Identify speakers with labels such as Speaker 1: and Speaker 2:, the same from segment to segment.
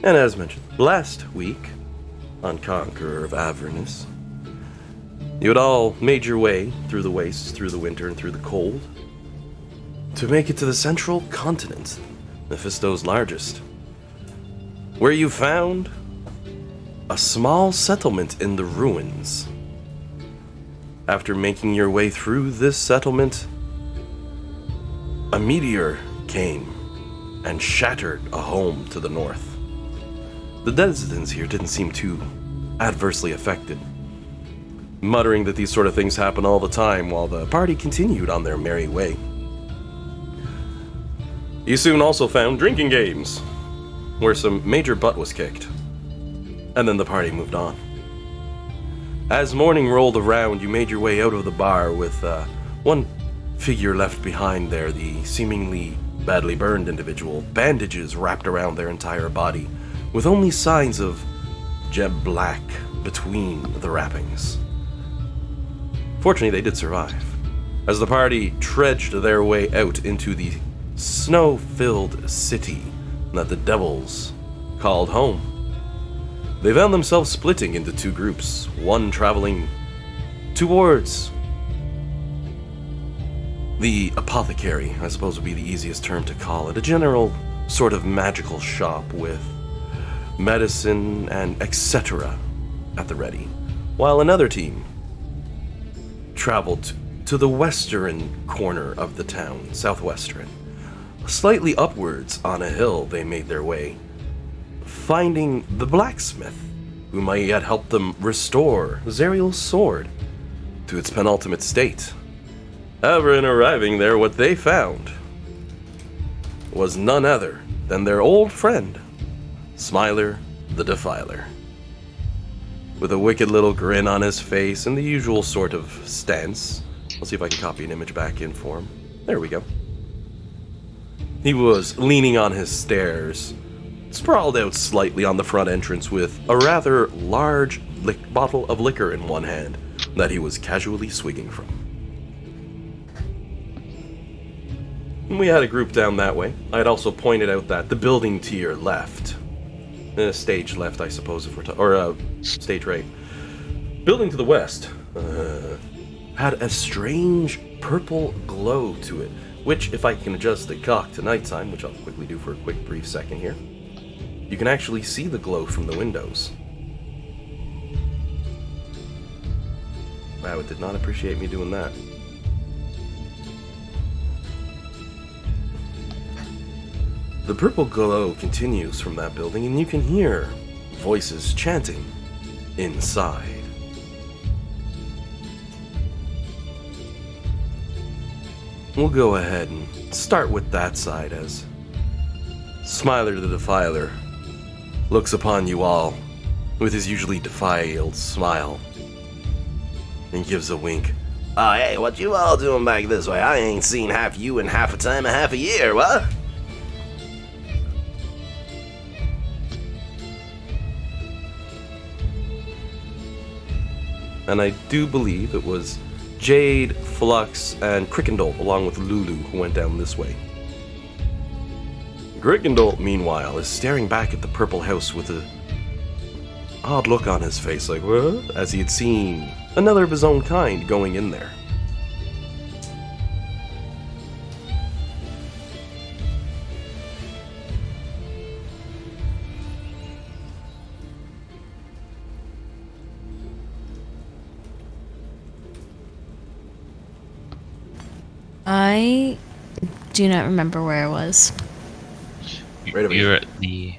Speaker 1: And as mentioned, last week, on Conqueror of Avernus, you had all made your way through the wastes, through the winter, and through the cold, to make it to the central continent, Mephisto's largest, where you found a small settlement in the ruins. After making your way through this settlement, a meteor came and shattered a home to the north. The residents here didn't seem too adversely affected, muttering that these sort of things happen all the time while the party continued on their merry way. You soon also found drinking games, where some major butt was kicked, and then the party moved on. As morning rolled around, you made your way out of the bar with one figure left behind there, the seemingly badly burned individual, bandages wrapped around their entire body, with only signs of jet black between the wrappings. Fortunately, they did survive. As the party trudged their way out into the snow-filled city that the devils called home, they found themselves splitting into two groups, one traveling towards the apothecary, I suppose would be the easiest term to call it, a general sort of magical shop with medicine and etc. at the ready, while another team traveled to the western corner of the town, southwestern. Slightly upwards on a hill they made their way, finding the blacksmith, who might yet help them restore Zerial's sword to its penultimate state. However, in arriving there, what they found was none other than their old friend, Smiler the Defiler. With a wicked little grin on his face and the usual sort of stance. I'll see if I can copy an image back in for him. There we go. He was leaning on his stairs, sprawled out slightly on the front entrance with a rather large bottle of liquor in one hand that he was casually swigging from. We had a group down that way. I had also pointed out that the building to your left, stage left, I suppose, if we're stage right. Building to the west had a strange purple glow to it, which, if I can adjust the clock to nighttime, which I'll quickly do for a quick brief second here, you can actually see the glow from the windows. Wow, it did not appreciate me doing that. The purple glow continues from that building, and you can hear voices chanting inside. We'll go ahead and start with that side as Smiler the Defiler looks upon you all with his usually defiled smile and gives a wink. Oh, hey, what you all doing back this way? I ain't seen half you in half a time of half a year, what? And I do believe it was Jade, Flux, and Crickendalt, along with Lulu, who went down this way. Crickendalt, meanwhile, is staring back at the purple house with a odd look on his face, like, what? As he had seen another of his own kind going in there.
Speaker 2: I do not remember where I was.
Speaker 1: Right over
Speaker 3: You're
Speaker 1: here.
Speaker 3: at the...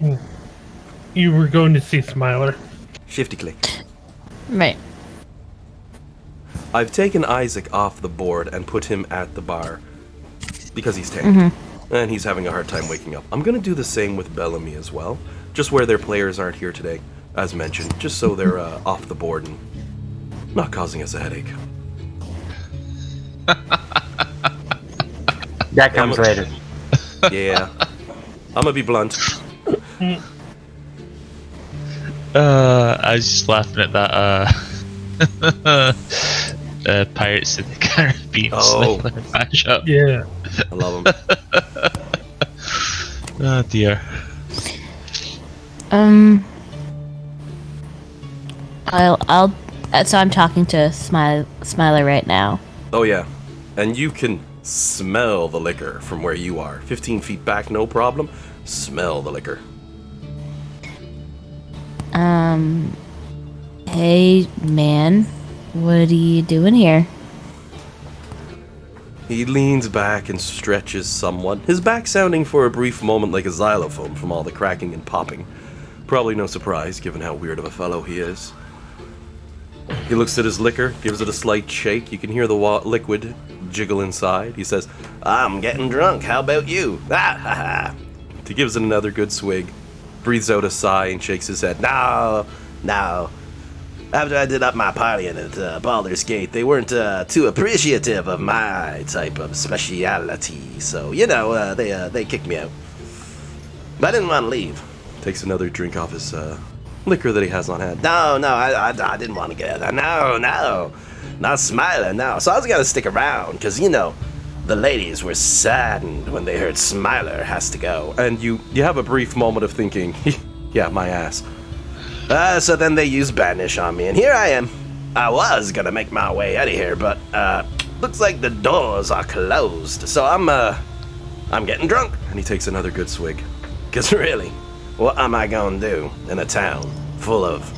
Speaker 4: You were going to see Smiler.
Speaker 1: Shifty click.
Speaker 2: Right.
Speaker 1: I've taken Isaac off the board and put him at the bar because he's tanked. And he's having a hard time waking up. I'm going to do the same with Bellamy as well, just where their players aren't here today, as mentioned, just so they're off the board and not causing us a headache.
Speaker 5: That comes later.
Speaker 1: Yeah. I'm gonna be blunt.
Speaker 3: I was just laughing at that Pirates of the Caribbean Sniper mashup.
Speaker 4: Yeah.
Speaker 1: I love them.
Speaker 3: Oh dear.
Speaker 2: I'll. So I'm talking to Smiler right now.
Speaker 1: Oh yeah, and you can smell the liquor from where you are. 15 feet back, no problem. Smell the liquor.
Speaker 2: Hey, man. What are you doing here?
Speaker 1: He leans back and stretches somewhat, his back sounding for a brief moment like a xylophone from all the cracking and popping. Probably no surprise, given how weird of a fellow he is. He looks at his liquor, gives it a slight shake. You can hear the liquid jiggle inside. He says, "I'm getting drunk. How about you?" Ah, ha, ha. He gives it another good swig, breathes out a sigh, and shakes his head. No. After I did up my partying at Baldur's Gate, they weren't too appreciative of my type of speciality. So, they kicked me out. But I didn't want to leave. Takes another drink off his liquor that he has on hand. No, I didn't want to get out. No. Not Smiler, no. So I was going to stick around, because, the ladies were saddened when they heard Smiler has to go. And you have a brief moment of thinking, yeah, my ass. So then they used Banish on me, and here I am. I was gonna make my way out of here, but, looks like the doors are closed. So I'm getting drunk. And he takes another good swig. 'Cause really, what am I gonna do in a town full of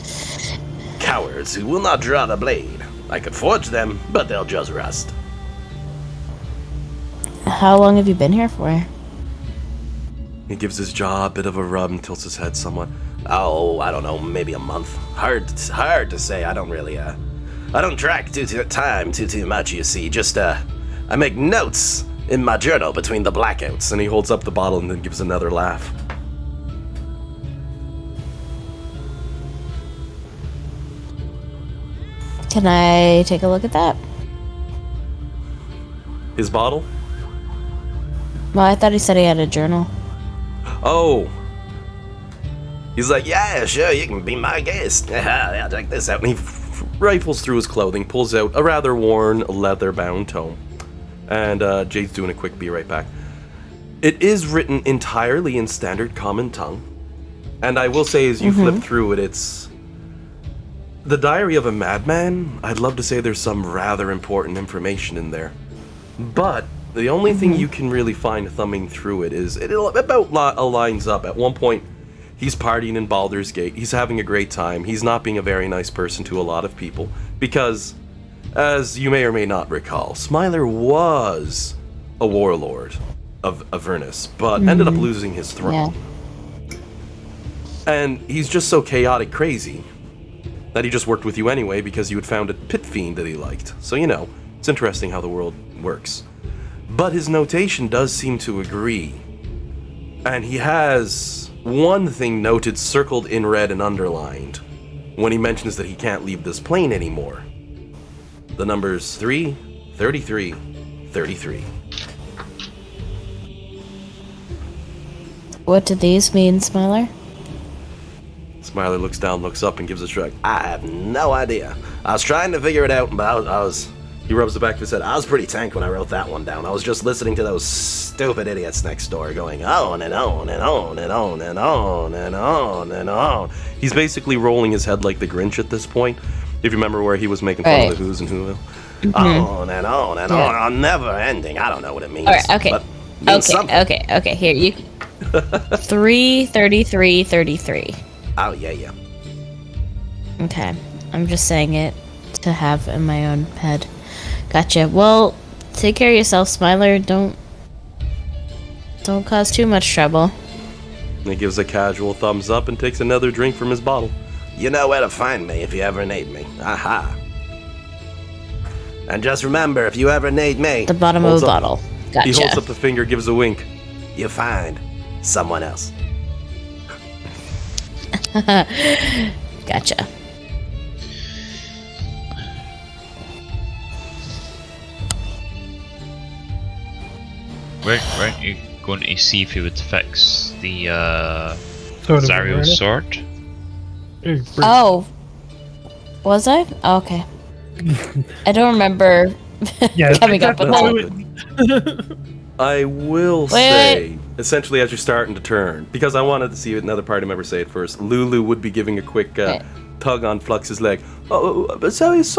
Speaker 1: cowards who will not draw the blade? I could forge them, but they'll just rust.
Speaker 2: How long have you been here for?
Speaker 1: He gives his jaw a bit of a rub and tilts his head somewhat. Oh, I don't know, maybe a month. Hard to say. I don't really, I don't track time too much, you see. Just, I make notes in my journal between the blackouts. And he holds up the bottle and then gives another laugh.
Speaker 2: Can I take a look at that?
Speaker 1: His bottle?
Speaker 2: Well, I thought he said he had a journal.
Speaker 1: Oh. He's like, yeah, sure, you can be my guest. Yeah, check this out. And he rifles through his clothing, pulls out a rather worn, leather-bound tome. And Jade's doing a quick be right back. It is written entirely in standard common tongue. And I will say, as you flip through it, it's the Diary of a Madman. I'd love to say there's some rather important information in there. But the only thing you can really find thumbing through it is, it about lines up. At one point, he's partying in Baldur's Gate. He's having a great time. He's not being a very nice person to a lot of people. Because, as you may or may not recall, Smiler was a warlord of Avernus, but ended up losing his throne.
Speaker 2: Yeah.
Speaker 1: And he's just so chaotic crazy that he just worked with you anyway because you had found a pit fiend that he liked. So, it's interesting how the world works. But his notation does seem to agree. And he has one thing noted, circled in red and underlined, when he mentions that he can't leave this plane anymore. The numbers 3, 33, 33.
Speaker 2: What do these mean, Smiler?
Speaker 1: Smiler looks down, looks up, and gives a shrug. I have no idea. I was trying to figure it out, but I was... He rubs the back of his head. I was pretty tank when I wrote that one down. I was just listening to those stupid idiots next door going on and on and on and on and on and on and on. He's basically rolling his head like the Grinch at this point. If you remember where he was making fun of the Who's and Who Will. On and on and on, never ending. I don't know what it means.
Speaker 2: All right, okay.
Speaker 1: But it means
Speaker 2: Okay. Here, you... 3, 33, 33.
Speaker 1: Oh, yeah.
Speaker 2: Okay. I'm just saying it to have in my own head. Gotcha. Well, take care of yourself, Smiler. Don't cause too much trouble.
Speaker 1: And he gives a casual thumbs up and takes another drink from his bottle. You know where to find me if you ever need me. Aha. And just remember, if you ever need me...
Speaker 2: The bottom of the bottle. Gotcha.
Speaker 1: He holds up the finger, gives a wink. You find someone else.
Speaker 2: Gotcha.
Speaker 3: Weren't you going to see if he would fix the
Speaker 4: Sort of
Speaker 3: Zariel
Speaker 4: awareness.
Speaker 3: sword?
Speaker 2: Oh. Was I? Oh, okay. I don't remember
Speaker 4: Yeah,
Speaker 2: coming up with
Speaker 1: that's
Speaker 2: that.
Speaker 1: all I will say essentially as you're starting to turn, because I wanted to see another party member say it first, Lulu would be giving a quick tug on Flux's leg. Oh, but so he's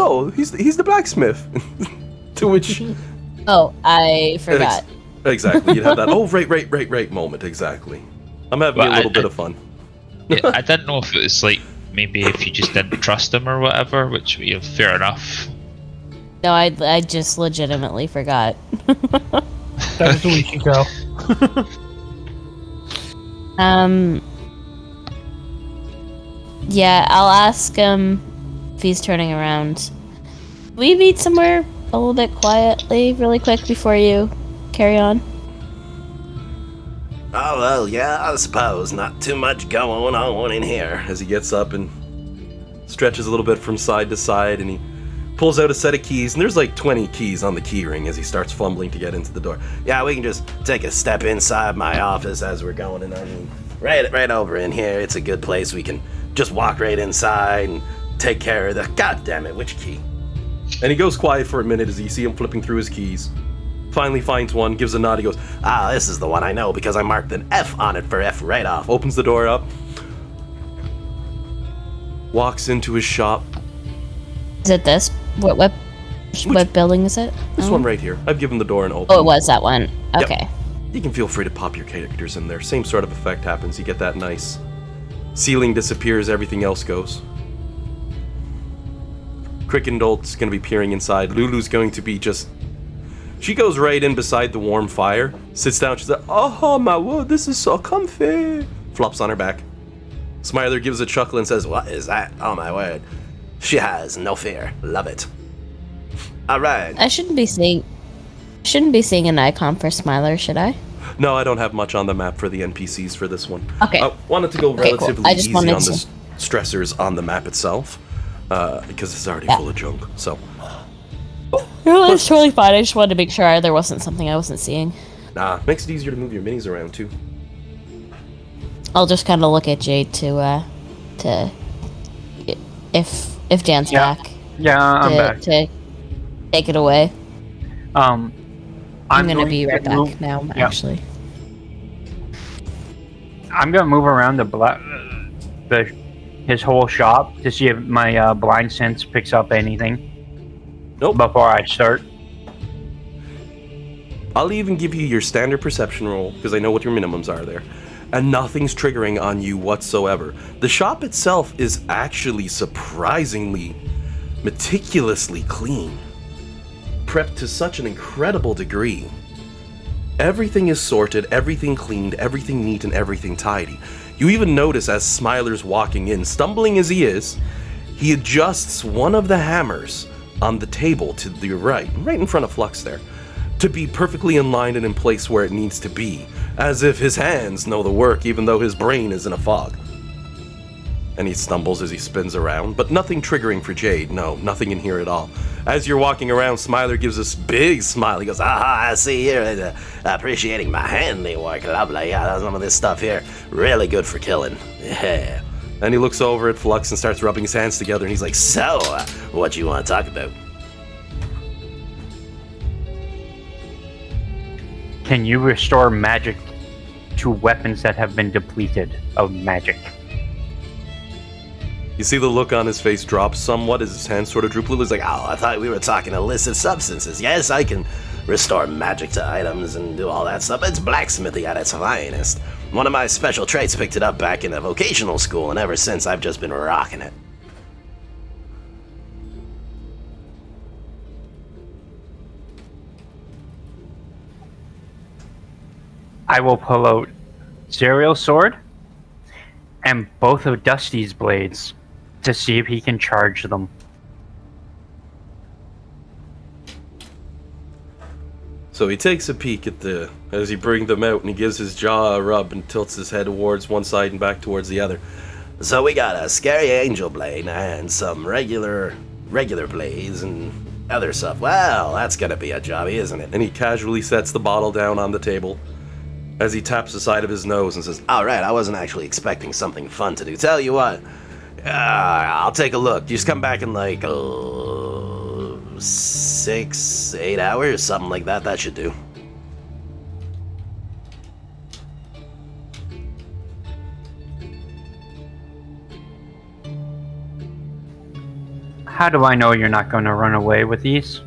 Speaker 1: the blacksmith. To which...
Speaker 2: Oh, I forgot.
Speaker 1: Exactly, you'd have that, oh, right moment, exactly. I'm having a little bit of fun.
Speaker 3: Yeah, I didn't know if it was like, maybe if you just didn't trust him or whatever, which, fair enough.
Speaker 2: No, I just legitimately forgot.
Speaker 5: That was a week ago.
Speaker 2: Yeah, I'll ask him if he's turning around. We meet somewhere a little bit quietly, really quick, before you carry on.
Speaker 1: Oh, well, yeah, I suppose. Not too much going on in here. As he gets up and stretches a little bit from side to side, and he pulls out a set of keys, and there's like 20 keys on the key ring as he starts fumbling to get into the door. Yeah, we can just take a step inside my office as we're going, and I mean, right over in here. It's a good place. We can just walk right inside and take care of the... God damn it, which key? And he goes quiet for a minute as you see him flipping through his keys. Finally finds one, gives a nod, he goes, this is the one I know because I marked an F on it for F right off. Opens the door up. Walks into his shop.
Speaker 2: Is it this? What building is it?
Speaker 1: This one right here. I've given the door an open.
Speaker 2: Oh, it was that one. Okay.
Speaker 1: Yep. You can feel free to pop your characters in there. Same sort of effect happens. You get that nice ceiling disappears, everything else goes. Crickendolt's going to be peering inside. Lulu's going to be just... She goes right in beside the warm fire, sits down, she's like, oh my word, this is so comfy. Flops on her back. Smiler gives a chuckle and says, what is that? Oh my word. She has no fear. Love it. Alright.
Speaker 2: I shouldn't be seeing an icon for Smiler, should I?
Speaker 1: No, I don't have much on the map for the NPCs for this one.
Speaker 2: Okay.
Speaker 1: I wanted to go relatively
Speaker 2: cool. I just
Speaker 1: easy on
Speaker 2: wanted
Speaker 1: the stressors on the map itself, because it's already full of junk, so...
Speaker 2: No, it's totally fine. I just wanted to make sure there wasn't something I wasn't seeing.
Speaker 1: Nah, makes it easier to move your minis around, too.
Speaker 2: I'll just kind of look at Jade to if Dan's back.
Speaker 5: Yeah, I'm back.
Speaker 2: To take it away.
Speaker 5: I'm
Speaker 2: gonna be right back now, actually.
Speaker 5: I'm gonna move around his whole shop to see if my blind sense picks up anything.
Speaker 1: Nope.
Speaker 5: Before I start.
Speaker 1: I'll even give you your standard perception roll, because I know what your minimums are there. And nothing's triggering on you whatsoever. The shop itself is actually surprisingly, meticulously clean. Prepped to such an incredible degree. Everything is sorted, everything cleaned, everything neat, and everything tidy. You even notice as Smiler's walking in, stumbling as he is, he adjusts one of the hammers on the table to the right in front of Flux there, to be perfectly in line and in place where it needs to be, as if his hands know the work even though his brain is in a fog. And he stumbles as he spins around, but nothing triggering for Jade, no, nothing in here at all. As you're walking around, Smiler gives this big smile, he goes, I see you're appreciating my handiwork, lovely, yeah, some of this stuff here, really good for killing, yeah. And he looks over at Flux and starts rubbing his hands together, and he's like, so, what you want to talk about?
Speaker 5: Can you restore magic to weapons that have been depleted of magic?
Speaker 1: You see the look on his face drop somewhat as his hands sort of droop. Lily's like, I thought we were talking illicit substances. Yes, I can restore magic to items and do all that stuff. It's blacksmithing at its finest. One of my special traits, picked it up back in a vocational school, and ever since I've just been rocking it.
Speaker 5: I will pull out Zerial's sword and both of Dusty's blades to see if he can charge them.
Speaker 1: So he takes a peek at as he brings them out, and he gives his jaw a rub and tilts his head towards one side and back towards the other. So we got a scary angel blade and some regular blades and other stuff. Well, that's gonna be a jobby, isn't it? And he casually sets the bottle down on the table as he taps the side of his nose and says, alright, I wasn't actually expecting something fun to do. Tell you what, I'll take a look. Just come back in like 6-8 hours, something like that. That should do.
Speaker 5: How do I know you're not going to run away with these?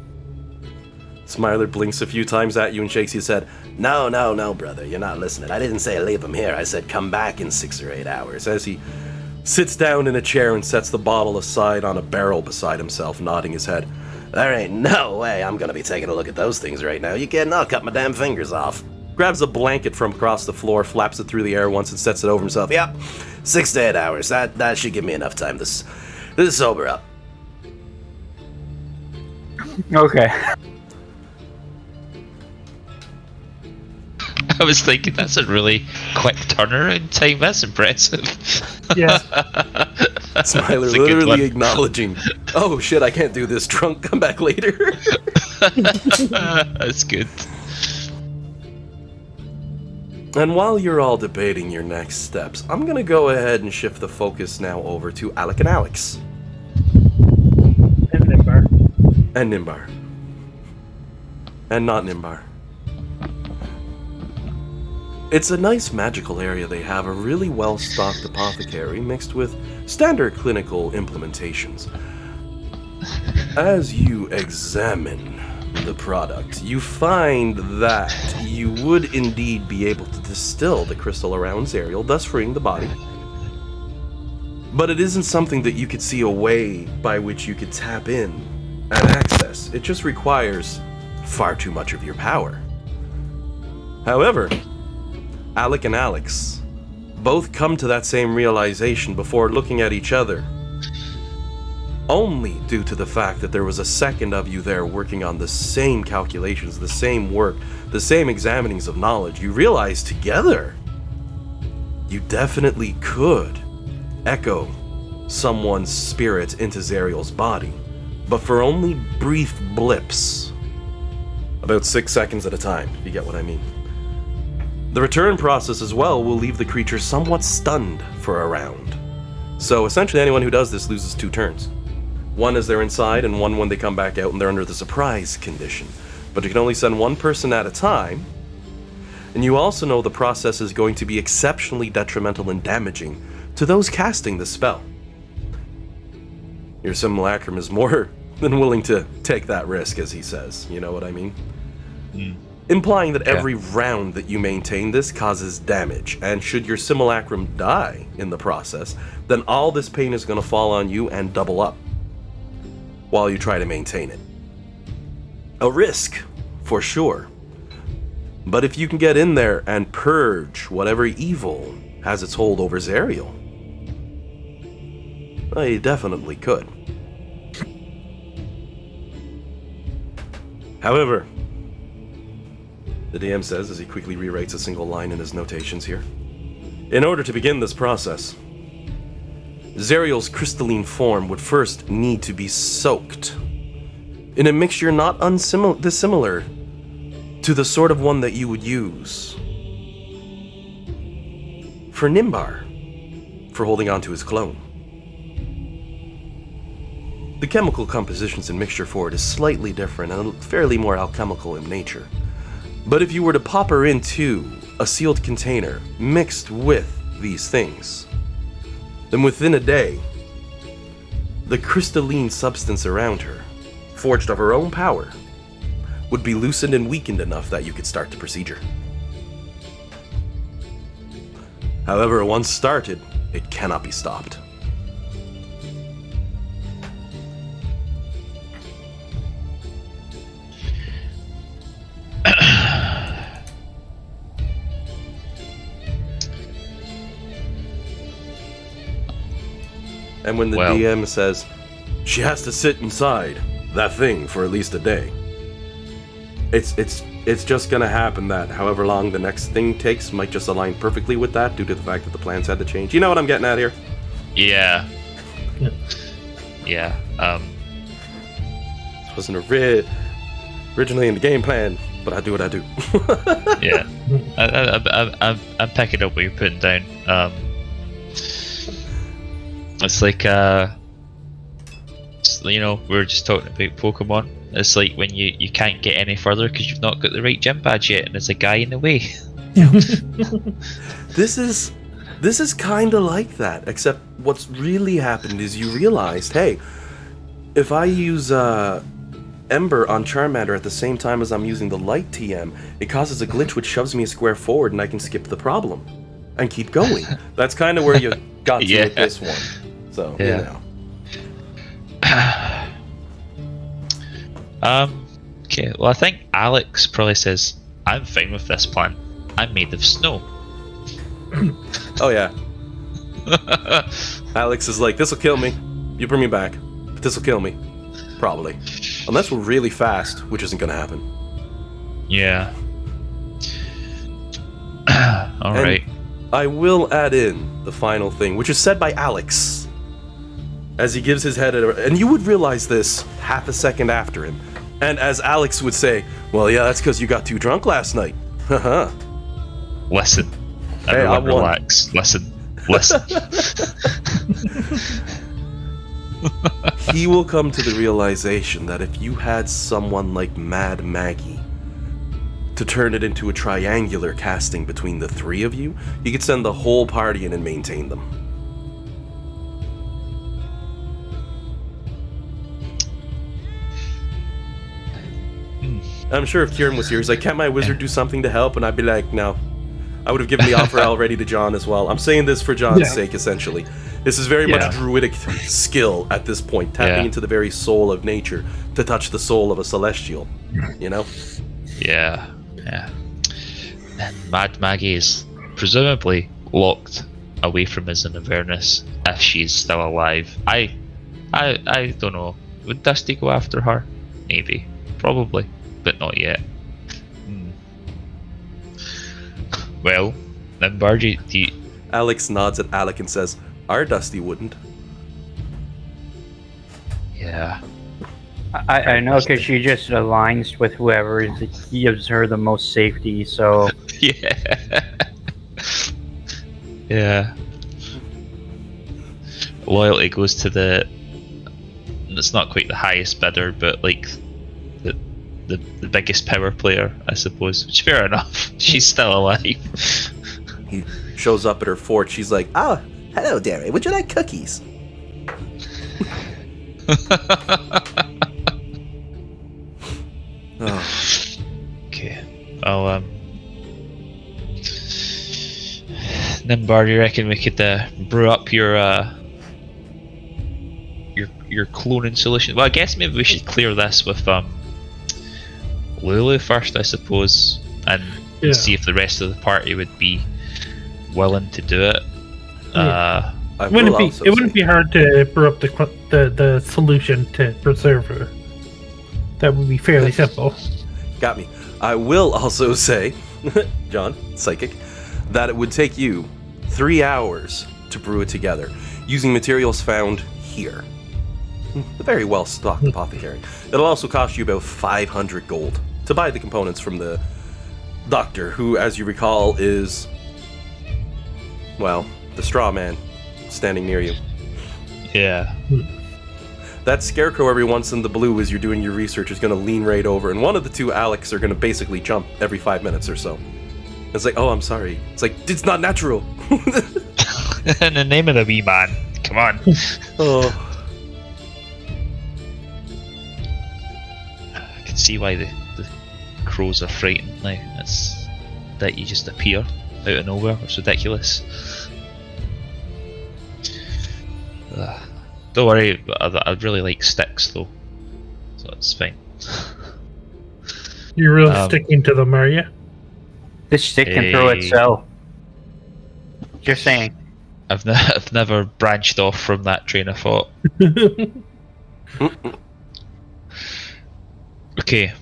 Speaker 1: Smiler blinks a few times at you and shakes his head. No, brother, you're not listening. I didn't say leave them here. I said come back in 6 or 8 hours. As he sits down in a chair and sets the bottle aside on a barrel beside himself, nodding his head. There ain't no way I'm gonna be taking a look at those things right now. You kidding? I'll cut my damn fingers off. Grabs a blanket from across the floor, flaps it through the air once and sets it over himself. Yep, 6 to 8 hours. That should give me enough time to sober up.
Speaker 5: Okay.
Speaker 3: I was thinking that's a really quick turnaround time. That's impressive.
Speaker 5: Yeah.
Speaker 1: Smiler
Speaker 3: That's a good one.
Speaker 1: literally acknowledging, oh shit, I can't do this drunk, come back later.
Speaker 3: That's good.
Speaker 1: And while you're all debating your next steps, I'm gonna go ahead and shift the focus now over to Alec and Alex.
Speaker 4: And Nimbar.
Speaker 1: And Nimbar. And not Nimbar. It's a nice magical area. They have a really well-stocked apothecary mixed with standard clinical implementations. As you examine the product, you find that you would indeed be able to distill the crystal around Zariel, thus freeing the body. But it isn't something that you could see a way by which you could tap in and access. It just requires far too much of your power. However, Alec and Alex both come to that same realization before looking at each other, only due to the fact that there was a second of you there working on the same calculations, the same work, the same examinings of knowledge. You realize together you definitely could echo someone's spirit into Zariel's body, but for only brief blips, about 6 seconds at a time, if you get what I mean. The return process as well will leave the creature somewhat stunned for a round. So essentially anyone who does this loses 2 turns. One as they're inside and one when they come back out and they're under the surprise condition. But you can only send one person at a time. And you also know the process is going to be exceptionally detrimental and damaging to those casting the spell. Your simulacrum is more than willing to take that risk, as he says. You know what I mean? Implying that every round that you maintain this causes damage, and should your simulacrum die in the process, then all this pain is going to fall on you and double up while you try to maintain it. A risk, for sure. But if you can get in there and purge whatever evil has its hold over Zariel, well, you definitely could. However, the DM says as he quickly rewrites a single line in his notations here. In order to begin this process, Zariel's crystalline form would first need to be soaked in a mixture not dissimilar to the sort of one that you would use for Nimbar for holding on to his clone. The chemical compositions and mixture for it is slightly different and fairly more alchemical in nature. But if you were to pop her into a sealed container mixed with these things, then within a day, the crystalline substance around her, forged of her own power, would be loosened and weakened enough that you could start the procedure. However, once started, it cannot be stopped. And when the DM says, she has to sit inside that thing for at least a day, it's just gonna happen that however long the next thing takes might just align perfectly with that due to the fact that the plans had to change. You know what I'm getting at here?
Speaker 3: Yeah. Yeah.
Speaker 1: This wasn't originally in the game plan, but I do what I do.
Speaker 3: Yeah. I'm picking up what you're putting down. It's like, you know, we were just talking about Pokemon. It's like when you can't get any further because you've not got the right gym badge yet, and there's a guy in the way.
Speaker 1: This is kind of like that, except what's really happened is you realized, hey, if I use Ember on Charmander at the same time as I'm using the Light TM, it causes a glitch which shoves me a square forward and I can skip the problem and keep going. That's kind of where you got to
Speaker 3: Yeah.
Speaker 1: with this one. So,
Speaker 3: Yeah.
Speaker 1: you know.
Speaker 3: Okay, well, I think Alex probably says, I'm fine with this plan. I'm made of snow.
Speaker 1: Oh, yeah. Alex is like, this'll kill me. You bring me back. But this'll kill me. Probably. Unless we're really fast, which isn't gonna happen.
Speaker 3: Yeah. Alright.
Speaker 1: I will add in the final thing, which is said by Alex. As he gives his head and you would realize this half a second after him. And as Alex would say, well, yeah, that's because you got too drunk last night. Haha.
Speaker 3: Listen.
Speaker 1: Hey, I
Speaker 3: Everyone
Speaker 1: won.
Speaker 3: relax. Listen. Listen.
Speaker 1: He will come to the realization that if you had someone like Mad Maggie to turn it into a triangular casting between the three of you, you could send the whole party in and maintain them. I'm sure if Kieran was here, he's like, can't my wizard do something to help? And I'd be like, no. I would have given the offer already to John as well. I'm saying this for John's sake, essentially. This is very much druidic skill at this point, tapping into the very soul of nature to touch the soul of a celestial, you know?
Speaker 3: Yeah. Yeah. And Mad Maggie is presumably locked away from us in Avernus if she's still alive. I don't know. Would Dusty go after her? Maybe. Probably. But not yet. Well, then Bargy, do you...
Speaker 1: Alex nods at Alec and says, our Dusty wouldn't.
Speaker 3: Yeah.
Speaker 5: I know because she just aligns with whoever gives her the most safety, so...
Speaker 3: Yeah. Yeah. Loyalty goes to the... It's not quite the highest bidder, but like the biggest power player, I suppose. Which fair enough. She's still alive.
Speaker 1: He shows up at her fort. She's like, oh, hello, Derry. Would you like cookies? Oh.
Speaker 3: Okay. Well, Nimbar, you reckon we could brew up your cloning solution? Well, I guess maybe we should clear this with Lulu first, I suppose, and see if the rest of the party would be willing to do it.
Speaker 6: It wouldn't be hard to brew up the solution to preserve her. That would be fairly simple.
Speaker 1: Got me. I will also say, John, psychic, that it would take you 3 hours to brew it together using materials found here. A very well-stocked apothecary. It'll also cost you about 500 gold to buy the components from the doctor, who, as you recall, is, well, the straw man standing near you.
Speaker 3: Yeah.
Speaker 1: That scarecrow every once in the blue as you're doing your research is going to lean right over, and one of the two Alex are going to basically jump every 5 minutes or so. It's like, oh, I'm sorry. It's like, it's not natural.
Speaker 3: In the name of the wee man. Come on.
Speaker 1: Oh.
Speaker 3: I can see why the crows are frightened now. It's that you just appear out of nowhere. It's ridiculous. Don't worry, I really like sticks though, so it's fine.
Speaker 6: You're really sticking to them, are you?
Speaker 5: This stick can throw itself. Just saying.
Speaker 3: I've never branched off from that train of thought. Okay.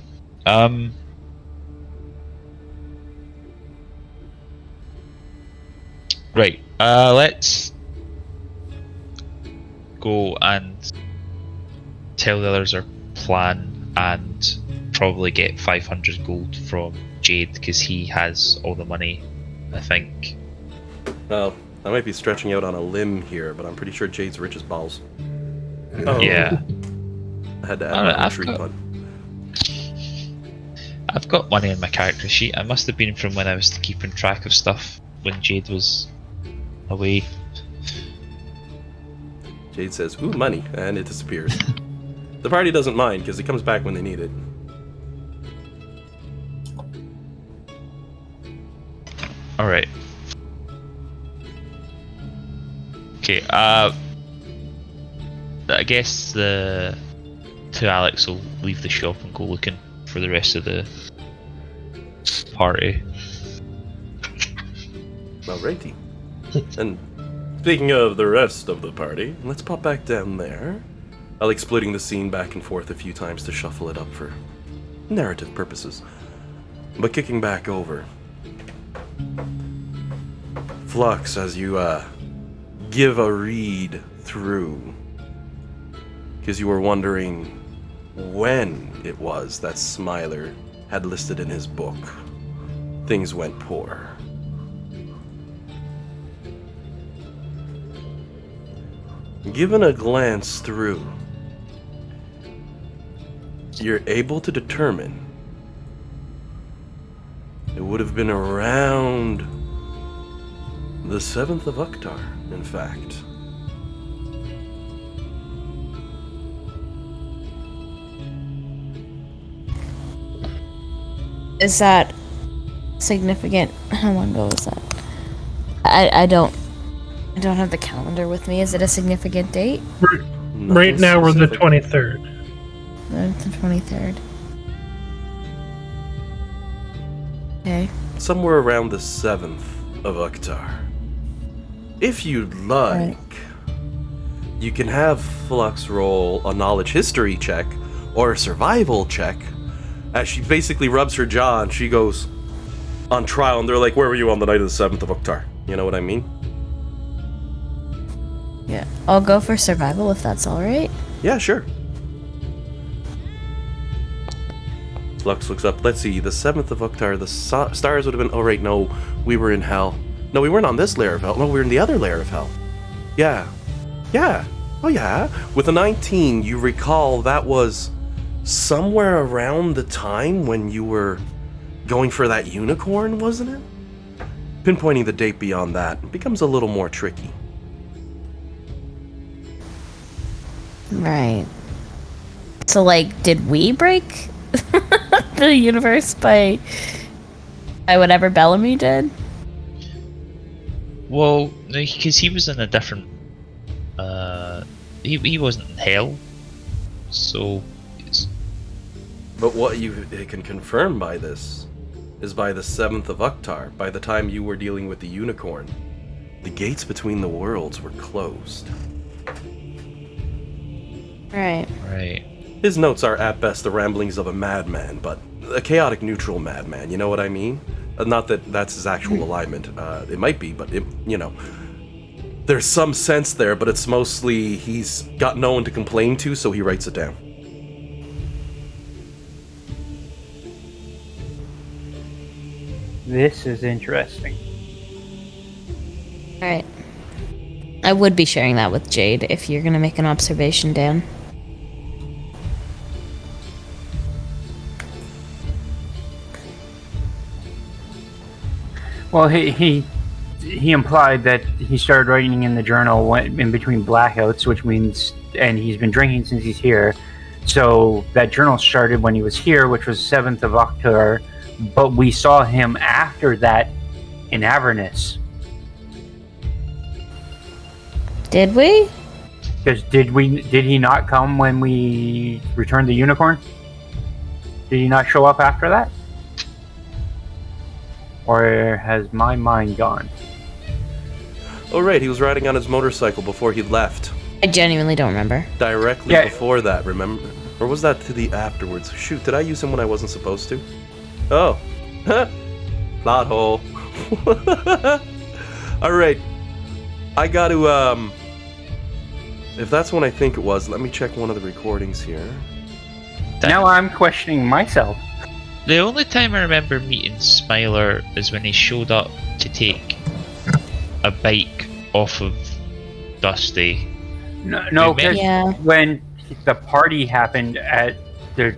Speaker 3: Right. Let's go and tell the others our plan and probably get 500 gold from Jade because he has all the money, I think.
Speaker 1: Well, I might be stretching out on a limb here, but I'm pretty sure Jade's rich as balls.
Speaker 3: Oh. Yeah.
Speaker 1: I had to add a tree pun.
Speaker 3: I've got money in my character sheet. I must have been from when I was keeping track of stuff when Jade was away.
Speaker 1: Jade says, ooh, money, and it disappears. The party doesn't mind, because he comes back when they need it.
Speaker 3: Alright. Okay, I guess the two Alex will leave the shop and go looking for the rest of the party.
Speaker 1: Alrighty. And speaking of the rest of the party, let's pop back down there. I like splitting the scene back and forth a few times to shuffle it up for narrative purposes. But kicking back over. Flux, as you give a read through, because you were wondering when it was that Smiler had listed in his book, things went poor. Given a glance through, you're able to determine it would have been around the 7th of Uktar, in fact.
Speaker 2: Is that significant? How long ago was that? I don't have the calendar with me. Is it a significant date?
Speaker 6: Right now we're the 23rd.
Speaker 2: The 23rd. Okay.
Speaker 1: Somewhere around the 7th of Uktar. If you'd like, you can have Flux roll a knowledge history check or a survival check. As she basically rubs her jaw and she goes on trial, and they're like, "Where were you on the night of the 7th of Uktar?" You know what I mean?
Speaker 2: Yeah. I'll go for survival if that's alright.
Speaker 1: Yeah, sure. Flux looks up. Let's see, the 7th of Uktar, the stars would have been... Oh, right, no, we were in hell. No, we weren't on this layer of hell. No, we were in the other layer of hell. Yeah. Yeah. Oh, yeah. With a 19, you recall that was somewhere around the time when you were going for that unicorn, wasn't it? Pinpointing the date beyond that becomes a little more tricky.
Speaker 2: Right. So, like, did we break the universe by whatever Bellamy did?
Speaker 3: Well, because he was in a different... He wasn't in hell, so...
Speaker 1: But what you can confirm by this is by the 7th of Uktar, by the time you were dealing with the unicorn, the gates between the worlds were closed.
Speaker 2: Right.
Speaker 3: Right.
Speaker 1: His notes are at best the ramblings of a madman, but a chaotic neutral madman, you know what I mean? Not that that's his actual alignment. It might be, but there's some sense there, but it's mostly he's got no one to complain to, so he writes it down.
Speaker 5: This is interesting.
Speaker 2: Alright. I would be sharing that with Jade if you're gonna make an observation, Dan.
Speaker 5: Well, he implied that he started writing in the journal in between blackouts, which means, and he's been drinking since he's here. So that journal started when he was here, which was 7th of October, but we saw him after that in Avernus.
Speaker 2: Did we?
Speaker 5: Because did he not come when we returned the unicorn? Did he not show up after that? Or has my mind gone?
Speaker 1: Oh right, he was riding on his motorcycle before he left.
Speaker 2: I genuinely don't remember.
Speaker 1: Directly before that, remember? Or was that to the afterwards? Shoot, did I use him when I wasn't supposed to? Oh. Plot hole. Alright. I gotta, if that's when I think it was, let me check one of the recordings here.
Speaker 5: Now I'm questioning myself.
Speaker 3: The only time I remember meeting Smiler is when he showed up to take a bike off of Dusty.
Speaker 5: No,
Speaker 2: Yeah.
Speaker 5: when the party happened at the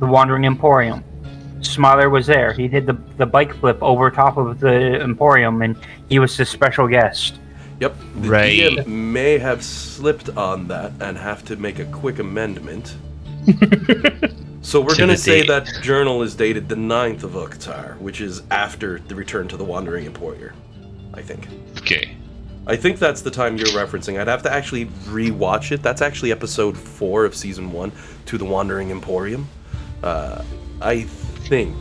Speaker 5: Wandering Emporium, Smiler was there. He did the bike flip over top of the Emporium, and he was the special guest.
Speaker 1: Yep, the
Speaker 3: Right.
Speaker 1: DM may have slipped on that and have to make a quick amendment. So we're
Speaker 3: To
Speaker 1: going to
Speaker 3: the
Speaker 1: say
Speaker 3: date.
Speaker 1: that journal is dated the 9th of Oktar, which is after the return to the Wandering Emporium, I think.
Speaker 3: Okay.
Speaker 1: I think that's the time you're referencing. I'd have to actually re-watch it. That's actually episode 4 of season 1, To the Wandering Emporium. I think.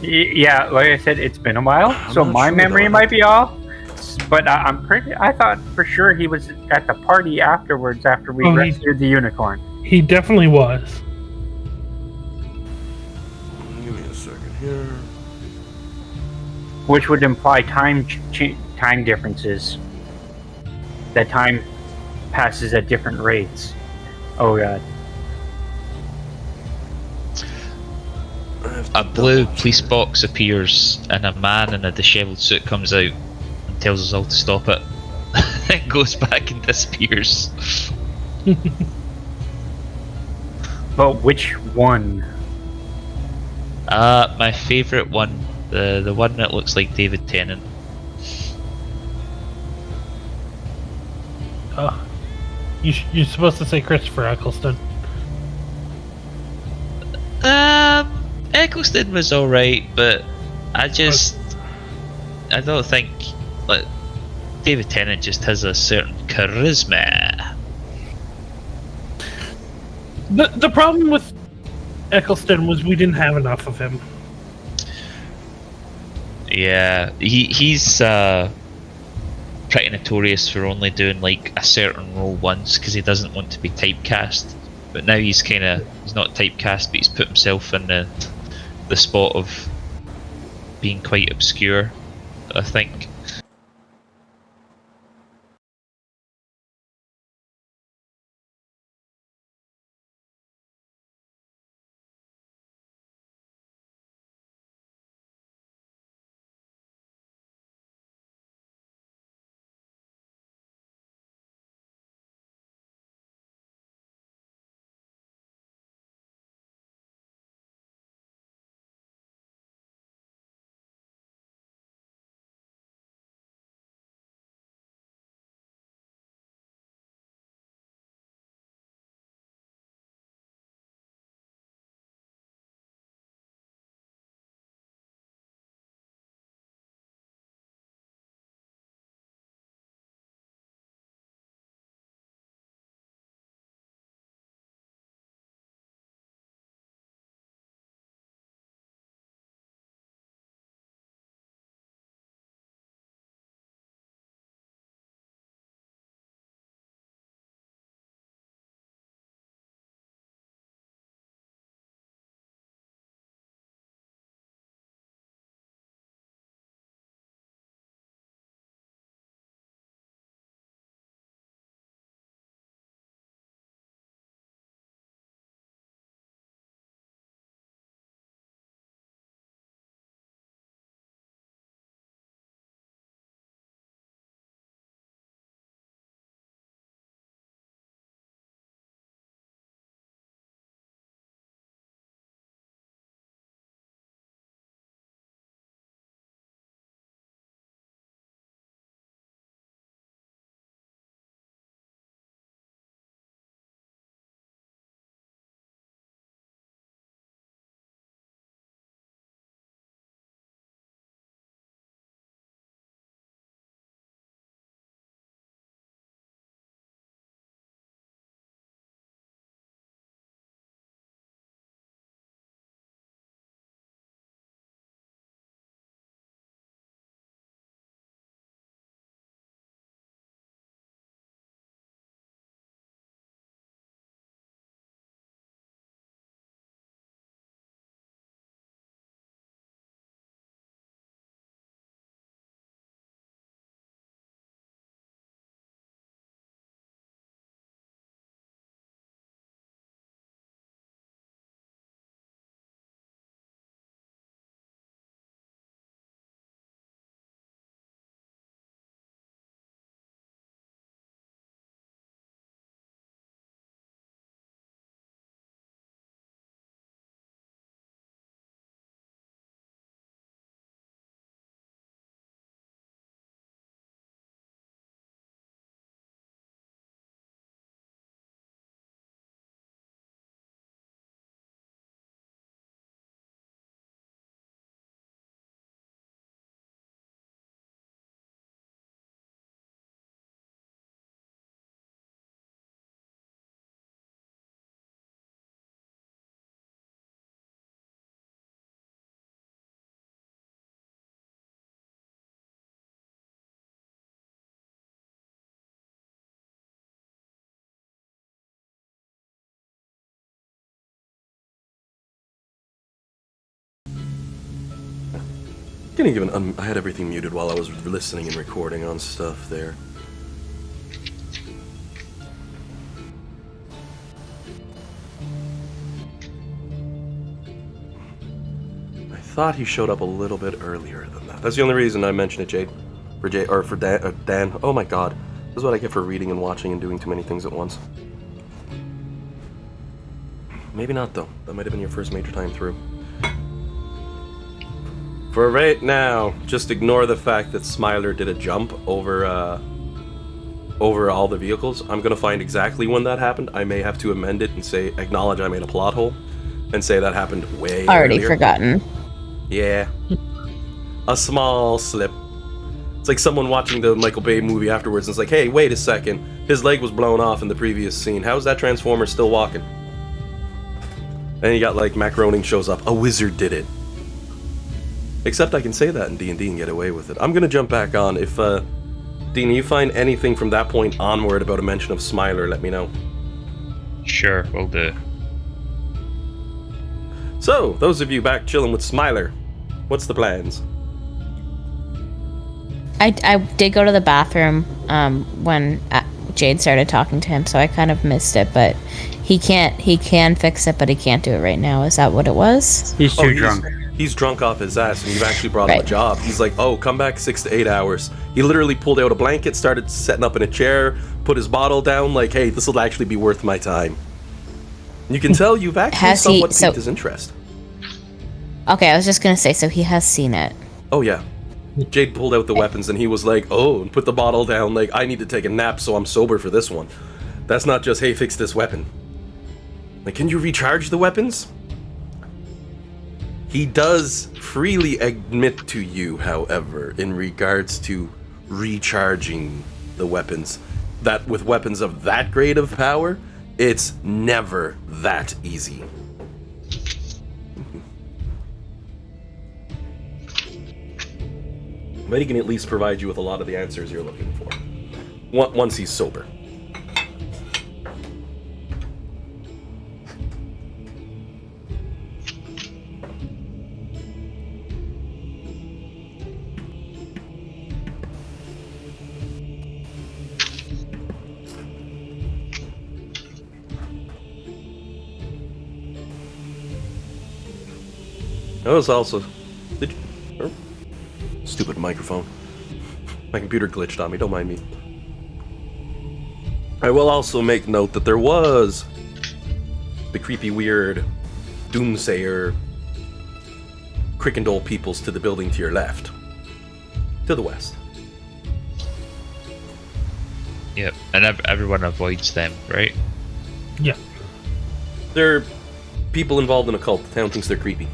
Speaker 5: Yeah, like I said, it's been a while,
Speaker 1: I'm
Speaker 5: so
Speaker 1: not
Speaker 5: my
Speaker 1: sure,
Speaker 5: memory
Speaker 1: though.
Speaker 5: might be off. But I thought for sure he was at the party afterwards after we rescued the unicorn.
Speaker 6: He definitely was.
Speaker 1: Give me a second here.
Speaker 5: Which would imply time differences. That time passes at different rates. Oh god.
Speaker 3: A blue police box appears, and a man in a disheveled suit comes out and tells us all to stop it. Then goes back and disappears.
Speaker 5: But which one?
Speaker 3: My favourite one, the one that looks like David Tennant.
Speaker 6: Oh, you're supposed to say Christopher Eccleston.
Speaker 3: Eccleston was alright, but I don't think like David Tennant just has a certain charisma.
Speaker 6: The problem with Eccleston was we didn't have enough of him.
Speaker 3: Yeah, he's pretty notorious for only doing like a certain role once because he doesn't want to be typecast. But now he's not typecast, but he's put himself in the spot of being quite obscure, I think.
Speaker 1: Getting given. I had everything muted while I was listening and recording on stuff there. I thought he showed up a little bit earlier than that. That's the only reason I mentioned it, Jade. For Dan. Oh my god. This is what I get for reading and watching and doing too many things at once. Maybe not, though. That might have been your first major time through. For right now, just ignore the fact that Smiler did a jump over all the vehicles. I'm gonna find exactly when that happened. I may have to amend it and say, acknowledge I made a plot hole, and say that happened way
Speaker 2: Already
Speaker 1: earlier.
Speaker 2: forgotten.
Speaker 1: Yeah. A small slip. It's like someone watching the Michael Bay movie afterwards and it's like, hey, wait a second. His leg was blown off in the previous scene. How's that Transformer still walking? And you got like Macaroning shows up. A wizard did it. Except I can say that in D&D and get away with it. I'm gonna jump back on. If, Dina, you find anything from that point onward about a mention of Smiler, let me know.
Speaker 3: Sure, will do.
Speaker 1: So, those of you back chilling with Smiler, what's the plans?
Speaker 2: I did go to the bathroom when Jade started talking to him, so I kind of missed it, but he can fix it, but he can't do it right now. Is that what it was?
Speaker 5: He's too drunk.
Speaker 1: He's drunk off his ass, and you've actually brought him a job. He's like, oh, come back 6 to 8 hours. He literally pulled out a blanket, started setting up in a chair, put his bottle down, like, hey, this will actually be worth my time. And you can tell you've actually somewhat piqued his interest.
Speaker 2: Okay, I was just gonna say, so he has seen it.
Speaker 1: Oh, yeah. Jade pulled out the weapons, and he was like, oh, and put the bottle down, like, I need to take a nap, so I'm sober for this one. That's not just, hey, fix this weapon. Like, can you recharge the weapons? He does freely admit to you, however, in regards to recharging the weapons, that with weapons of that grade of power, it's never that easy. But he can at least provide you with a lot of the answers you're looking for, once he's sober. That was also... Stupid microphone. My computer glitched on me, don't mind me. I will also make note that there was the creepy, weird doomsayer Crickendole peoples to the building to your left. To the west.
Speaker 3: Yep, and everyone avoids them, right?
Speaker 6: Yeah.
Speaker 1: They're people involved in a cult. The town thinks they're creepy.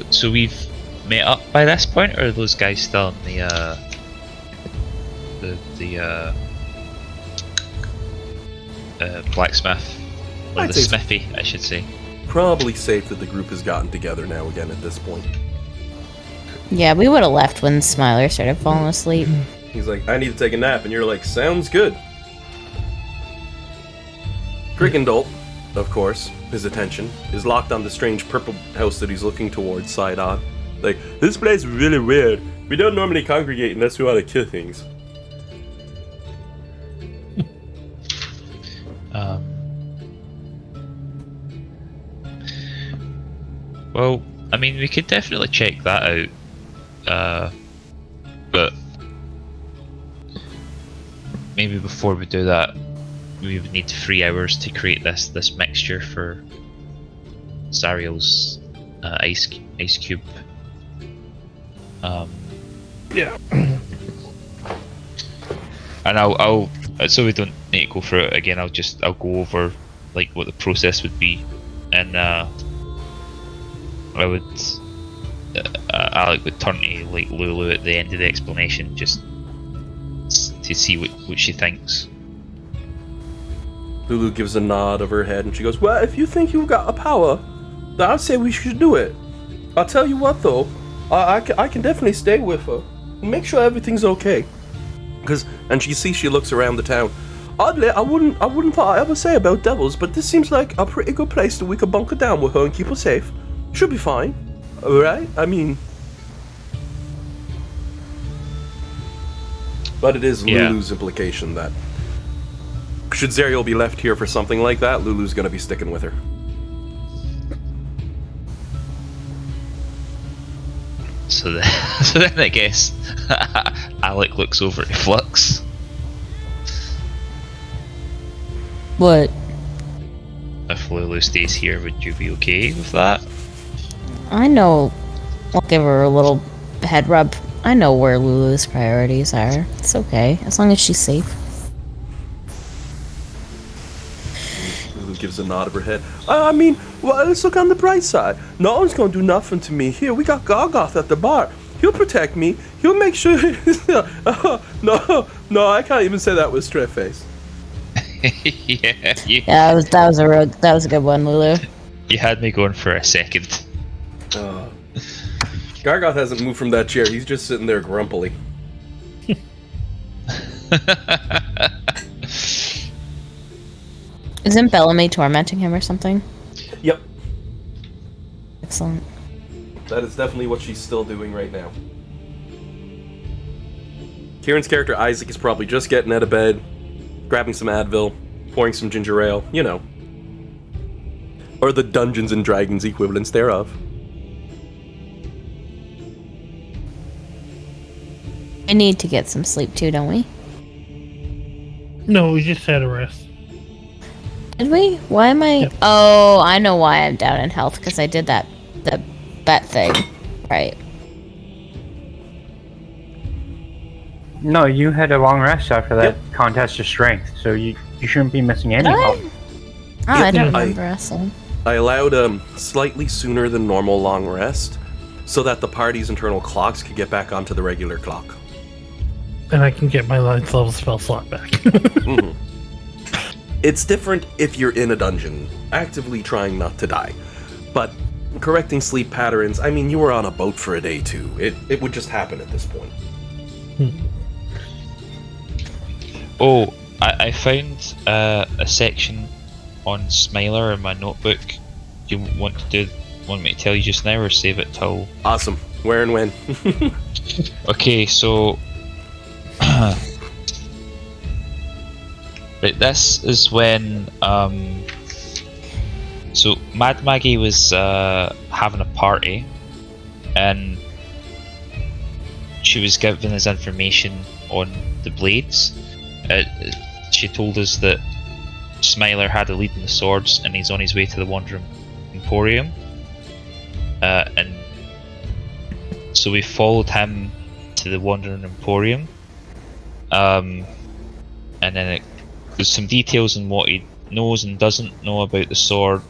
Speaker 3: So we've met up by this point, or are those guys still in the blacksmith, or the smithy, I should say?
Speaker 1: Probably safe that the group has gotten together now again at this point.
Speaker 2: Yeah, we would have left when Smiler started falling asleep.
Speaker 1: He's like, I need to take a nap, and you're like, sounds good. Crickendole, of course, his attention is locked on the strange purple house that he's looking towards side on. Like, this place is really weird. We don't normally congregate unless we want to kill things.
Speaker 3: Well, I mean, we could definitely check that out. But maybe before we do that, we would need 3 hours to create this mixture for Zariel's ice cube.
Speaker 6: Yeah.
Speaker 3: And I'll so we don't need to go through it again. I'll go over like what the process would be, and Alec would turn to like Lulu at the end of the explanation just to see what she thinks.
Speaker 1: Lulu gives a nod of her head and she goes, well, if you think you've got a power, then I'd say we should do it. I'll tell you what, though. I can definitely stay with her. Make sure everything's okay. And she looks around the town. Oddly, I wouldn't thought I ever say about devils, but this seems like a pretty good place that we could bunker down with her and keep her safe. Should be fine. Alright? I mean... But it is Lulu's implication that... Should Zerial be left here for something like that, Lulu's gonna be sticking with her.
Speaker 3: So then I guess Alec looks over at Flux.
Speaker 2: What?
Speaker 3: If Lulu stays here, would you be okay with that?
Speaker 2: I know. I'll give her a little head rub. I know where Lulu's priorities are. It's okay, as long as she's safe.
Speaker 1: Lulu gives a nod of her head. I mean, well, let's look on the bright side. No one's gonna do nothing to me here. We got Gargoth at the bar. He'll protect me. He'll make sure... No, I can't even say that with a straight face.
Speaker 2: Yeah, that was a good one, Lulu.
Speaker 3: You had me going for a second.
Speaker 1: Gargoth hasn't moved from that chair. He's just sitting there grumpily.
Speaker 2: Isn't Bellamy tormenting him or something?
Speaker 1: Yep.
Speaker 2: Excellent.
Speaker 1: That is definitely what she's still doing right now. Kieran's character Isaac is probably just getting out of bed, grabbing some Advil, pouring some ginger ale, you know. Or the Dungeons and Dragons equivalents thereof.
Speaker 2: I need to get some sleep too, don't we?
Speaker 6: No, we just had a rest.
Speaker 2: Did we? Why am I...
Speaker 6: Yep.
Speaker 2: Oh, I know why I'm down in health, because I did the bet thing. Right.
Speaker 5: No, you had a long rest after that contest of strength, so you shouldn't be missing any health.
Speaker 2: Oh, I don't
Speaker 1: I-
Speaker 2: remember wrestling.
Speaker 1: I allowed a slightly sooner than normal long rest, so that the party's internal clocks could get back onto the regular clock.
Speaker 6: And I can get my ninth level spell slot back.
Speaker 1: Mm-hmm. It's different if you're in a dungeon, actively trying not to die. But correcting sleep patterns, I mean, you were on a boat for a day too. It would just happen at this point.
Speaker 3: Oh, I found a section on Smiler in my notebook. Do you want me to tell you just now or save it till...
Speaker 1: Awesome. Where and when?
Speaker 3: Okay, so... Right, this is when so Mad Maggie was having a party and she was giving us information on the blades. She told us that Smiler had a lead in the swords and he's on his way to the Wandering Emporium, and so we followed him to the Wandering Emporium, and then there's some details on what he knows and doesn't know about the sword,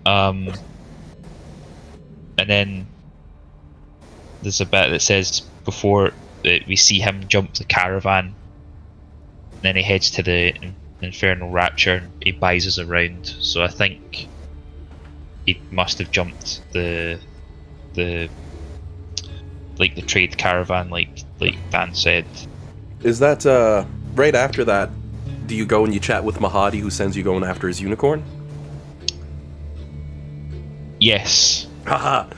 Speaker 3: and then there's a bit that says before that we see him jump the caravan, and then he heads to the Infernal Rapture and he buys us around. So I think he must have jumped the trade caravan, like Dan said.
Speaker 1: Is that, right after that, do you go and you chat with Mahadi who sends you going after his unicorn?
Speaker 3: Yes.
Speaker 1: Haha.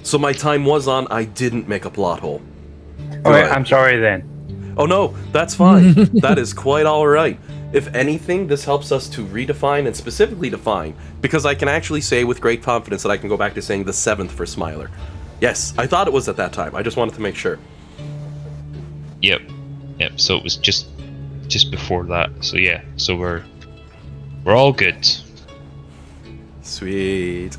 Speaker 1: So my time was on, I didn't make a plot hole.
Speaker 5: Okay, I'm sorry then.
Speaker 1: Oh no, that's fine. That is quite alright. If anything, this helps us to redefine and specifically define, because I can actually say with great confidence that I can go back to saying the 7th for Smiler. Yes, I thought it was at that time. I just wanted to make sure.
Speaker 3: Yep. So it was just before that. So yeah. So we're all good.
Speaker 1: Sweet.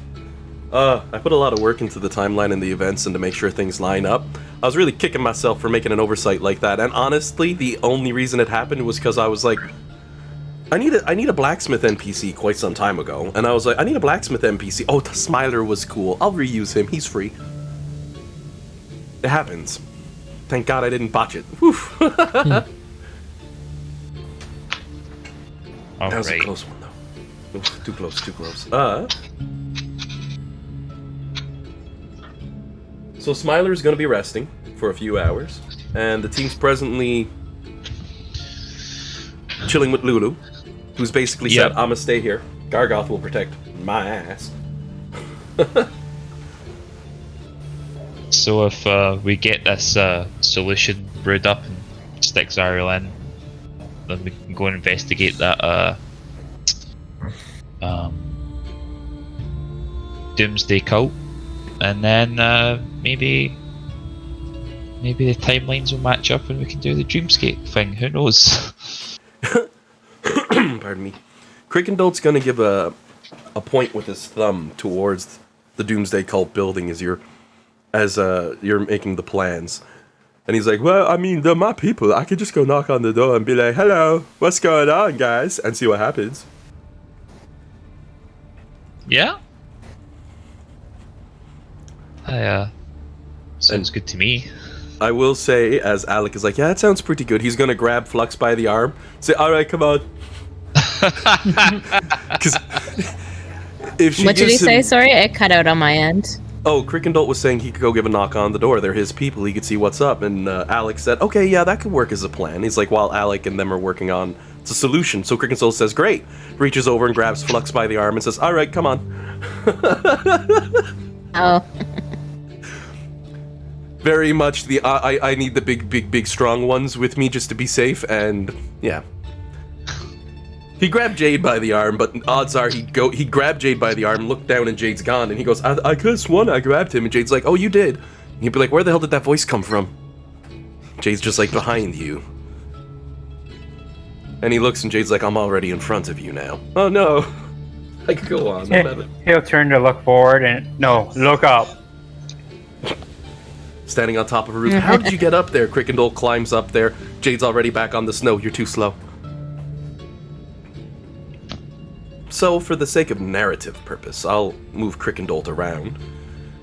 Speaker 1: I put a lot of work into the timeline and the events and to make sure things line up. I was really kicking myself for making an oversight like that, and honestly, the only reason it happened was because I was like, I need a blacksmith NPC quite some time ago, and I was like, I need a blacksmith NPC. Oh, the Smiler was cool. I'll reuse him. He's free. It happens. Thank God I didn't botch it. Whew. That was a close one, though. Oof, too close. So Smiler's going to be resting for a few hours, and the team's presently chilling with Lulu, who's basically said, I'm going to stay here. Gargoth will protect my ass.
Speaker 3: So if we get this solution brewed up and stick Zariel in, then we can go and investigate that Doomsday cult, and then maybe the timelines will match up and we can do the Dreamscape thing. Who knows?
Speaker 1: Pardon me. Crickendolt's gonna give a point with his thumb towards the Doomsday cult building as you're making the plans. And he's like, well, I mean, they're my people. I could just go knock on the door and be like, hello, what's going on, guys? And see what happens.
Speaker 3: Yeah. Sounds good to me.
Speaker 1: I will say, as Alec is like, yeah, that sounds pretty good. He's gonna grab Flux by the arm, say, all right, come on. Because if
Speaker 2: what did he say? Sorry, it cut out on my end.
Speaker 1: Oh, Crickendolt was saying he could go give a knock on the door. They're his people. He could see what's up. And Alec said, okay, yeah, that could work as a plan. He's like, while Alec and them are working on the solution. So Crickendolt says, great. Reaches over and grabs Flux by the arm and says, all right, come on.
Speaker 2: Oh.
Speaker 1: Very much the, I need the big, strong ones with me just to be safe. And, yeah. He grabbed Jade by the arm, but odds are he grabbed Jade by the arm, looked down, and Jade's gone. And he goes, I could have sworn I grabbed him. And Jade's like, oh, you did. And he'd be like, where the hell did that voice come from? Jade's just like, behind you. And he looks, and Jade's like, I'm already in front of you now. Oh, no. I could go on.
Speaker 5: He'll turn to look forward and, no, look up.
Speaker 1: Standing on top of a roof. How did you get up there? Crickendolt climbs up there. Jade's already back on the snow. You're too slow. So, for the sake of narrative purpose, I'll move Crickendolt around,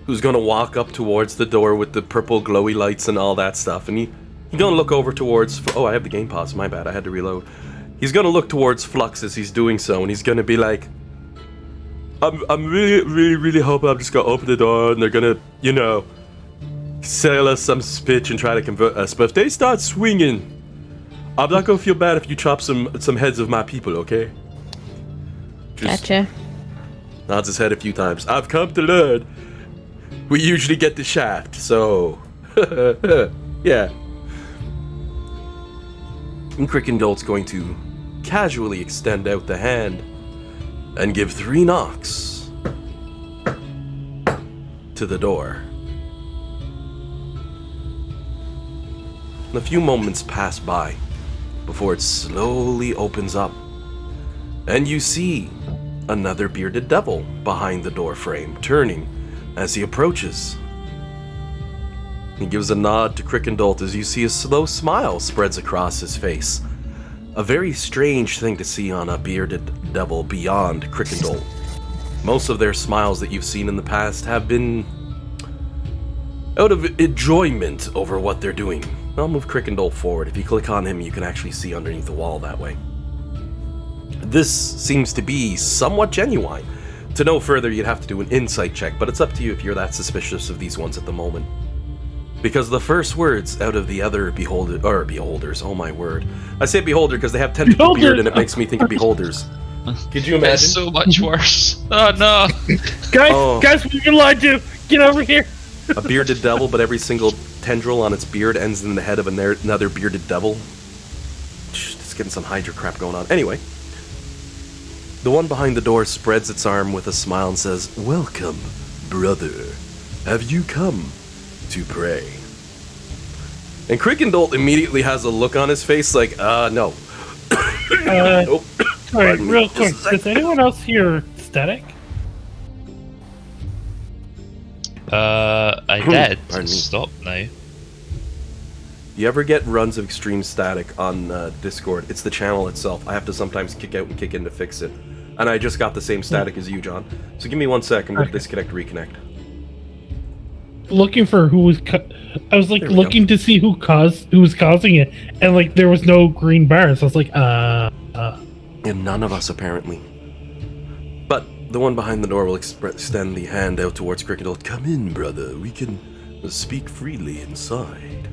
Speaker 1: who's gonna walk up towards the door with the purple glowy lights and all that stuff, and he's gonna look over towards... Oh, I have the game pause, my bad, I had to reload. He's gonna look towards Flux as he's doing so, and he's gonna be like, I'm really hoping I'm just gonna open the door, and they're gonna, you know, sell us some spitch and try to convert us, but if they start swinging, I'm not gonna feel bad if you chop some heads of my people, okay?
Speaker 2: Gotcha.
Speaker 1: Nods his head a few times. I've come to learn. We usually get the shaft, so... yeah. And Crickendolt's going to casually extend out the hand and give 3 knocks to the door. And a few moments pass by before it slowly opens up. And you see another bearded devil behind the door frame, turning as he approaches. He gives a nod to Crickendolt as you see a slow smile spreads across his face. A very strange thing to see on a bearded devil beyond Crickendolt. Most of their smiles that you've seen in the past have been out of enjoyment over what they're doing. I'll move Crickendolt forward. If you click on him, you can actually see underneath the wall that way. This seems to be somewhat genuine. To know further, you'd have to do an insight check, but it's up to you if you're that suspicious of these ones at the moment. Because the first words out of the other beholders, oh my word. I say beholder because they have tentacle beard and it makes me think of beholders. Could you imagine?
Speaker 3: It's so much worse. Oh no.
Speaker 6: Guys, we've been lied to. Get over here.
Speaker 1: A bearded devil, but every single tendril on its beard ends in the head of another bearded devil. Just getting some Hydra crap going on. Anyway. The one behind the door spreads its arm with a smile and says, welcome, brother. Have you come to pray? And Crickendolt immediately has a look on his face like, no. Nope.
Speaker 6: Alright, real quick, does anyone else hear static?
Speaker 3: I did. Stop now.
Speaker 1: You ever get runs of extreme static on Discord? It's the channel itself. I have to sometimes kick out and kick in to fix it. And I just got the same static as you, John. So give me 1 second. We'll disconnect, reconnect.
Speaker 6: Looking for who was... I was like looking to see who was causing it, and like there was no green bars. I was like,
Speaker 1: And none of us apparently. But the one behind the door will extend the hand out towards Crickendolt. Come in, brother. We can Speak freely inside.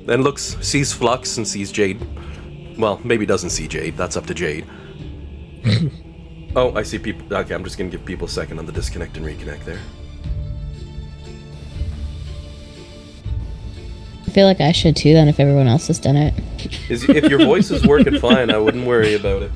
Speaker 1: Then looks, sees Flux and sees Jade. Well, maybe doesn't see Jade. That's up to Jade. Oh, I see people. Okay, I'm just gonna give people a second on the disconnect and reconnect there.
Speaker 2: I feel like I should too then if everyone else has done it.
Speaker 1: If your voice is working fine, I wouldn't worry about it.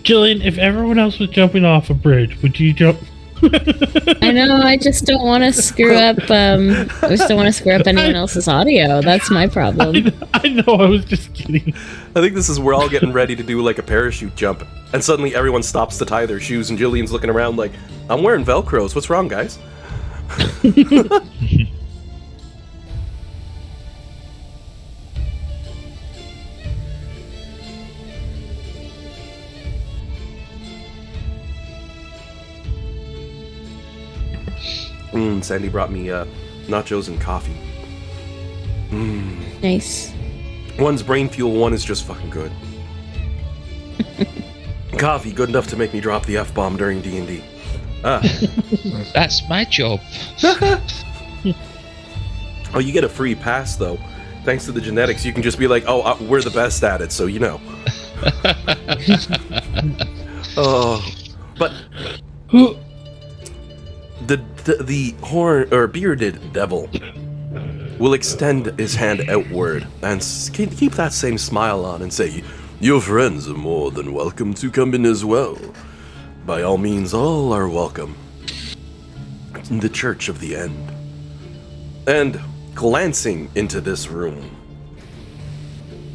Speaker 6: Jillian, if everyone else was jumping off a bridge, would you jump?
Speaker 2: I know, I just don't want to screw up, I just don't want to screw up anyone else's audio. That's my problem.
Speaker 6: I know, I was just kidding.
Speaker 1: I think this is we're all getting ready to do like a parachute jump, and suddenly everyone stops to tie their shoes, and Jillian's looking around like, I'm wearing Velcros, what's wrong, guys? Sandy brought me nachos and coffee.
Speaker 2: Nice.
Speaker 1: One's brain fuel, one is just fucking good. Coffee, good enough to make me drop the F-bomb during D&D.
Speaker 3: That's my job.
Speaker 1: Oh, you get a free pass, though. Thanks to the genetics, you can just be like, oh, we're the best at it, so you know. Oh, but... The horn or bearded devil will extend his hand outward and keep that same smile on and say, "Your friends are more than welcome to come in as well. By all means, all are welcome. In the Church of the End." And glancing into this room,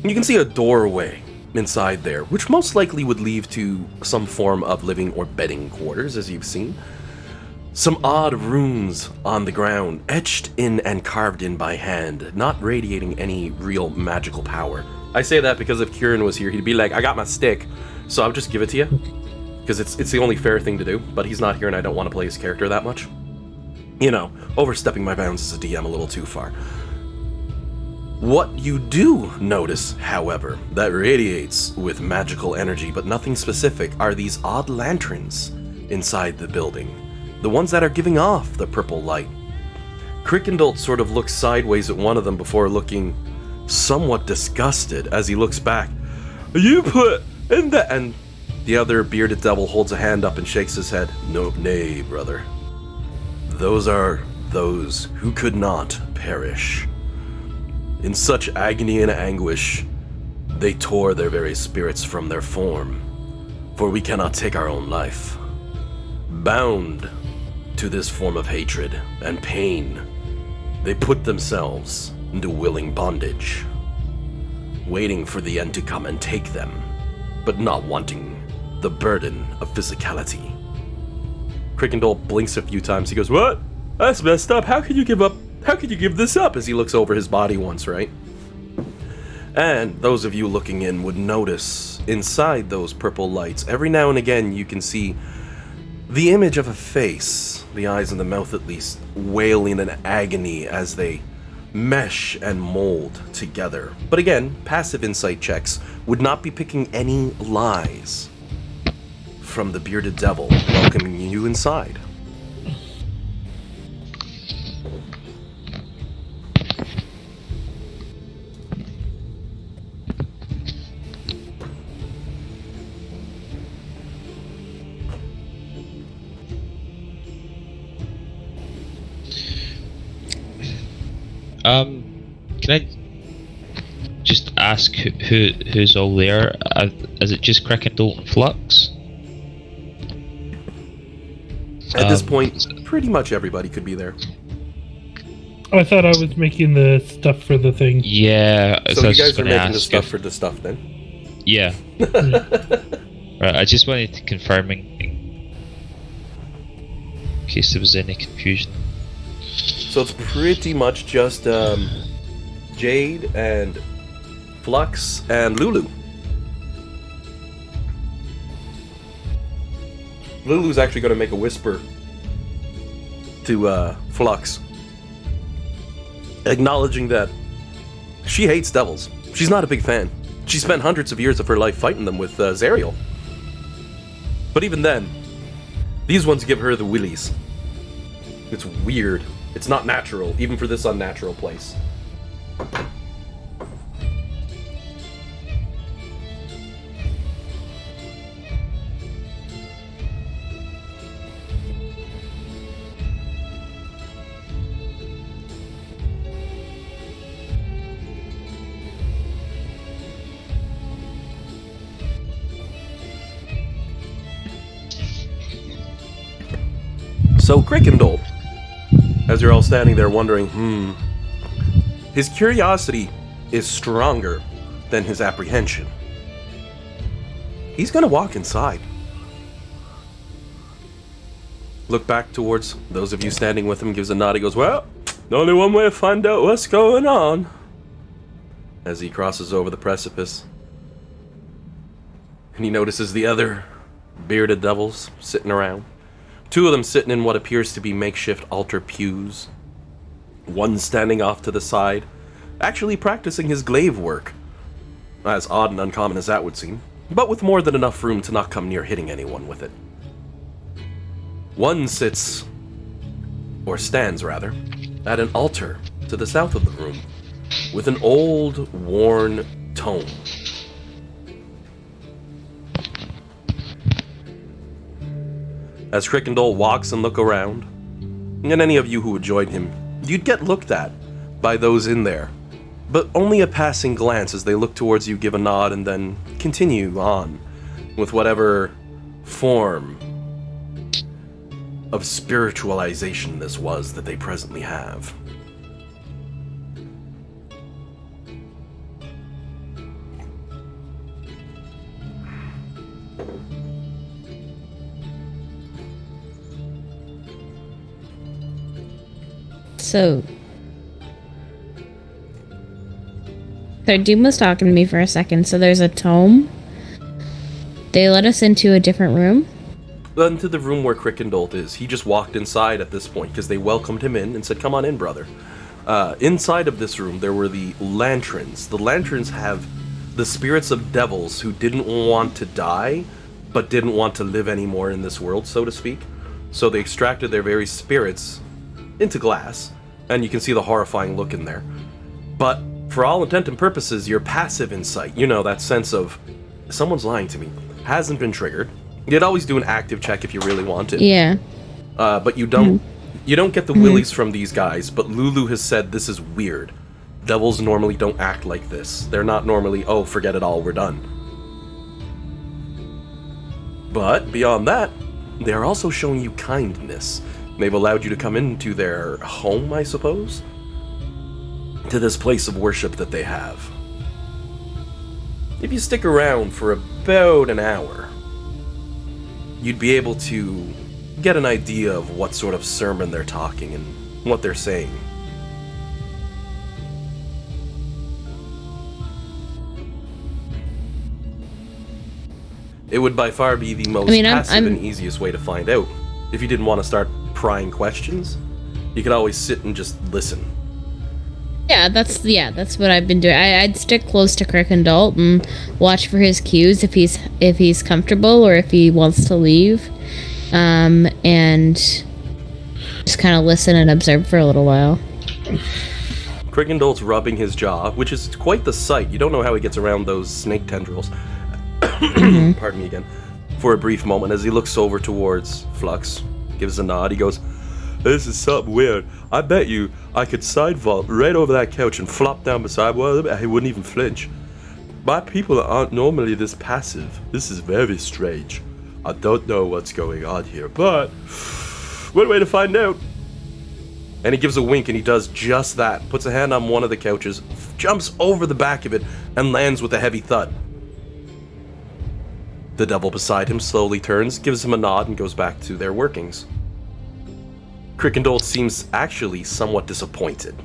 Speaker 1: you can see a doorway inside there, which most likely would lead to some form of living or bedding quarters, as you've seen. Some odd runes on the ground, etched in and carved in by hand, not radiating any real magical power. I say that because if Kieran was here, he'd be like, I got my stick, so I'll just give it to you. Because it's the only fair thing to do, but he's not here and I don't want to play his character that much. You know, overstepping my bounds as a DM a little too far. What you do notice, however, that radiates with magical energy, but nothing specific, are these odd lanterns inside the building. The ones that are giving off the purple light. Crickendalt sort of looks sideways at one of them before looking somewhat disgusted as he looks back. You put in the... And the other bearded devil holds a hand up and shakes his head. No, nay, brother. Those are those who could not perish. In such agony and anguish, they tore their very spirits from their form, for we cannot take our own life. Bound to this form of hatred and pain, they put themselves into willing bondage, waiting for the end to come and take them, but not wanting the burden of physicality. Crickendall blinks a few times. He goes, "What? That's messed up. How could you give up? How could you give this up?" As he looks over his body once, right? And those of you looking in would notice inside those purple lights, every now and again you can see the image of a face, the eyes and the mouth at least, wailing in agony as they mesh and mold together. But again, passive insight checks would not be picking any lies from the bearded devil welcoming you inside.
Speaker 3: Can I just ask who's all there? Is it just Crickendall and Flux?
Speaker 1: At this point, pretty much everybody could be there.
Speaker 6: I thought I was making the stuff for the thing.
Speaker 3: Yeah.
Speaker 1: So you guys are making the stuff for the stuff then?
Speaker 3: Yeah. Right, I just wanted to confirm in case there was any confusion.
Speaker 1: So it's pretty much just Jade and Flux and Lulu. Lulu's actually going to make a whisper to Flux, acknowledging that she hates devils. She's not a big fan. She spent hundreds of years of her life fighting them with Zariel. But even then, these ones give her the willies. It's weird. It's not natural, even for this unnatural place. So Crickendall, as you're all standing there wondering, his curiosity is stronger than his apprehension. He's gonna walk inside. Look back towards those of you standing with him, gives a nod, he goes, well, only one way to find out what's going on. As he crosses over the precipice. And he notices the other bearded devils sitting around. Two of them sitting in what appears to be makeshift altar pews. One standing off to the side, actually practicing his glaive work. As odd and uncommon as that would seem, but with more than enough room to not come near hitting anyone with it. One sits, or stands rather, at an altar to the south of the room, with an old, worn tome. As Crickendall walks and look around, and any of you who would join him, you'd get looked at by those in there, but only a passing glance as they look towards you, give a nod, and then continue on with whatever form of spiritualization this was that they presently have.
Speaker 2: So Doom was talking to me for a second. So there's a tome. They let us into a different room.
Speaker 1: Into the room where Crickendall is. He just walked inside at this point because they welcomed him in and said, come on in, brother. Inside of this room, there were the lanterns. The lanterns have the spirits of devils who didn't want to die, but didn't want to live anymore in this world, so to speak. So they extracted their very spirits into glass, and you can see the horrifying look in there. But for all intent and purposes, your passive insight, you know, that sense of, someone's lying to me, hasn't been triggered. You'd always do an active check if you really wanted.
Speaker 2: Yeah.
Speaker 1: But you don't get the willies from these guys, but Lulu has said this is weird. Devils normally don't act like this. They're not normally, oh, forget it all, we're done. But beyond that, they are also showing you kindness. They've allowed you to come into their home, I suppose? To this place of worship that they have. If you stick around for about an hour, you'd be able to get an idea of what sort of sermon they're talking and what they're saying. It would by far be the most passive and easiest way to find out. If you didn't want to start prying questions, you could always sit and just listen.
Speaker 2: Yeah, that's what I've been doing. I'd stick close to Crickendall and watch for his cues if he's comfortable or if he wants to leave, and just kind of listen and observe for a little while.
Speaker 1: Crickendall's rubbing his jaw, which is quite the sight. You don't know how he gets around those snake tendrils. Pardon me again. For a brief moment, as he looks over towards Flux, gives a nod. He goes, "This is something weird. I bet you I could side vault right over that couch and flop down beside one of them and he wouldn't even flinch. My people aren't normally this passive. This is very strange. I don't know what's going on here, but one way to find out." And he gives a wink and he does just that. Puts a hand on one of the couches, jumps over the back of it, and lands with a heavy thud. The devil beside him slowly turns, gives him a nod, and goes back to their workings. Crickendall seems actually somewhat disappointed.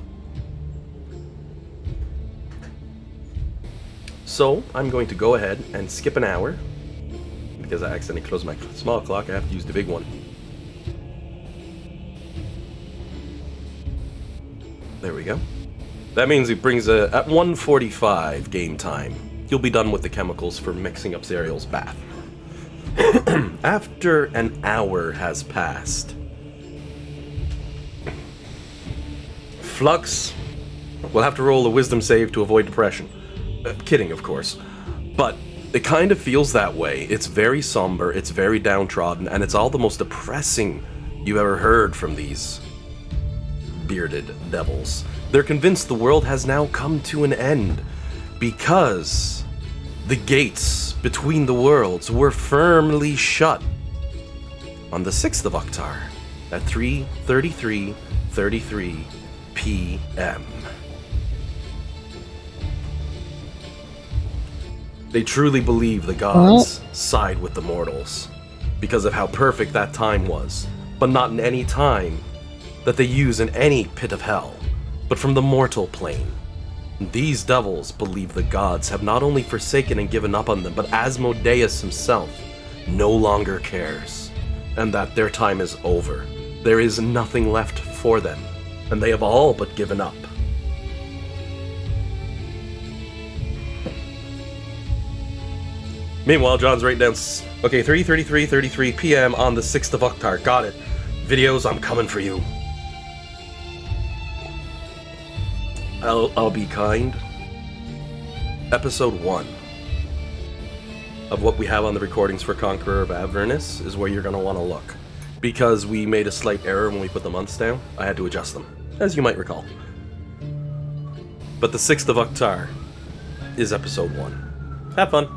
Speaker 1: So, I'm going to go ahead and skip an hour. Because I accidentally closed my small clock, I have to use the big one. There we go. That means it brings at 1:45 game time. You'll be done with the chemicals for mixing up Zariel's bath. After an hour has passed, Flux will have to roll a wisdom save to avoid depression. Kidding, of course. But it kind of feels that way. It's very somber, it's very downtrodden, and it's all the most depressing you ever heard from these bearded devils. They're convinced the world has now come to an end because the gates between the worlds were firmly shut on the 6th of Oktar at 3:33 p.m. They truly believe the gods side with the mortals because of how perfect that time was, but not in any time that they use in any pit of hell, but from the mortal plane. These devils believe the gods have not only forsaken and given up on them, but Asmodeus himself no longer cares, and that their time is over. There is nothing left for them, and they have all but given up. Meanwhile, John's writing down, okay, 3:33 p.m. on the 6th of Oktar. Got it. Videos, I'm coming for you. I'll be kind. Episode 1 of what we have on the recordings for Conqueror of Avernus is where you're going to want to look. Because we made a slight error when we put the months down, I had to adjust them, as you might recall. But the 6th of Oktar is episode 1. Have fun.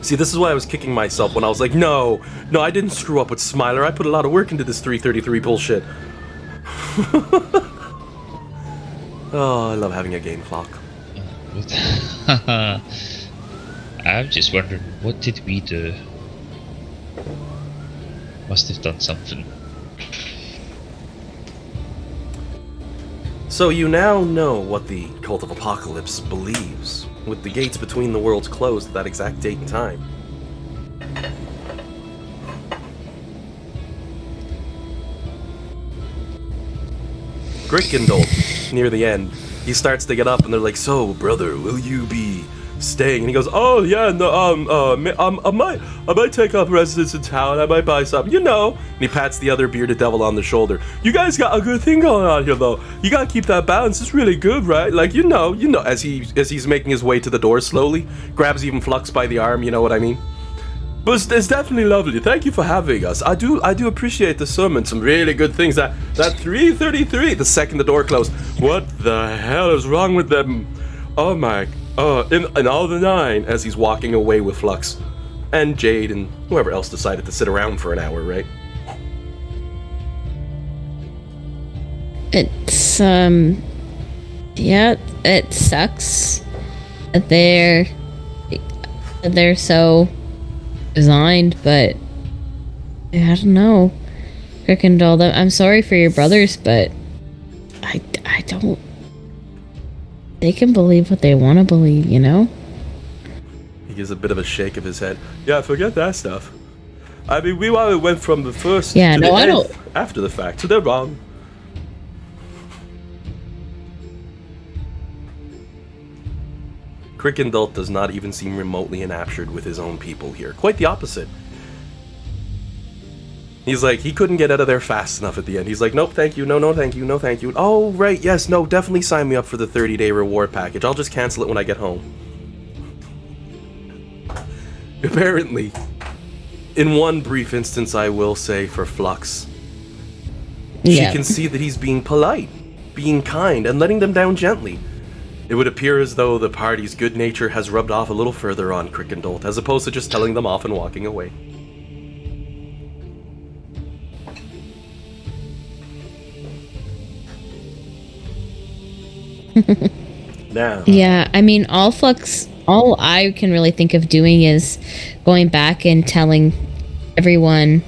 Speaker 1: See, this is why I was kicking myself when I was like, no, I didn't screw up with Smiler. I put a lot of work into this 3:33 bullshit. Oh, I love having a game clock.
Speaker 3: I'm just wondering, what did we do? Must have done something.
Speaker 1: So you now know what the Cult of Apocalypse believes, with the gates between the worlds closed at that exact date and time. Grickendolf, near the end, he starts to get up and they're like, so, brother, will you be staying? And he goes, oh, yeah, no, I might take up residence in town, I might buy something, you know. And he pats the other bearded devil on the shoulder. You guys got a good thing going on here, though. You gotta keep that balance, it's really good, right? Like, you know, as he's making his way to the door slowly, grabs even Flux by the arm, you know what I mean? But it's definitely lovely. Thank you for having us. I do appreciate the sermon. Some really good things. That 3:33, the second the door closed. What the hell is wrong with them? Oh my, in all the 9, as he's walking away with Flux and Jade and whoever else decided to sit around for an hour, right?
Speaker 2: It's yeah, it sucks that they're so designed, but I don't know. Grickendolf, I'm sorry for your brothers, but I don't. They can believe what they want to believe, you know?
Speaker 1: He gives a bit of a shake of his head. Yeah, forget that stuff. I mean, we went from the first to the end after the fact, so they're wrong. Grickendolf does not even seem remotely enraptured with his own people here. Quite the opposite. He's like, he couldn't get out of there fast enough at the end. He's like, nope, thank you, no, thank you, no, thank you. Oh, right, yes, no, definitely sign me up for the 30-day reward package. I'll just cancel it when I get home. Apparently, in one brief instance, I will say, for Flux, she can see that he's being polite, being kind, and letting them down gently. It would appear as though the party's good nature has rubbed off a little further on Grickendolf, as opposed to just telling them off and walking away. Now.
Speaker 2: Yeah, I mean, all I can really think of doing is going back and telling everyone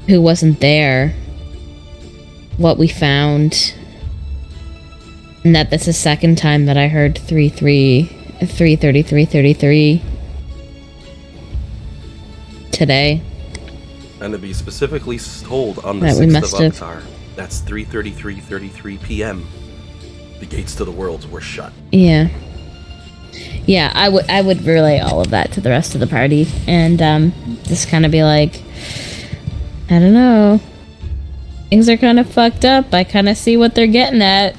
Speaker 2: who wasn't there what we found. And that's the second time that I heard 3:33 today.
Speaker 1: And to be specifically told on the 6th of Oktar, that's 3:33 p.m. The gates to the worlds were shut.
Speaker 2: Yeah. Yeah, I would relay all of that to the rest of the party and just kind of be like, I don't know. Things are kind of fucked up. I kind of see what they're getting at.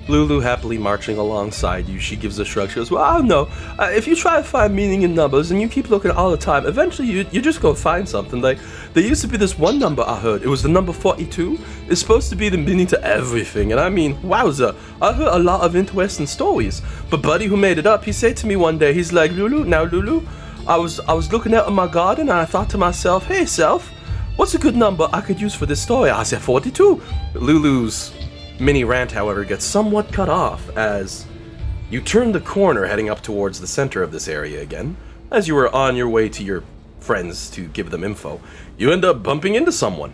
Speaker 1: Lulu happily marching alongside you. She gives a shrug. She goes, well, I don't know. If you try to find meaning in numbers and you keep looking all the time, eventually you just go find something. Like, there used to be this one number I heard. It was the number 42. It's supposed to be the meaning to everything. And I mean, wowza. I heard a lot of interesting stories. But Buddy, who made it up, he said to me one day, he's like, Lulu, I was looking out in my garden and I thought to myself, hey, self, what's a good number I could use for this story? I said 42. Lulu's mini rant, however, gets somewhat cut off as you turn the corner heading up towards the center of this area again. As you were on your way to your friends to give them info, you end up bumping into someone.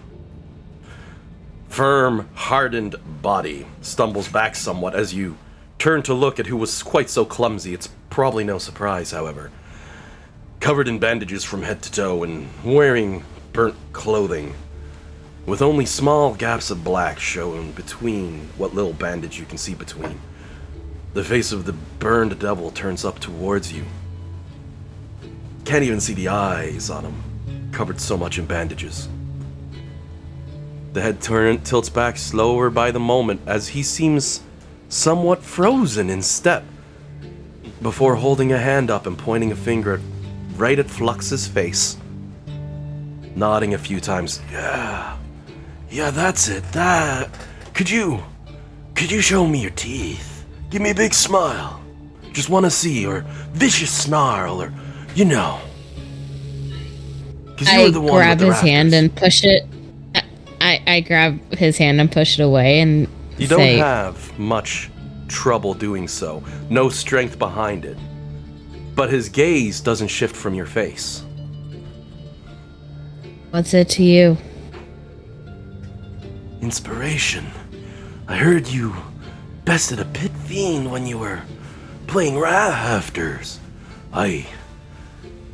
Speaker 1: Firm, hardened body stumbles back somewhat as you turn to look at who was quite so clumsy. It's probably no surprise, however. Covered in bandages from head to toe and wearing burnt clothing, with only small gaps of black showing between what little bandage you can see between. The face of the burned devil turns up towards you. Can't even see the eyes on him, covered so much in bandages. The head tilts back slower by the moment as he seems somewhat frozen in step, before holding a hand up and pointing a finger right at Flux's face. Nodding a few times. Yeah, that's it. That. Could you show me your teeth? Give me a big smile. Just want to see, or vicious snarl, or, you know. 'Cause you're the one
Speaker 2: grab
Speaker 1: with the
Speaker 2: his hand
Speaker 1: raptors.
Speaker 2: and push it. I grab his hand and push it away and
Speaker 1: You don't have much trouble doing so. No strength behind it. But his gaze doesn't shift from your face.
Speaker 2: What's it to you?
Speaker 1: Inspiration. I heard you bested a pit fiend when you were playing rafters. I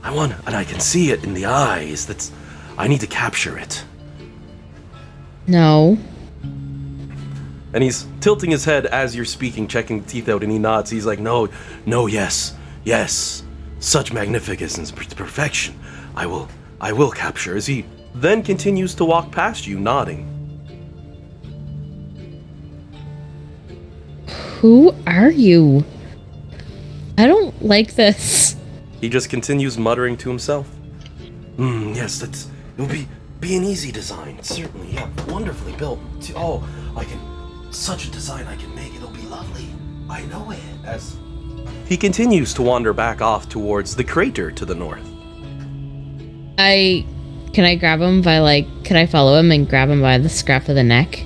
Speaker 1: want, and I can see it in the eyes. I need to capture it.
Speaker 2: No.
Speaker 1: And he's tilting his head as you're speaking, checking the teeth out, and he nods. He's like, no, yes. Such magnificence and perfection. I will capture. As he then continues to walk past you, nodding.
Speaker 2: Who are you? I don't like this.
Speaker 1: He just continues muttering to himself. Yes, it'll be an easy design, certainly, yeah, wonderfully built. Oh, such a design I can make, it'll be lovely. I know it. As he continues to wander back off towards the crater to the north.
Speaker 2: Can I grab him can I follow him and grab him by the scruff of the neck?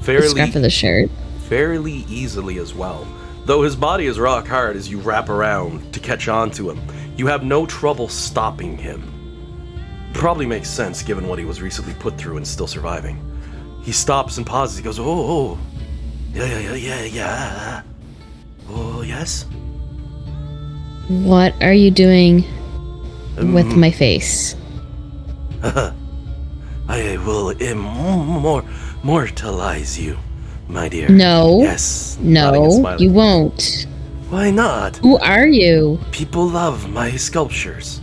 Speaker 2: The scruff of the shirt?
Speaker 1: Fairly easily as well. Though his body is rock hard as you wrap around to catch on to him, you have no trouble stopping him. Probably makes sense given what he was recently put through and still surviving. He stops and pauses. He goes, oh. Yeah. Oh, yes?
Speaker 2: What are you doing with my face?
Speaker 1: I will immortalize you, my dear.
Speaker 2: No.
Speaker 1: Yes.
Speaker 2: No, you won't.
Speaker 1: Why not?
Speaker 2: Who are you?
Speaker 1: People love my sculptures.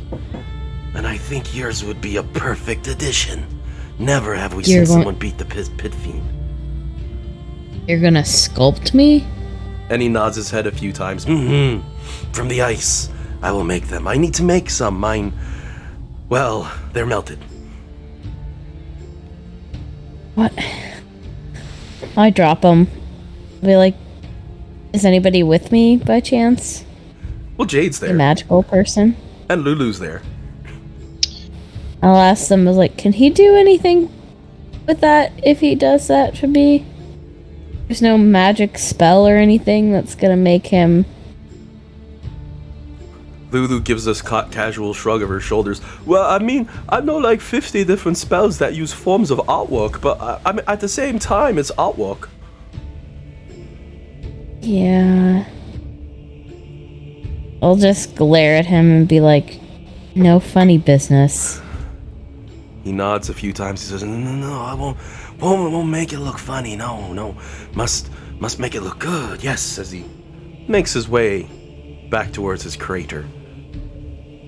Speaker 1: And I think yours would be a perfect addition. Never have we seen someone beat the pit fiend.
Speaker 2: You're gonna sculpt me?
Speaker 1: And he nods his head a few times. From the ice, I will make them. I need to make some. Mine, well, they're melted.
Speaker 2: What? I drop them. Be like, is anybody with me by chance?
Speaker 1: Well, Jade's there.
Speaker 2: A magical person?
Speaker 1: And Lulu's there.
Speaker 2: I'll ask them, can he do anything with that if he does that for me? There's no magic spell or anything that's gonna make him...
Speaker 1: Lulu gives us casual shrug of her shoulders. Well, I mean, I know 50 different spells that use forms of artwork, but I mean, at the same time, it's artwork.
Speaker 2: Yeah. I'll just glare at him and be like, no funny business.
Speaker 1: He nods a few times. He says, no, I won't make it look funny. No, must make it look good. Yes, as he makes his way back towards his crater.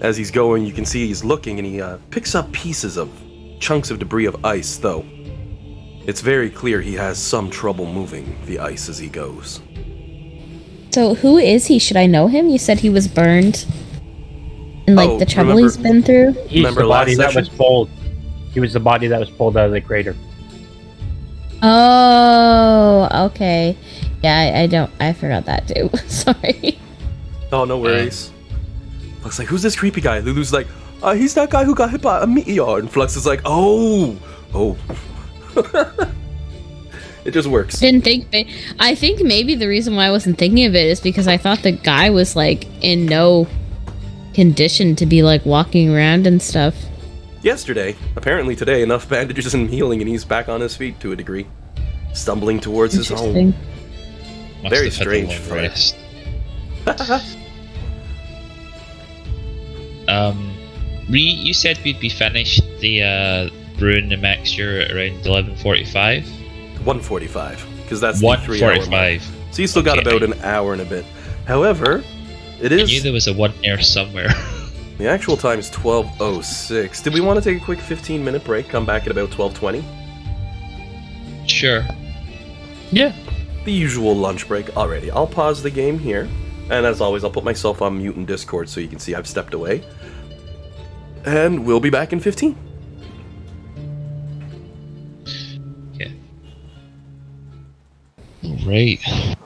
Speaker 1: As he's going, you can see he's looking, and he picks up pieces of chunks of debris of ice, though. It's very clear he has some trouble moving the ice as he goes.
Speaker 2: So who is he? Should I know him? You said he was burned. And the trouble he's been through?
Speaker 5: He's the body that was pulled. He was the body that was pulled out of the crater.
Speaker 2: Oh, okay. Yeah, I forgot that too. Sorry.
Speaker 1: Oh, no worries. Flux like, who's this creepy guy? Lulu's like, he's that guy who got hit by a meteor. And Flux is like, oh. It just works.
Speaker 2: I think maybe the reason why I wasn't thinking of it is because I thought the guy was in no condition to be walking around and stuff.
Speaker 1: Yesterday, apparently today, enough bandages and healing, and he's back on his feet to a degree, stumbling towards his home. Very strange for
Speaker 3: You said we'd be finished the brewing the mixture around 11:45.
Speaker 1: 1:45, because that's the
Speaker 3: 1:45.
Speaker 1: 3 hour mark. So you still got about an hour and a bit. However, it is.
Speaker 3: I knew there was a 1 there somewhere.
Speaker 1: The actual time is 12:06. Did we want to take a quick 15-minute break? Come back at about 12:20.
Speaker 3: Sure.
Speaker 6: Yeah.
Speaker 1: The usual lunch break. Alrighty, I'll pause the game here, and as always, I'll put myself on mute in Discord so you can see I've stepped away. And we'll be back in 15.
Speaker 3: Okay. Alright.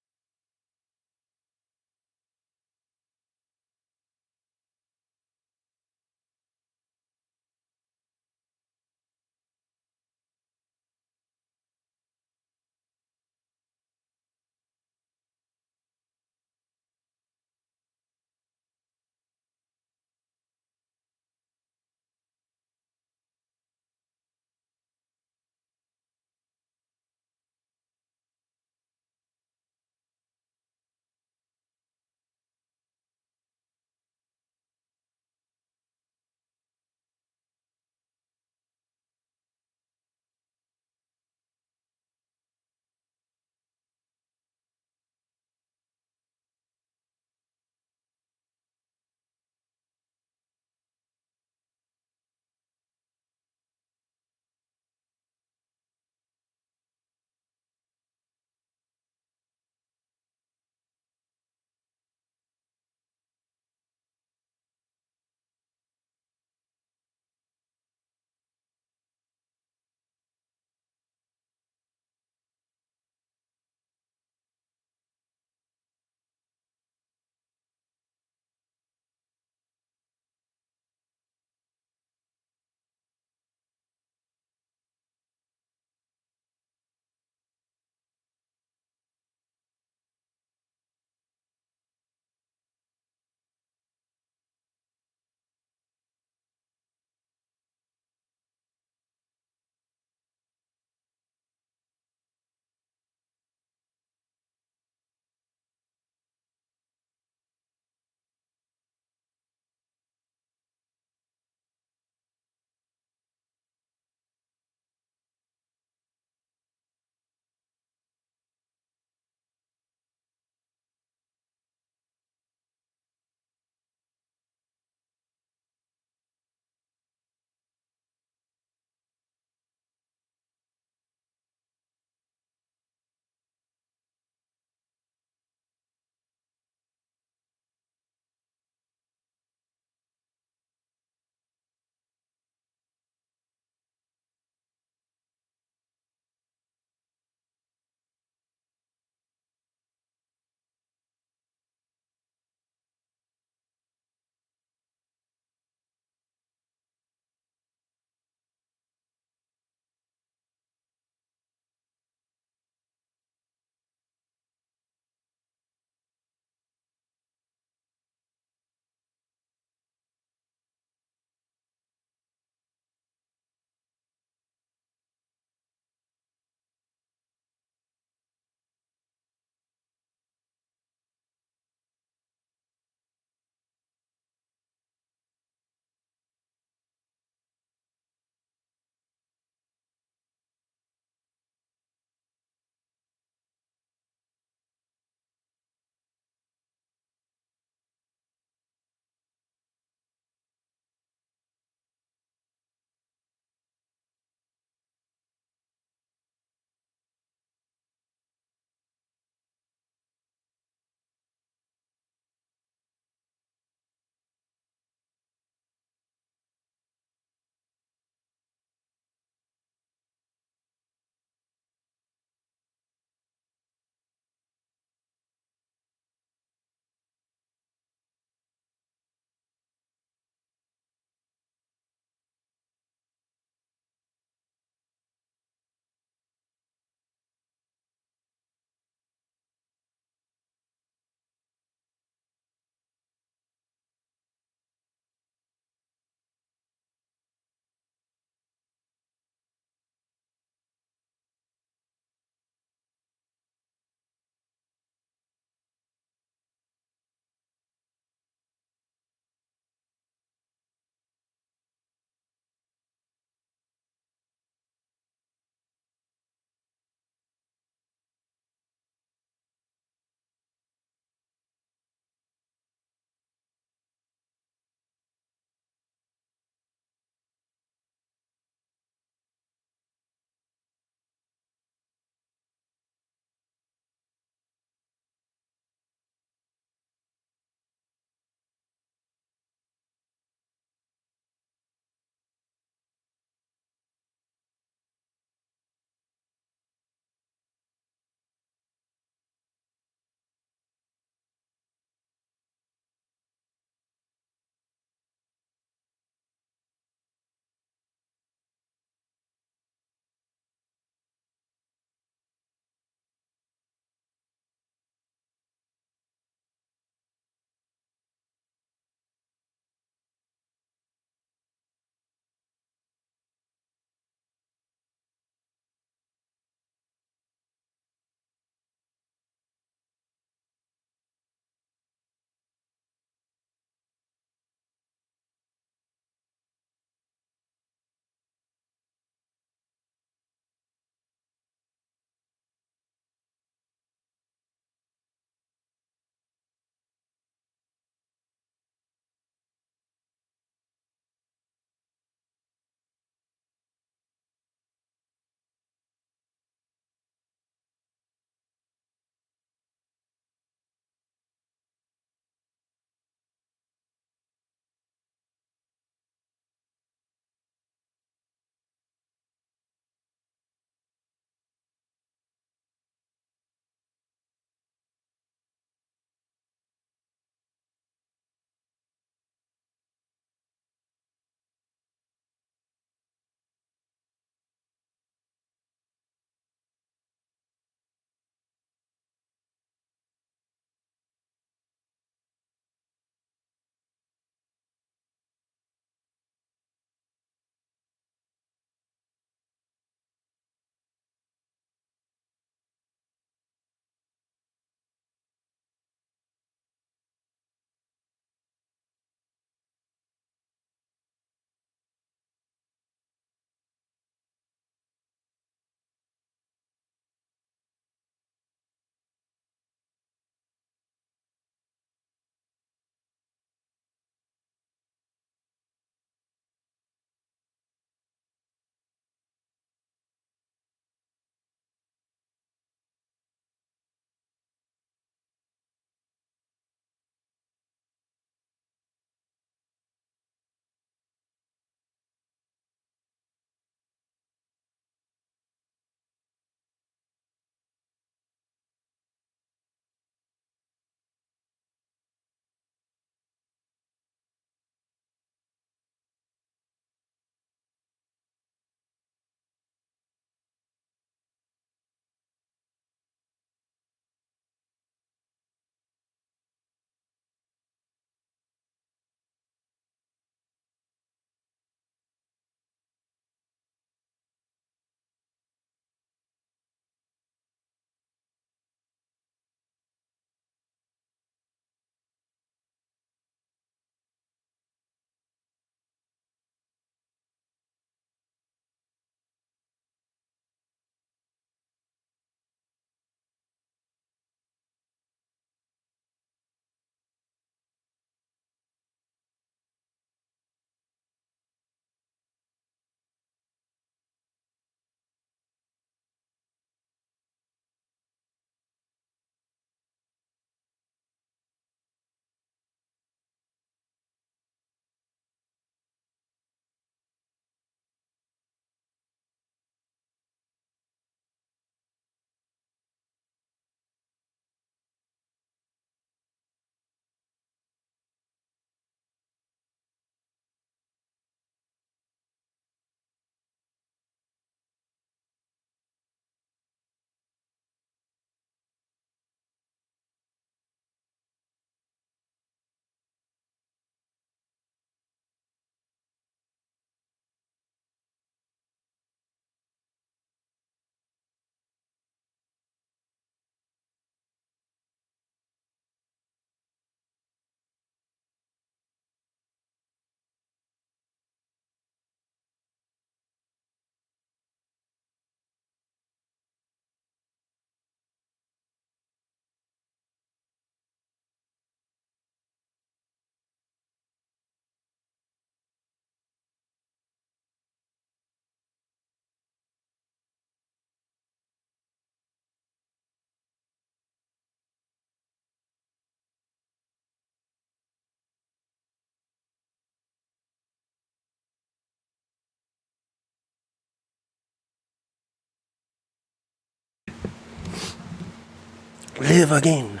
Speaker 1: Live again.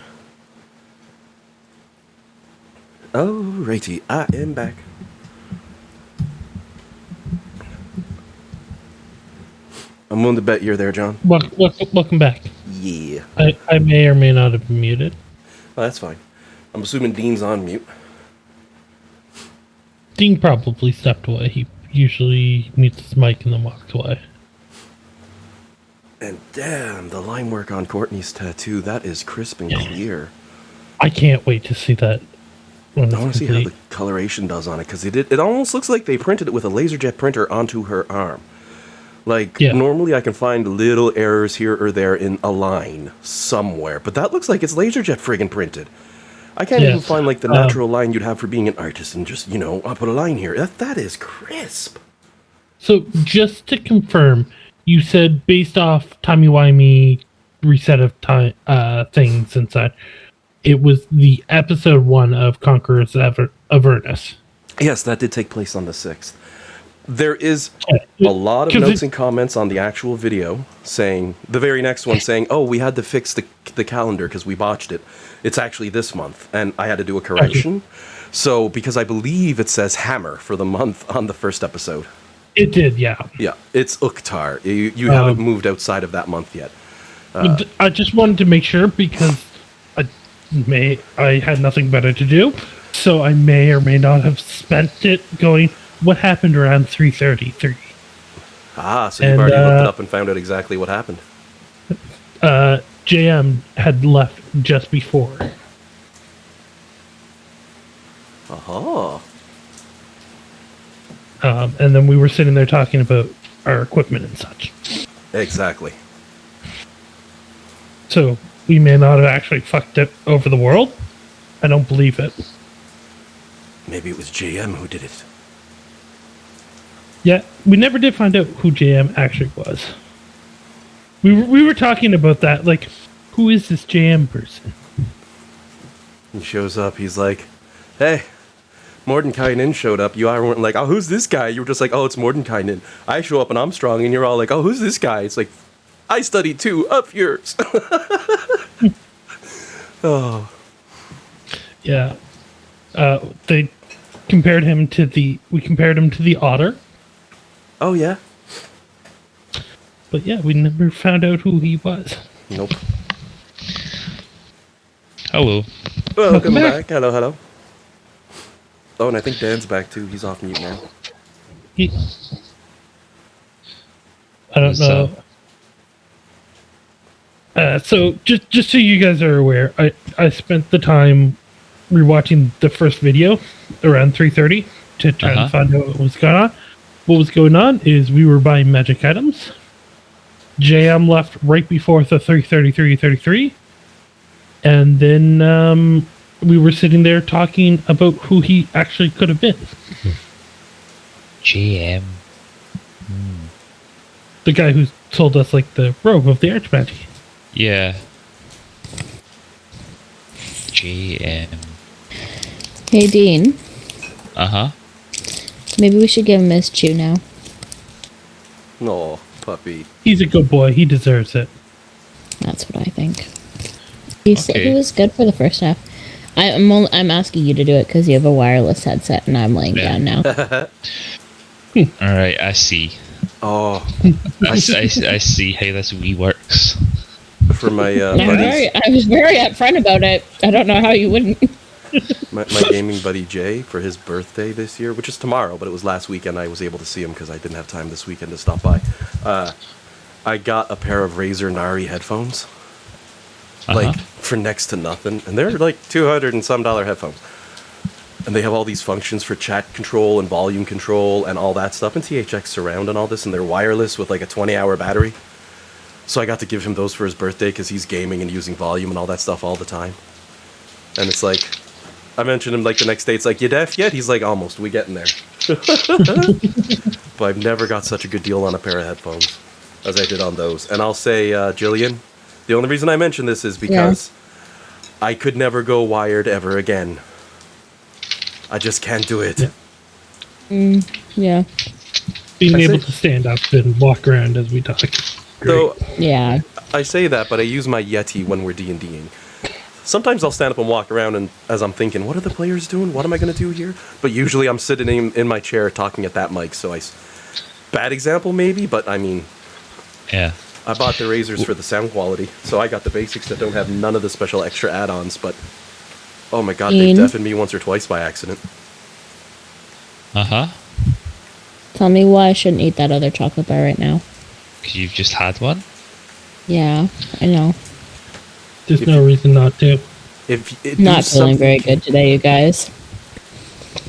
Speaker 1: Alrighty, I am back. I'm willing to bet you're there, John.
Speaker 6: Welcome back.
Speaker 1: Yeah.
Speaker 6: I may or may not have been muted.
Speaker 1: Oh, that's fine. I'm assuming Dean's on mute.
Speaker 6: Dean probably stepped away. He usually mutes his mic and then walks away.
Speaker 1: And damn, the line work on Courtney's tattoo, that is crisp and clear.
Speaker 6: I can't wait to see that.
Speaker 1: I want to see how the coloration does on it, because it almost looks like they printed it with a laserjet printer onto her arm. Like, normally I can find little errors here or there in a line somewhere, but that looks like it's laserjet friggin' printed. I can't even find, like, the natural line you'd have for being an artist and just, I'll put a line here. That is crisp.
Speaker 6: So, just to confirm, you said based off timey-wimey reset of time things inside, it was the episode 1 of Conqueror's Avernus.
Speaker 1: Yes, that did take place on the 6th. There is a lot of notes and comments on the actual video saying, the very next one saying, oh, we had to fix the calendar because we botched it. It's actually this month, and I had to do a correction. So, because I believe it says Hammer for the month on the first episode.
Speaker 6: It did, yeah.
Speaker 1: Yeah, it's Uktar. You haven't moved outside of that month yet.
Speaker 6: I just wanted to make sure because I had nothing better to do, so I may or may not have spent it going, what happened around 3:33?
Speaker 1: So you've already looked it up and found out exactly what happened.
Speaker 6: JM had left just before. And then we were sitting there talking about our equipment and such.
Speaker 1: Exactly.
Speaker 6: So we may not have actually fucked it over the world. I don't believe it.
Speaker 1: Maybe it was JM who did it.
Speaker 6: Yeah, we never did find out who JM actually was. We were talking about that, like, who is this JM person?
Speaker 1: He shows up, he's like, hey, Mordenkainen showed up. You weren't like, oh, who's this guy? You were just like, oh, it's Mordenkainen. I show up and I'm strong, and you're all like, oh, who's this guy? It's like, I studied too, up yours. Oh.
Speaker 6: Yeah. We compared him to the otter.
Speaker 1: Oh, yeah?
Speaker 6: But yeah, we never found out who he was.
Speaker 1: Nope.
Speaker 3: Hello.
Speaker 1: Welcome back. Hello. Oh, and I think Dan's back too. He's off mute now.
Speaker 6: I don't know. So just so you guys are aware, I spent the time rewatching the first video around 3:30 to try to find out what was going on. What was going on is we were buying magic items. JM left right before the 3:33, and then we were sitting there talking about who he actually could have been.
Speaker 3: JM.
Speaker 6: The guy who told us, like, the robe of the Archmage.
Speaker 3: Yeah. JM.
Speaker 2: Hey, Dean. Maybe we should give him his chew now.
Speaker 1: No, puppy.
Speaker 6: He's a good boy. He deserves it.
Speaker 2: That's what I think. He said he was good for the first half. I'm asking you to do it because you have a wireless headset and I'm laying down now.
Speaker 3: Alright, I see.
Speaker 1: Oh.
Speaker 3: I see how this Wii works.
Speaker 1: For my buddies.
Speaker 2: I was very upfront about it. I don't know how you wouldn't.
Speaker 1: My gaming buddy Jay, for his birthday this year, which is tomorrow, but it was last weekend, I was able to see him because I didn't have time this weekend to stop by. I got a pair of Razer Nari headphones, like, for next to nothing, and they're like $200 and some headphones. And they have all these functions for chat control and volume control and all that stuff, and THX surround and all this, and they're wireless with like a 20-hour battery. So I got to give him those for his birthday because he's gaming and using volume and all that stuff all the time. And it's like, I mentioned him like the next day, it's like, you deaf yet? He's like, almost, we getting there. But I've never got such a good deal on a pair of headphones as I did on those. And I'll say, Jillian, the only reason I mention this is because I could never go wired ever again. I just can't do it.
Speaker 6: Yeah. Being able to stand up and walk around as we talk.
Speaker 1: So,
Speaker 2: yeah.
Speaker 1: I say that, but I use my Yeti when we're D&Ding. Sometimes I'll stand up and walk around, and as I'm thinking, what are the players doing? What am I going to do here? But usually I'm sitting in my chair talking at that mic, so bad example maybe, but I mean...
Speaker 3: Yeah.
Speaker 1: I bought the razors for the sound quality, so I got the basics that don't have none of the special extra add-ons, but... Oh my god, they've deafened me once or twice by accident.
Speaker 3: Uh-huh.
Speaker 2: Tell me why I shouldn't eat that other chocolate bar right now.
Speaker 3: Because you've just had one?
Speaker 2: Yeah, I know.
Speaker 6: There's no reason not to.
Speaker 1: If it
Speaker 2: Not feeling very good today, you guys.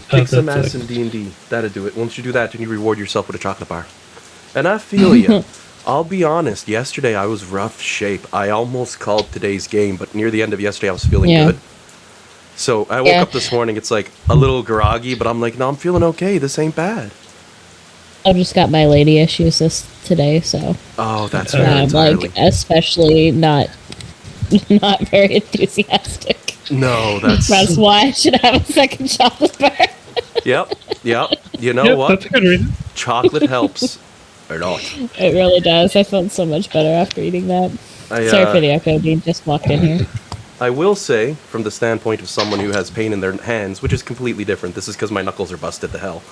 Speaker 1: Kick some
Speaker 6: that's
Speaker 1: ass in D&D. That'll do it. Once you do that, then you reward yourself with a chocolate bar. And I feel ya. I'll be honest, yesterday I was rough shape. I almost called today's game, but near the end of yesterday I was feeling good. So I woke up this morning, it's like a little groggy, but I'm like, no, I'm feeling okay. This ain't bad.
Speaker 2: I just got my lady issues today, so
Speaker 1: Oh, that's
Speaker 2: I'm
Speaker 1: fair entirely.
Speaker 2: like especially not very enthusiastic.
Speaker 1: No, that's
Speaker 2: why I should have a second chocolate bar.
Speaker 1: Yep. You know what?
Speaker 6: That's a good reason.
Speaker 1: Chocolate helps. Or not.
Speaker 2: It really does. I felt so much better after eating that. Sorry for the echo. Dean just walked in here.
Speaker 1: I will say, from the standpoint of someone who has pain in their hands, which is completely different. This is because my knuckles are busted to hell.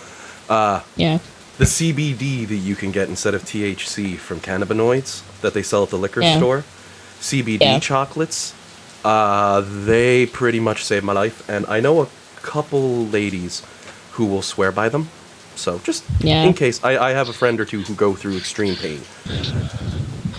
Speaker 2: Yeah.
Speaker 1: The CBD that you can get instead of THC from cannabinoids that they sell at the liquor store, CBD chocolates, they pretty much saved my life. And I know a couple ladies who will swear by them. So just in case, I have a friend or two who go through extreme pain.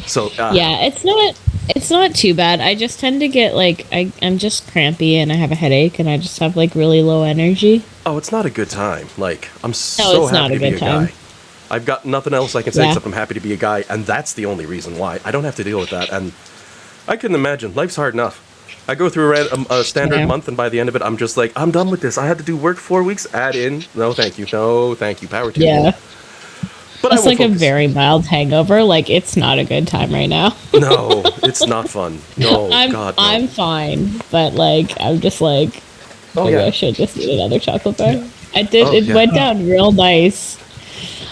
Speaker 1: So
Speaker 2: yeah, it's not too bad. I just tend to get like I'm just crampy and I have a headache and I just have like really low energy.
Speaker 1: Oh, it's not a good time. Like I'm so happy to be a guy. I've got nothing else I can say except I'm happy to be a guy, and that's the only reason why. I don't have to deal with that, and I couldn't imagine. Life's hard enough. I go through a standard month, and by the end of it, I'm just like, I'm done with this. I had to do work 4 weeks, add in. No, thank you. No, thank you. Power to you.
Speaker 2: Yeah.
Speaker 1: But
Speaker 2: it's like a very mild hangover. Like, it's not a good time right now.
Speaker 1: No, it's not fun. No, God, no.
Speaker 2: I'm fine, but, like, I'm just like, maybe I should just eat another chocolate bar. I did. It went down real nice.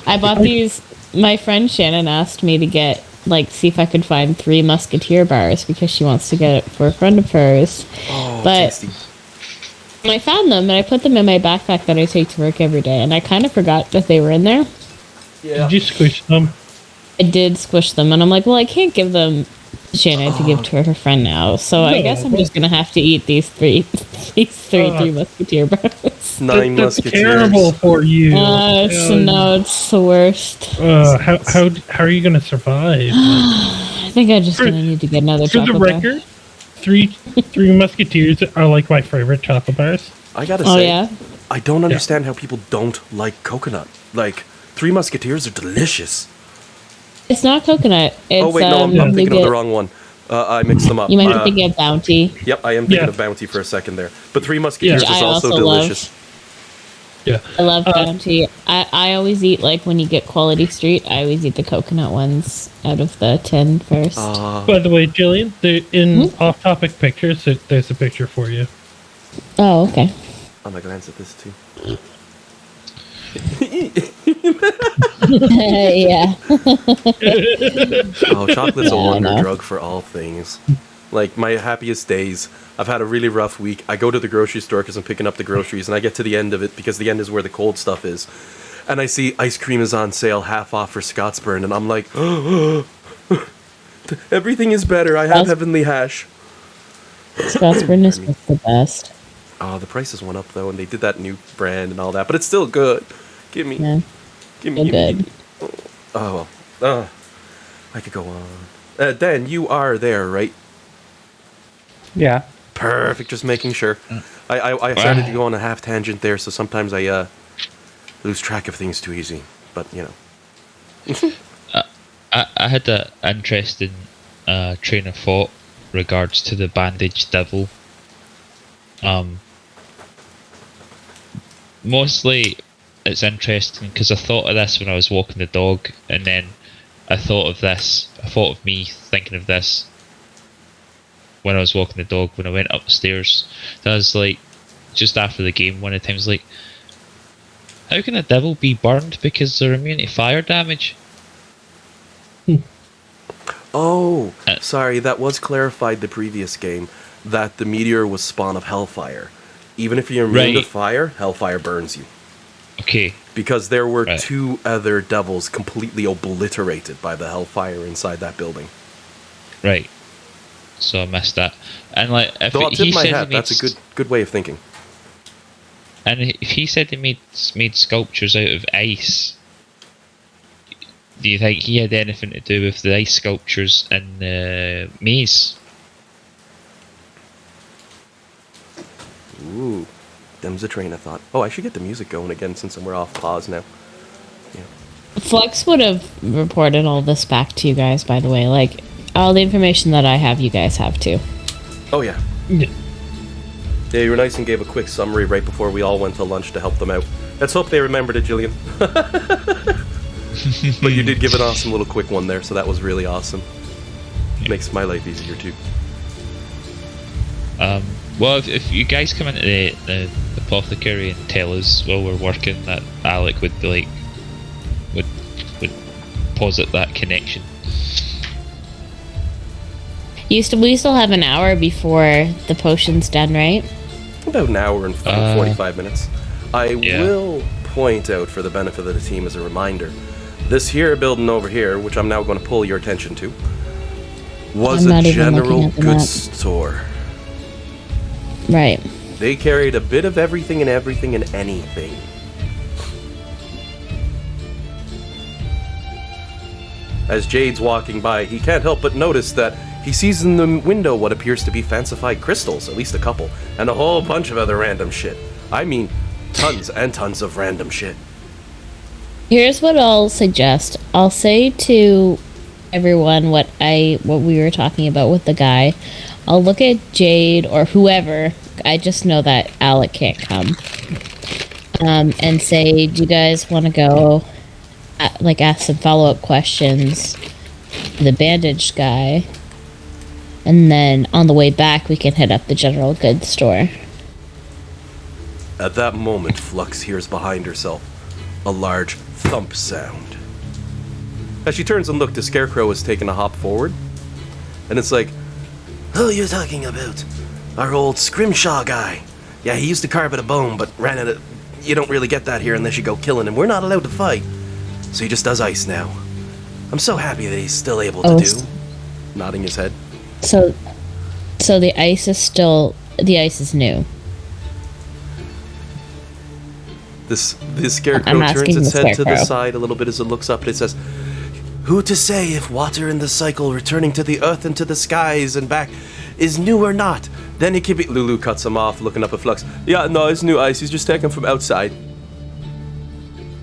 Speaker 2: I bought these. My friend Shannon asked me to get, like, see if I could find 3 Musketeer bars because she wants to get it for a friend of hers.
Speaker 1: Oh,
Speaker 2: but
Speaker 1: tasty.
Speaker 2: I found them and I put them in my backpack that I take to work every day, and I kind of forgot that they were in there.
Speaker 6: Yeah. Did you squish them?
Speaker 2: I did squish them, and I'm like, well, I can't give them to Shannon to give to her friend now, so I guess I'm just gonna have to eat these three Three Musketeer bars.
Speaker 1: 9
Speaker 6: That's
Speaker 1: Musketeers.
Speaker 6: terrible for you.
Speaker 2: It's the worst.
Speaker 6: How are you gonna survive?
Speaker 2: I think I'm just gonna need to get another chocolate bar.
Speaker 6: For the record, three Musketeers are like my favorite chocolate bars.
Speaker 1: I gotta say, I don't understand how people don't like coconut. Like, 3 Musketeers are delicious.
Speaker 2: It's not coconut. It's,
Speaker 1: oh wait, no, I'm thinking of the wrong one. I mixed them up.
Speaker 2: You might be thinking of Bounty.
Speaker 1: Yep, I am thinking of Bounty for a second there. But 3 Musketeers is also delicious.
Speaker 6: Yeah,
Speaker 2: I love Bounty. I always eat, like, when you get Quality Street, I always eat the coconut ones out of the tin first.
Speaker 6: By the way, Jillian, in off-topic pictures, there's a picture for you.
Speaker 2: Oh, okay.
Speaker 1: I'm gonna glance at this too.
Speaker 2: Yeah.
Speaker 1: Oh, chocolate's a wonder drug for all things. Like, my happiest days, I've had a really rough week. I go to the grocery store because I'm picking up the groceries, and I get to the end of it because the end is where the cold stuff is. And I see ice cream is on sale, half off for Scottsburn, and I'm like, everything is better. I have Heavenly Hash.
Speaker 2: Scottsburn is the best.
Speaker 1: Oh, the prices went up, though, and they did that new brand and all that, but it's still good. Give me. Oh, well. I could go on. Dan, you are there, right?
Speaker 5: Yeah.
Speaker 1: Perfect, just making sure. I started to go on a half tangent there, so sometimes I lose track of things too easy. But, you know.
Speaker 3: I had an interesting train of thought regards to the bandaged devil. Mostly it's interesting because I thought of this when I was walking the dog, and then I thought of me thinking of this when I was walking the dog when I went upstairs. So I was like, just after the game, one of the times, like, how can a devil be burned because they're immune to fire damage?
Speaker 1: Oh, sorry, that was clarified the previous game, that the meteor was spawn of hellfire. Even if you're immune to fire, hellfire burns you.
Speaker 3: Okay.
Speaker 1: Because there were 2 other devils completely obliterated by the hellfire inside that building.
Speaker 3: Right. So I missed that. And like, if
Speaker 1: Though I'll tip
Speaker 3: he
Speaker 1: my
Speaker 3: said
Speaker 1: hat,
Speaker 3: he made,
Speaker 1: that's a good way of thinking.
Speaker 3: and if he said he made sculptures out of ice, do you think he had anything to do with the ice sculptures in the maze?
Speaker 1: Ooh, them's a train of thought. Oh, I should get the music going again since we're off pause now. Yeah.
Speaker 2: Flex would have reported all this back to you guys, by the way. Like, all the information that I have, you guys have too.
Speaker 1: Oh, yeah.
Speaker 6: Yeah.
Speaker 1: Yeah, you were nice and gave a quick summary right before we all went to lunch to help them out. Let's hope they remembered it, Jillian. But you did give an awesome little quick one there, so that was really awesome. Makes my life easier, too.
Speaker 3: Well, if you guys come into the apothecary and tell us while we're working that Alec would be like, would posit that connection.
Speaker 2: We still have an hour before the potion's done, right?
Speaker 1: About an hour and 45 minutes. I will point out, for the benefit of the team as a reminder, this here building over here, which I'm now going to pull your attention to, was a general goods store.
Speaker 2: Right.
Speaker 1: They carried a bit of everything and anything. As Jade's walking by, he can't help but notice that he sees in the window what appears to be fancified crystals, at least a couple, and a whole bunch of other random shit. I mean, tons and tons of random shit.
Speaker 2: Here's what I'll suggest. I'll say to everyone what we were talking about with the guy. I'll look at Jade or whoever. I just know that Alec can't come. And say, do you guys want to go, ask some follow-up questions to the bandaged guy? And then on the way back, we can hit up the general goods store.
Speaker 1: At that moment, Flux hears behind herself a large thump sound. As she turns and looks, the Scarecrow has taken a hop forward. And it's like, who are you talking about? Our old Scrimshaw guy. Yeah, he used to carve at a bone, but ran out of... You don't really get that here unless you go killing him. We're not allowed to fight. So he just does ice now. I'm so happy that he's still able to do. Nodding his head.
Speaker 2: So the ice is new.
Speaker 1: This Scarecrow turns its head to the side a little bit as it looks up and it says, who to say if water in the cycle returning to the earth and to the skies and back is new or not? Then it could be... Lulu cuts him off, looking up at Flux. Yeah, no, it's new ice. He's just taken from outside.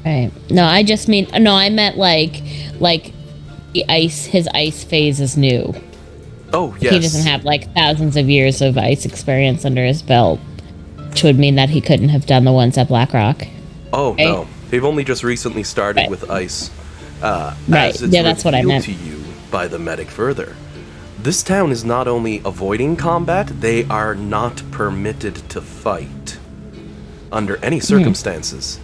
Speaker 2: Right. No, I just mean... No, I meant like the ice... His ice phase is new.
Speaker 1: Oh, yes.
Speaker 2: He doesn't have, thousands of years of ice experience under his belt, which would mean that he couldn't have done the ones at Blackrock.
Speaker 1: Oh, right? No. They've only just recently started with ice.
Speaker 2: Right.
Speaker 1: As it's
Speaker 2: that's what I meant.
Speaker 1: to you by the medic further. This town is not only avoiding combat, they are not permitted to fight. Under any circumstances.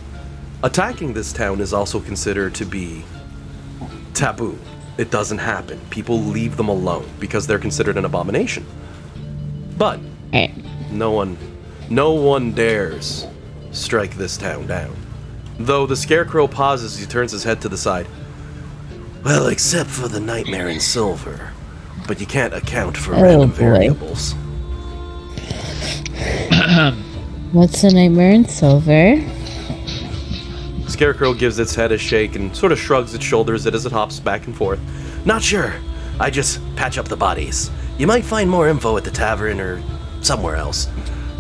Speaker 1: Attacking this town is also considered to be taboo. It doesn't happen. People leave them alone because they're considered an abomination. But no one dares strike this town down. Though the Scarecrow pauses, he turns his head to the side. Well, except for the Nightmare in Silver. But you can't account for random variables.
Speaker 2: What's the Nightmare in Silver?
Speaker 1: Scarecrow gives its head a shake and sort of shrugs its shoulders as it hops back and forth. Not sure. I just patch up the bodies. You might find more info at the tavern or somewhere else.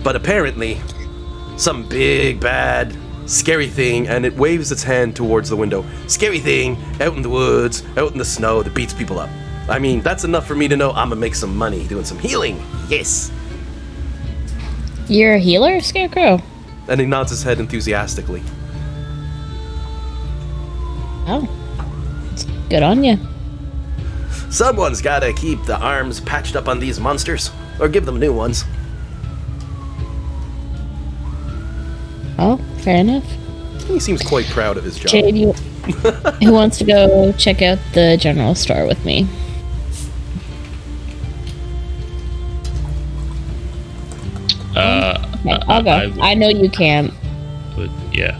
Speaker 1: But apparently, some big, bad, scary thing, and it waves its hand towards the window. Scary thing, out in the woods, out in the snow, that beats people up. I mean, that's enough for me to know I'm gonna make some money doing some healing. Yes.
Speaker 2: You're a healer, Scarecrow?
Speaker 1: And he nods his head enthusiastically.
Speaker 2: Oh. It's good on you.
Speaker 1: Someone's gotta keep the arms patched up on these monsters, or give them new ones.
Speaker 2: Oh, fair enough.
Speaker 1: He seems quite proud of his job.
Speaker 2: Jade, who wants to go check out the general store with me? Okay, I'll go. I know you can't.
Speaker 3: But yeah.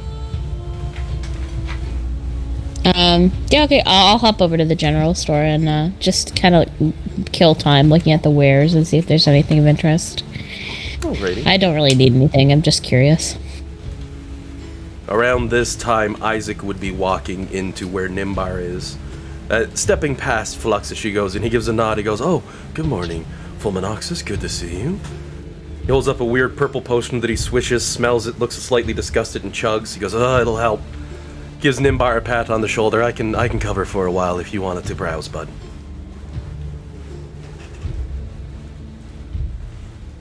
Speaker 2: Yeah, okay, I'll hop over to the general store and just kind of kill time looking at the wares and see if there's anything of interest.
Speaker 1: Alrighty.
Speaker 2: I don't really need anything, I'm just curious.
Speaker 1: Around this time, Isaac would be walking into where Nimbar is. Stepping past Flux as she goes in, he gives a nod. He goes, "Oh, good morning, Fulminoxus, good to see you." He holds up a weird purple potion that he swishes, smells it, looks slightly disgusted, and chugs. He goes, "Oh, it'll help." Gives Nimbar a pat on the shoulder. I can cover for a while if you wanted to browse, bud.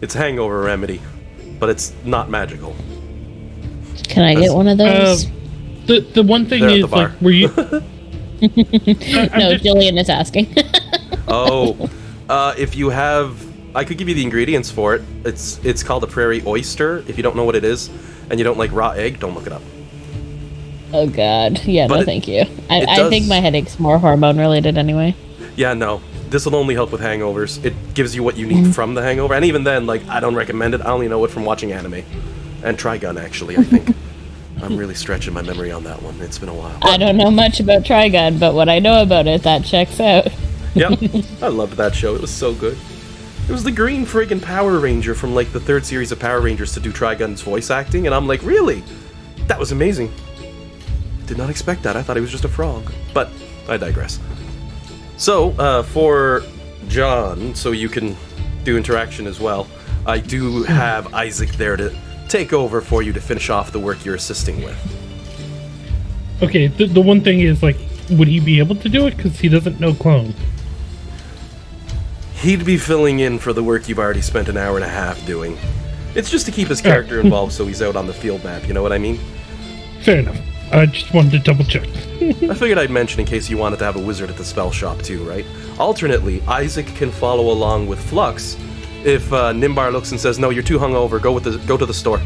Speaker 1: It's a hangover remedy, but it's not magical.
Speaker 2: Can I get one of those?
Speaker 6: The one thing
Speaker 1: They're at
Speaker 6: is,
Speaker 1: the bar.
Speaker 6: like, were you...
Speaker 2: No, Jillian is asking.
Speaker 1: If you have... I could give you the ingredients for it. It's called a prairie oyster. If you don't know what it is, and you don't like raw egg, don't look it up.
Speaker 2: Oh god. Yeah,
Speaker 1: But
Speaker 2: no
Speaker 1: it-
Speaker 2: thank you. I
Speaker 1: does-
Speaker 2: think my headache's more hormone related anyway.
Speaker 1: Yeah, no. This will only help with hangovers. It gives you what you need from the hangover. And even then, like, I don't recommend it. I only know it from watching anime. And Trigun, actually, I think. I'm really stretching my memory on that one. It's been a while.
Speaker 2: I don't know much about Trigun, but what I know about it, that checks out.
Speaker 1: Yep. I loved that show. It was so good. It was the green friggin' Power Ranger from, like, the third series of Power Rangers to do Trigun's voice acting. And I'm like, really? That was amazing. Did not expect that. I thought he was just a frog. But I digress. So, for John, so you can do interaction as well, I do have Isaac there to take over for you to finish off the work you're assisting with.
Speaker 6: Okay, the one thing is, like, would he be able to do it? Because he doesn't know clone.
Speaker 1: He'd be filling in for the work you've already spent an hour and a half doing. It's just to keep his character involved so he's out on the field map, you know what I mean?
Speaker 6: Fair enough. I just wanted to double check.
Speaker 1: I figured I'd mention in case you wanted to have a wizard at the spell shop too, right? Alternately, Isaac can follow along with Flux. If Nimbar looks and says, "No, you're too hungover. Go to the store."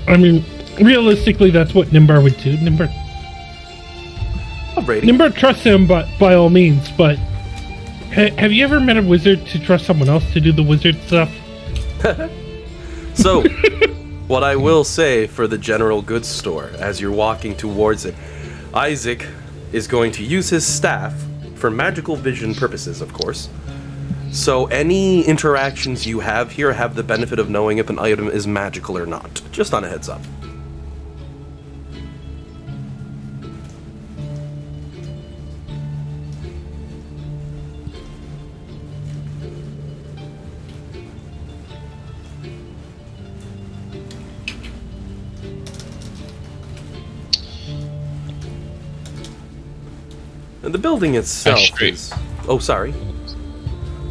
Speaker 6: I mean, realistically, that's what Nimbar would do. Nimbar trusts him, but by all means. But have you ever met a wizard to trust someone else to do the wizard stuff?
Speaker 1: So, what I will say for the general goods store, as you're walking towards it, Isaac is going to use his staff for magical vision purposes, of course. So any interactions you have here have the benefit of knowing if an item is magical or not. Just on a heads up. And the building itself is... Oh, sorry.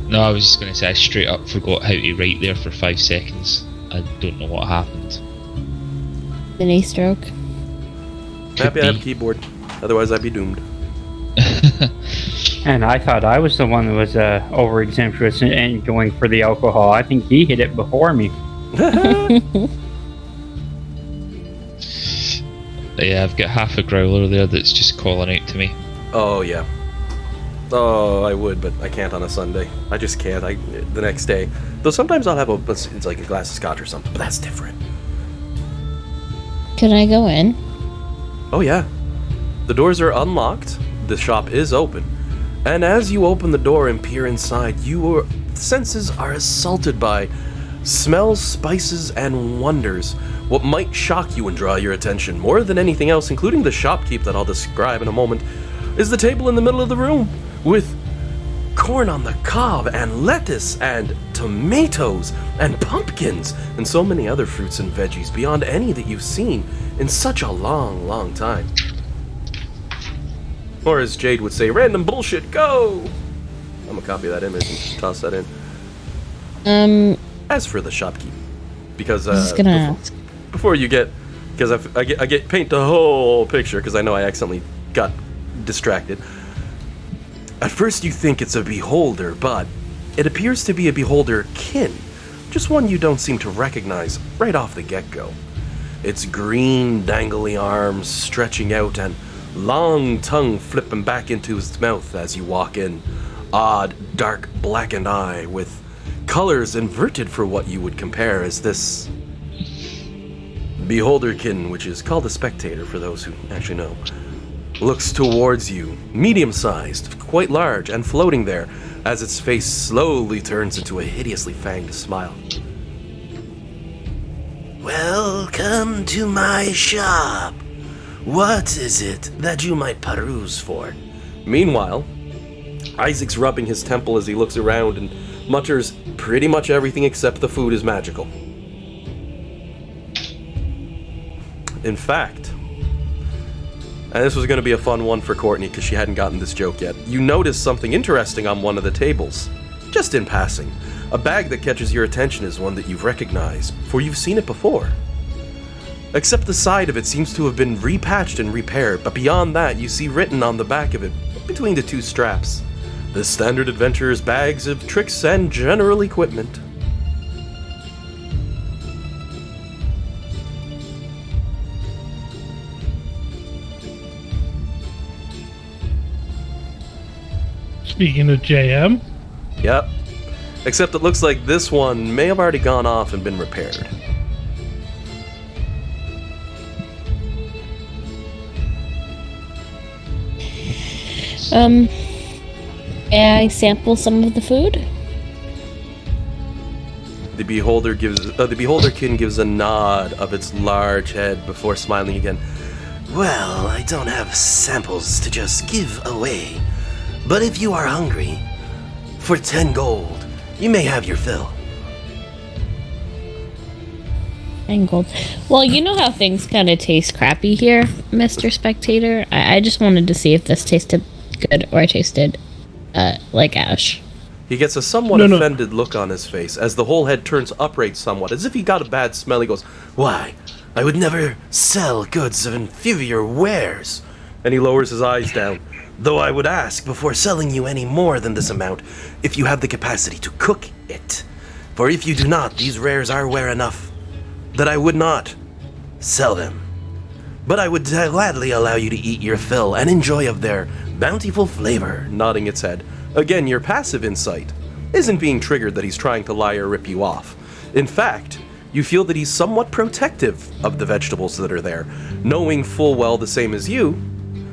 Speaker 3: No, I was just going to say I straight up forgot how to write there for 5 seconds. I don't know what happened.
Speaker 2: An E-stroke.
Speaker 1: Happy I have a keyboard. Otherwise, I'd be doomed.
Speaker 5: And I thought I was the one that was over-exemptuous and going for the alcohol. I think he hit it before me.
Speaker 3: Yeah, I've got half a growler there that's just calling out to me.
Speaker 1: Oh, yeah. Oh, I would, but I can't on a Sunday. I just can't. The next day. Though sometimes I'll have it's like a glass of scotch or something, but that's different.
Speaker 2: Can I go in?
Speaker 1: Oh, yeah. The doors are unlocked. The shop is open. And as you open the door and peer inside, your senses are assaulted by smells, spices, and wonders. What might shock you and draw your attention more than anything else, including the shopkeep that I'll describe in a moment, is the table in the middle of the room with corn on the cob and lettuce and tomatoes and pumpkins and so many other fruits and veggies beyond any that you've seen in such a long, long time. Or as Jade would say, random bullshit, go! I'm gonna copy that image and toss that in. As for the shopkeep, because
Speaker 2: I was just gonna ask.
Speaker 1: before you get, because I get paint the whole picture because I know I accidentally got distracted. At first you think it's a beholder, but it appears to be a beholder kin, just one you don't seem to recognize right off the get-go. Its green dangly arms stretching out and long tongue flipping back into his mouth as you walk in, odd dark blackened eye with colors inverted for what you would compare as this beholderkin, which is called a spectator for those who actually know, looks towards you, medium-sized, quite large, and floating there as its face slowly turns into a hideously fanged smile. Welcome to my shop. What is it that you might peruse for? Meanwhile, Isaac's rubbing his temple as he looks around and mutters, pretty much everything except the food is magical. In fact, and this was going to be a fun one for Courtney because she hadn't gotten this joke yet, you notice something interesting on one of the tables, just in passing. A bag that catches your attention is one that you've recognized, for you've seen it before. Except the side of it seems to have been repatched and repaired, but beyond that you see written on the back of it, between the two straps, the standard adventurer's bags of tricks and general equipment.
Speaker 6: Speaking of JM.
Speaker 1: Yep. Except it looks like this one may have already gone off and been repaired.
Speaker 2: May I sample some of the food?
Speaker 1: The beholderkin gives a nod of its large head before smiling again. Well, I don't have samples to just give away, but if you are hungry, for 10 gold, you may have your fill.
Speaker 2: Angled. Well, you know how things kind of taste crappy here, Mr. Spectator? I just wanted to see if this tasted good or I tasted like ash.
Speaker 1: He gets a somewhat offended look on his face as the whole head turns upright somewhat, as if he got a bad smell. He goes, "Why, I would never sell goods of inferior wares." And he lowers his eyes down. "Though I would ask, before selling you any more than this amount, if you have the capacity to cook it. For if you do not, these rares are rare enough that I would not sell them. But I would gladly allow you to eat your fill and enjoy of their bountiful flavor," nodding its head. Again, your passive insight isn't being triggered that he's trying to lie or rip you off. In fact, you feel that he's somewhat protective of the vegetables that are there, knowing full well, the same as you,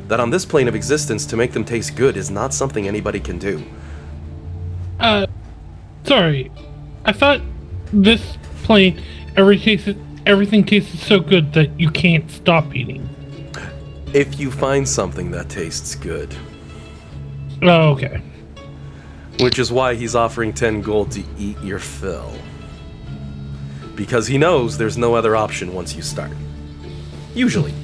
Speaker 1: that on this plane of existence, to make them taste good is not something anybody can do.
Speaker 6: Sorry. I thought this plane, everything tasted so good that you can't stop eating.
Speaker 1: If you find something that tastes good.
Speaker 6: Oh, okay.
Speaker 1: Which is why he's offering 10 gold to eat your fill. Because he knows there's no other option once you start. Usually.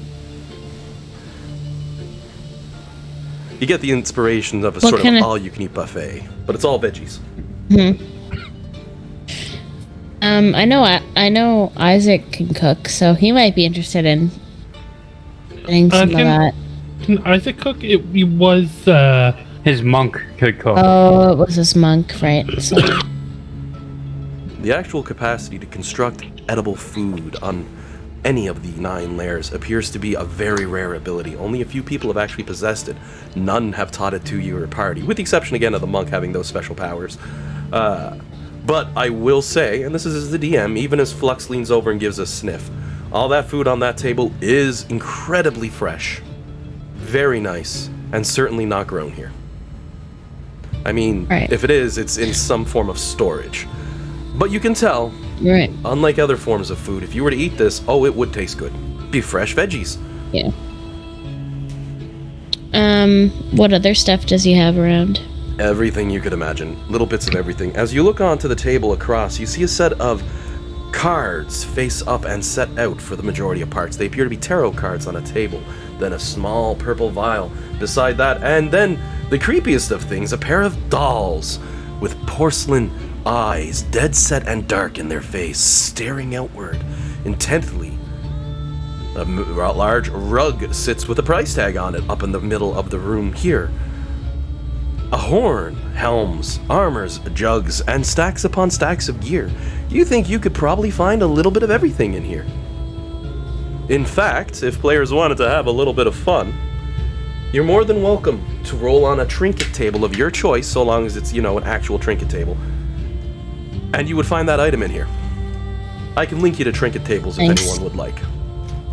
Speaker 1: You get the inspiration of a sort of all-you-can-eat buffet, but it's all veggies.
Speaker 2: I know Isaac can cook, so he might be interested in getting some of that.
Speaker 6: Can Isaac cook? It was,
Speaker 5: His monk could cook.
Speaker 2: Oh, it was his monk, right? So.
Speaker 1: The actual capacity to construct edible food on any of the 9 layers appears to be a very rare ability. Only a few people have actually possessed it. None have taught it to your party, with the exception again of the monk having those special powers. But I will say, and this is as the DM, even as Flux leans over and gives a sniff, all that food on that table is incredibly fresh. Very nice, and certainly not grown here. I mean, if it is, it's in some form of storage. But you can tell, unlike other forms of food, if you were to eat this, oh, it would taste good. Be fresh veggies.
Speaker 2: Yeah. What other stuff does he have around?
Speaker 1: Everything you could imagine. Little bits of everything. As you look onto the table across, you see a set of cards face up and set out for the majority of parts. They appear to be tarot cards on a table. Then a small purple vial beside that. And then, the creepiest of things, a pair of dolls with porcelain eyes, dead set and dark in their face, staring outward intently. A large rug sits with a price tag on it up in the middle of the room here. A horn, helms, armors, jugs, and stacks upon stacks of gear. You think you could probably find a little bit of everything in here. In fact, if players wanted to have a little bit of fun, you're more than welcome to roll on a trinket table of your choice, so long as it's, an actual trinket table, And you would find that item in here. I can link you to trinket tables if
Speaker 2: Thanks.
Speaker 1: anyone would like.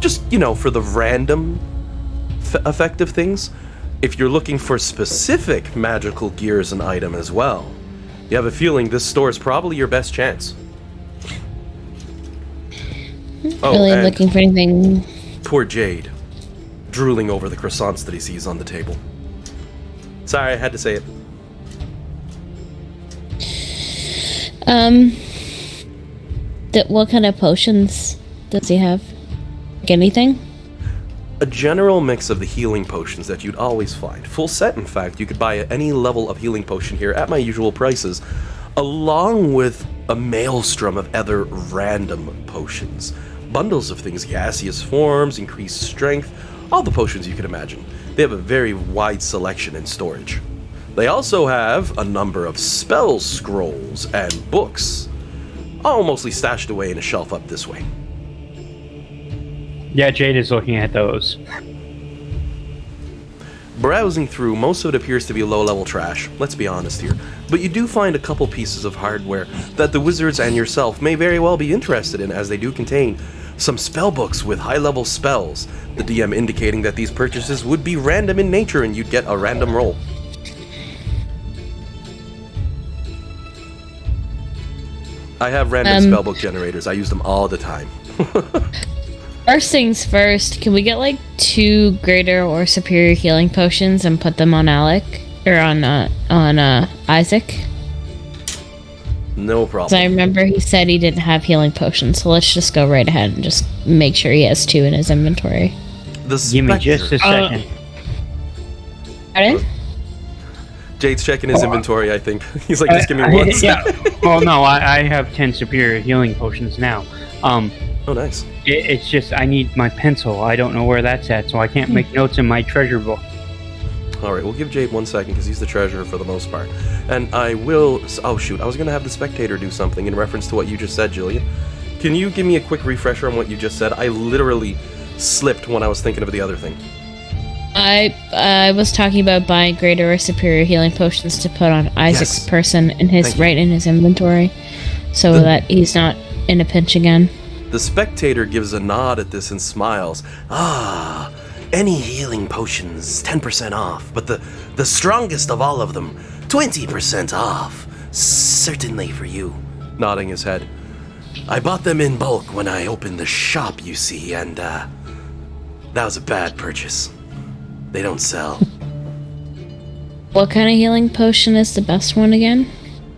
Speaker 1: Just, for the random effective things. If you're looking for specific magical gears and item as well, you have a feeling this store is probably your best chance.
Speaker 2: Really
Speaker 1: and
Speaker 2: looking for anything.
Speaker 1: poor Jade, drooling over the croissants that he sees on the table. Sorry, I had to say it.
Speaker 2: What kind of potions does he have? Like anything?
Speaker 1: A general mix of the healing potions that you'd always find. Full set, in fact. You could buy any level of healing potion here at my usual prices, along with a maelstrom of other random potions. Bundles of things, gaseous forms, increased strength, all the potions you can imagine. They have a very wide selection in storage. They also have a number of spell scrolls and books, all mostly stashed away in a shelf up this way.
Speaker 5: Yeah, Jade is looking at those.
Speaker 1: Browsing through, most of it appears to be low-level trash, let's be honest here, but you do find a couple pieces of hardware that the wizards and yourself may very well be interested in, as they do contain some spell books with high-level spells, the DM indicating that these purchases would be random in nature and you'd get a random roll. I have random spellbook generators. I use them all the time.
Speaker 2: First things first, can we get like 2 greater or superior healing potions and put them on Alec or on Isaac?
Speaker 1: No
Speaker 2: Because I
Speaker 1: problem.
Speaker 2: remember he said he didn't have healing potions, so let's just go right ahead and just make sure he has 2 in his inventory.
Speaker 1: The
Speaker 5: Give me just a
Speaker 1: Spectre.
Speaker 5: second.
Speaker 2: Pardon?
Speaker 1: Jade's checking his inventory, I think. He's like, just give me one second.
Speaker 5: Yeah. Well, no, I have 10 superior healing potions now.
Speaker 1: Oh, nice.
Speaker 5: It's just I need my pencil. I don't know where that's at, so I can't make notes in my treasure book.
Speaker 1: Alright, we'll give Jade 1 second because he's the treasurer for the most part. And I will... Oh, shoot. I was going to have the spectator do something in reference to what you just said, Jillian. Can you give me a quick refresher on what you just said? I literally slipped when I was thinking of the other thing.
Speaker 2: I was talking about buying greater or superior healing potions to put on Isaac's
Speaker 1: Yes.
Speaker 2: person in his
Speaker 1: Thank you.
Speaker 2: right in his inventory, so that he's not in a pinch again.
Speaker 1: The spectator gives a nod at this and smiles. Ah, any healing potions 10% off, but the strongest of all of them 20% off. Certainly for you. Nodding his head. I bought them in bulk when I opened the shop, you see, and that was a bad purchase. They don't sell.
Speaker 2: What kind of healing potion is the best one again?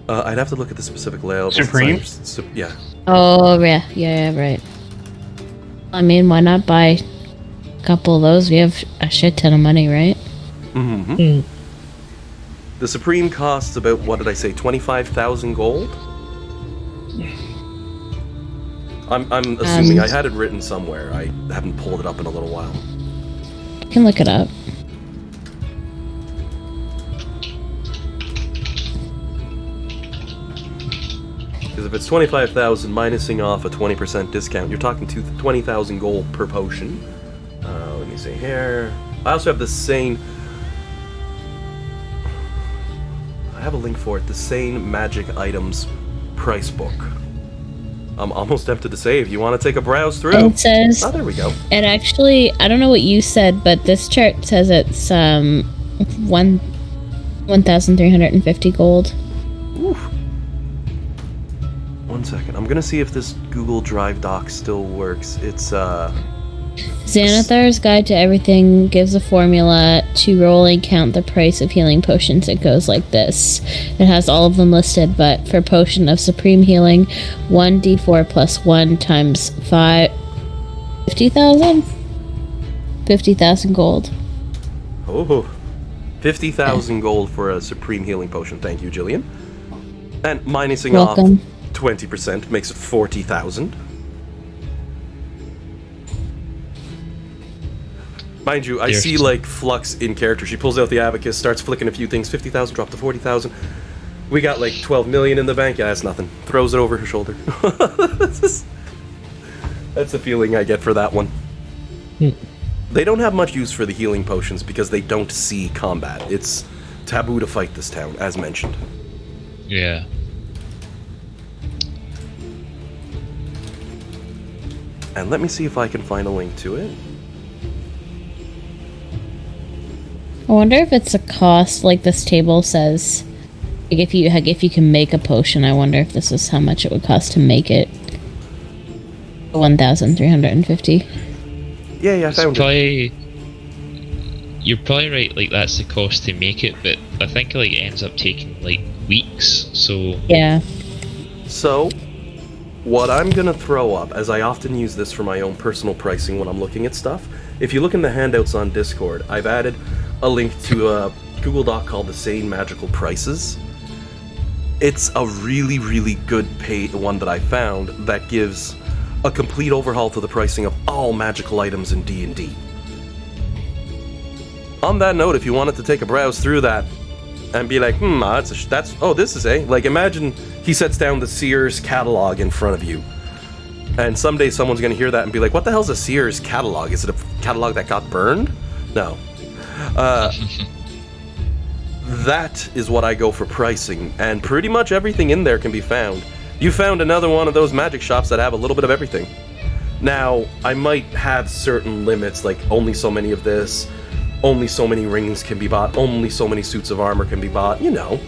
Speaker 1: I'd have to look at the specific layout.
Speaker 5: Supreme?
Speaker 1: Yeah.
Speaker 2: Oh, yeah, right. I mean, why not buy a couple of those? We have a shit ton of money, right?
Speaker 1: Mm-hmm. The Supreme costs about, what did I say, 25,000 gold? I'm assuming. I had it written somewhere. I haven't pulled it up in a little while.
Speaker 2: I can look it up.
Speaker 1: Because if it's 25,000 minusing off a 20% discount, you're talking 20,000 gold per potion. Let me see here. I also have the same... I have a link for it. The same magic items price book. I'm almost tempted to say if you want to take a browse through.
Speaker 2: It says,
Speaker 1: Oh, there we go.
Speaker 2: and actually, I don't know what you said, but this chart says it's 1,350 gold.
Speaker 1: Oof. 1 second. I'm gonna see if this Google Drive doc still works. It's
Speaker 2: Xanathar's Guide to Everything gives a formula to roll and count the price of healing potions. It goes like this. It has all of them listed, but for potion of supreme healing, 1d4 plus 1 times 5... 50,000? 50,000 gold.
Speaker 1: Oh, 50,000 gold for a supreme healing potion. Thank you, Jillian. And minusing
Speaker 2: Welcome.
Speaker 1: off 20% makes it 40,000. Mind you, I
Speaker 3: Dear
Speaker 1: see like Flux in character. She pulls out the abacus, starts flicking a few things. 50,000 drop to 40,000. We got like 12 million in the bank. Yeah, that's nothing. Throws it over her shoulder. That's the feeling I get for that one. They don't have much use for the healing potions because they don't see combat. It's taboo to fight this town, as mentioned.
Speaker 3: Yeah.
Speaker 1: And let me see if I can find a link to it.
Speaker 2: I wonder if it's a cost, like this table says. Like if you can make a potion, I wonder if this is how much it would cost to make it. 1,350.
Speaker 1: Yeah, I found it.
Speaker 3: You're probably right, like that's the cost to make it, but I think like it ends up taking like weeks, so...
Speaker 2: Yeah.
Speaker 1: So, what I'm gonna throw up, as I often use this for my own personal pricing when I'm looking at stuff, if you look in the handouts on Discord, I've added a link to a Google Doc called the Sane Magical Prices. It's a really, really good one that I found that gives a complete overhaul to the pricing of all magical items in D&D. On that note, if you wanted to take a browse through that and be like, this is like, imagine he sets down the Sears catalog in front of you, and someday someone's going to hear that and be like, what the hell's a Sears catalog? Is it a catalog that got burned? No. That is what I go for pricing, and pretty much everything in there can be found. You found another one of those magic shops that have a little bit of everything. Now, I might have certain limits, like only so many of this, only so many rings can be bought, only so many suits of armor can be bought, you know.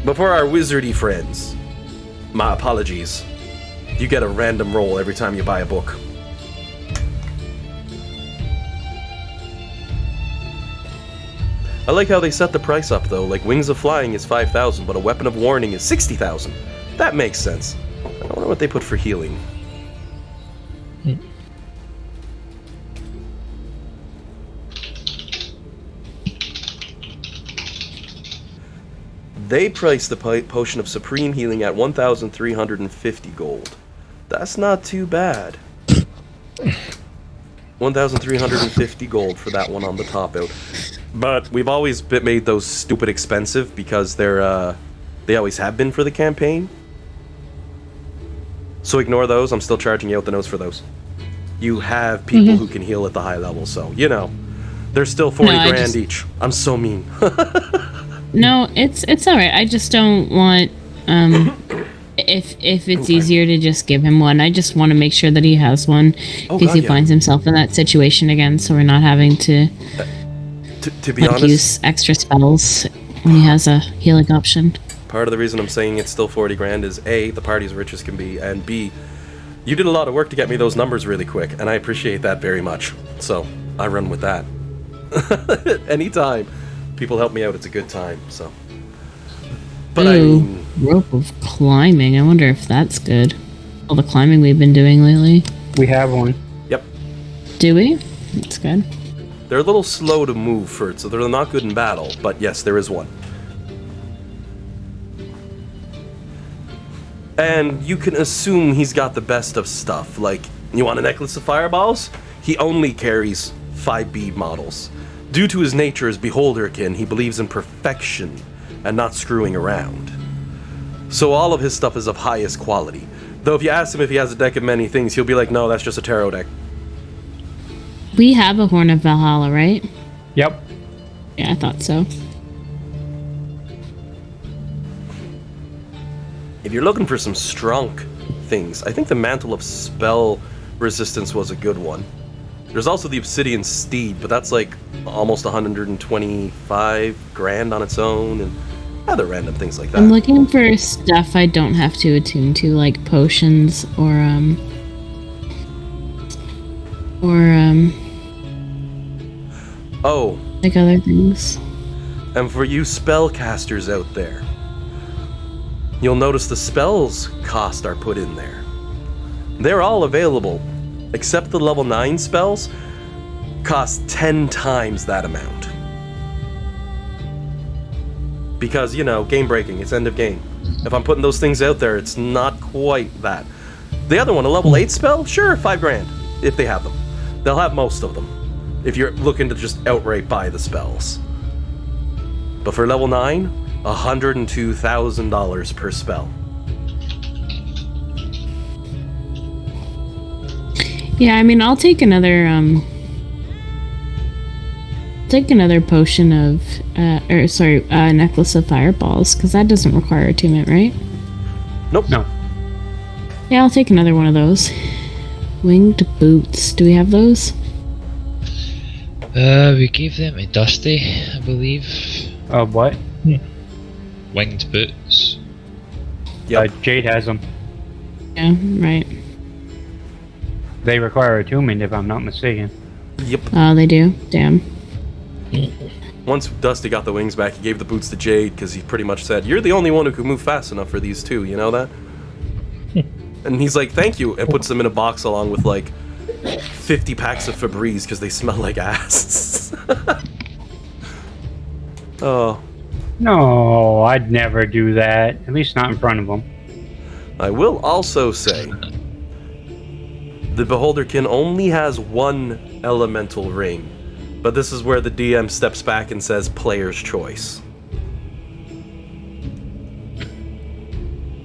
Speaker 1: But for our wizardy friends, my apologies. You get a random roll every time you buy a book. I like how they set the price up though, like Wings of Flying is 5,000, but a Weapon of Warning is 60,000. That makes sense. I wonder what they put for healing. They priced the Potion of Supreme Healing at 1,350 gold. That's not too bad. 1,350 gold for that one on the top out. But we've always made those stupid expensive because they always have been for the campaign. So ignore those. I'm still charging you out the nose for those. You have people who can heal at the high level, so you know they're still 40 grand each. I'm so mean.
Speaker 2: No, it's all right. I just don't want if it's easier to just give him one. I just want to make sure that he has one because he finds himself in that situation again, so we're not having to be honest, use extra spells when he has a healing option.
Speaker 1: Part of the reason I'm saying it's still 40 grand is A, the party's rich as can be, and B, you did a lot of work to get me those numbers really quick, and I appreciate that very much. So I run with that. Anytime people help me out, it's a good time. So, but I mean,
Speaker 2: rope of climbing. I wonder if that's good. All the climbing we've been doing lately.
Speaker 5: We have one.
Speaker 1: Yep.
Speaker 2: Do we? That's good.
Speaker 1: They're a little slow to move for it, so they're not good in battle. But yes, there is one. And you can assume he's got the best of stuff. Like, you want a necklace of fireballs? He only carries 5 bead models. Due to his nature as Beholderkin, he believes in perfection and not screwing around. So all of his stuff is of highest quality. Though if you ask him if he has a deck of many things, he'll be like, no, that's just a tarot deck.
Speaker 2: We have a Horn of Valhalla, right?
Speaker 5: Yep.
Speaker 2: Yeah, I thought so.
Speaker 1: If you're looking for some strong things, I think the Mantle of Spell Resistance was a good one. There's also the Obsidian Steed, but that's like almost 125 grand on its own, and other random things like that.
Speaker 2: I'm looking for stuff I don't have to attune to, like potions or like other things.
Speaker 1: And for you spellcasters out there, you'll notice the spells cost are put in there. They're all available, except the level 9 spells cost 10 times that amount. Because, you know, game breaking, it's end of game. If I'm putting those things out there, it's not quite that. The other one, a level 8 spell, sure, 5 grand, if they have them. They'll have most of them, if you're looking to just outright buy the spells. But for level 9, $102,000 per spell.
Speaker 2: Yeah, I mean, I'll take another potion of necklace of fireballs, because that doesn't require attunement, right?
Speaker 1: Nope.
Speaker 5: No.
Speaker 2: Yeah, I'll take another one of those. Winged boots. Do we have those?
Speaker 3: We gave them to Dusty, I believe.
Speaker 5: What?
Speaker 3: Winged boots.
Speaker 1: Yep.
Speaker 5: Jade has them.
Speaker 2: Yeah, right.
Speaker 5: They require attunement, if I'm not mistaken.
Speaker 1: Yep.
Speaker 2: Oh, they do? Damn.
Speaker 1: Once Dusty got the wings back, he gave the boots to Jade because he pretty much said, "You're the only one who can move fast enough for these two, you know that?" And he's like, "Thank you," and puts them in a box along with like 50 packs of Febreze because they smell like ass. Oh.
Speaker 5: No, I'd never do that. At least not in front of them.
Speaker 1: I will also say, the Beholderkin only has one elemental ring, but this is where the DM steps back and says player's choice.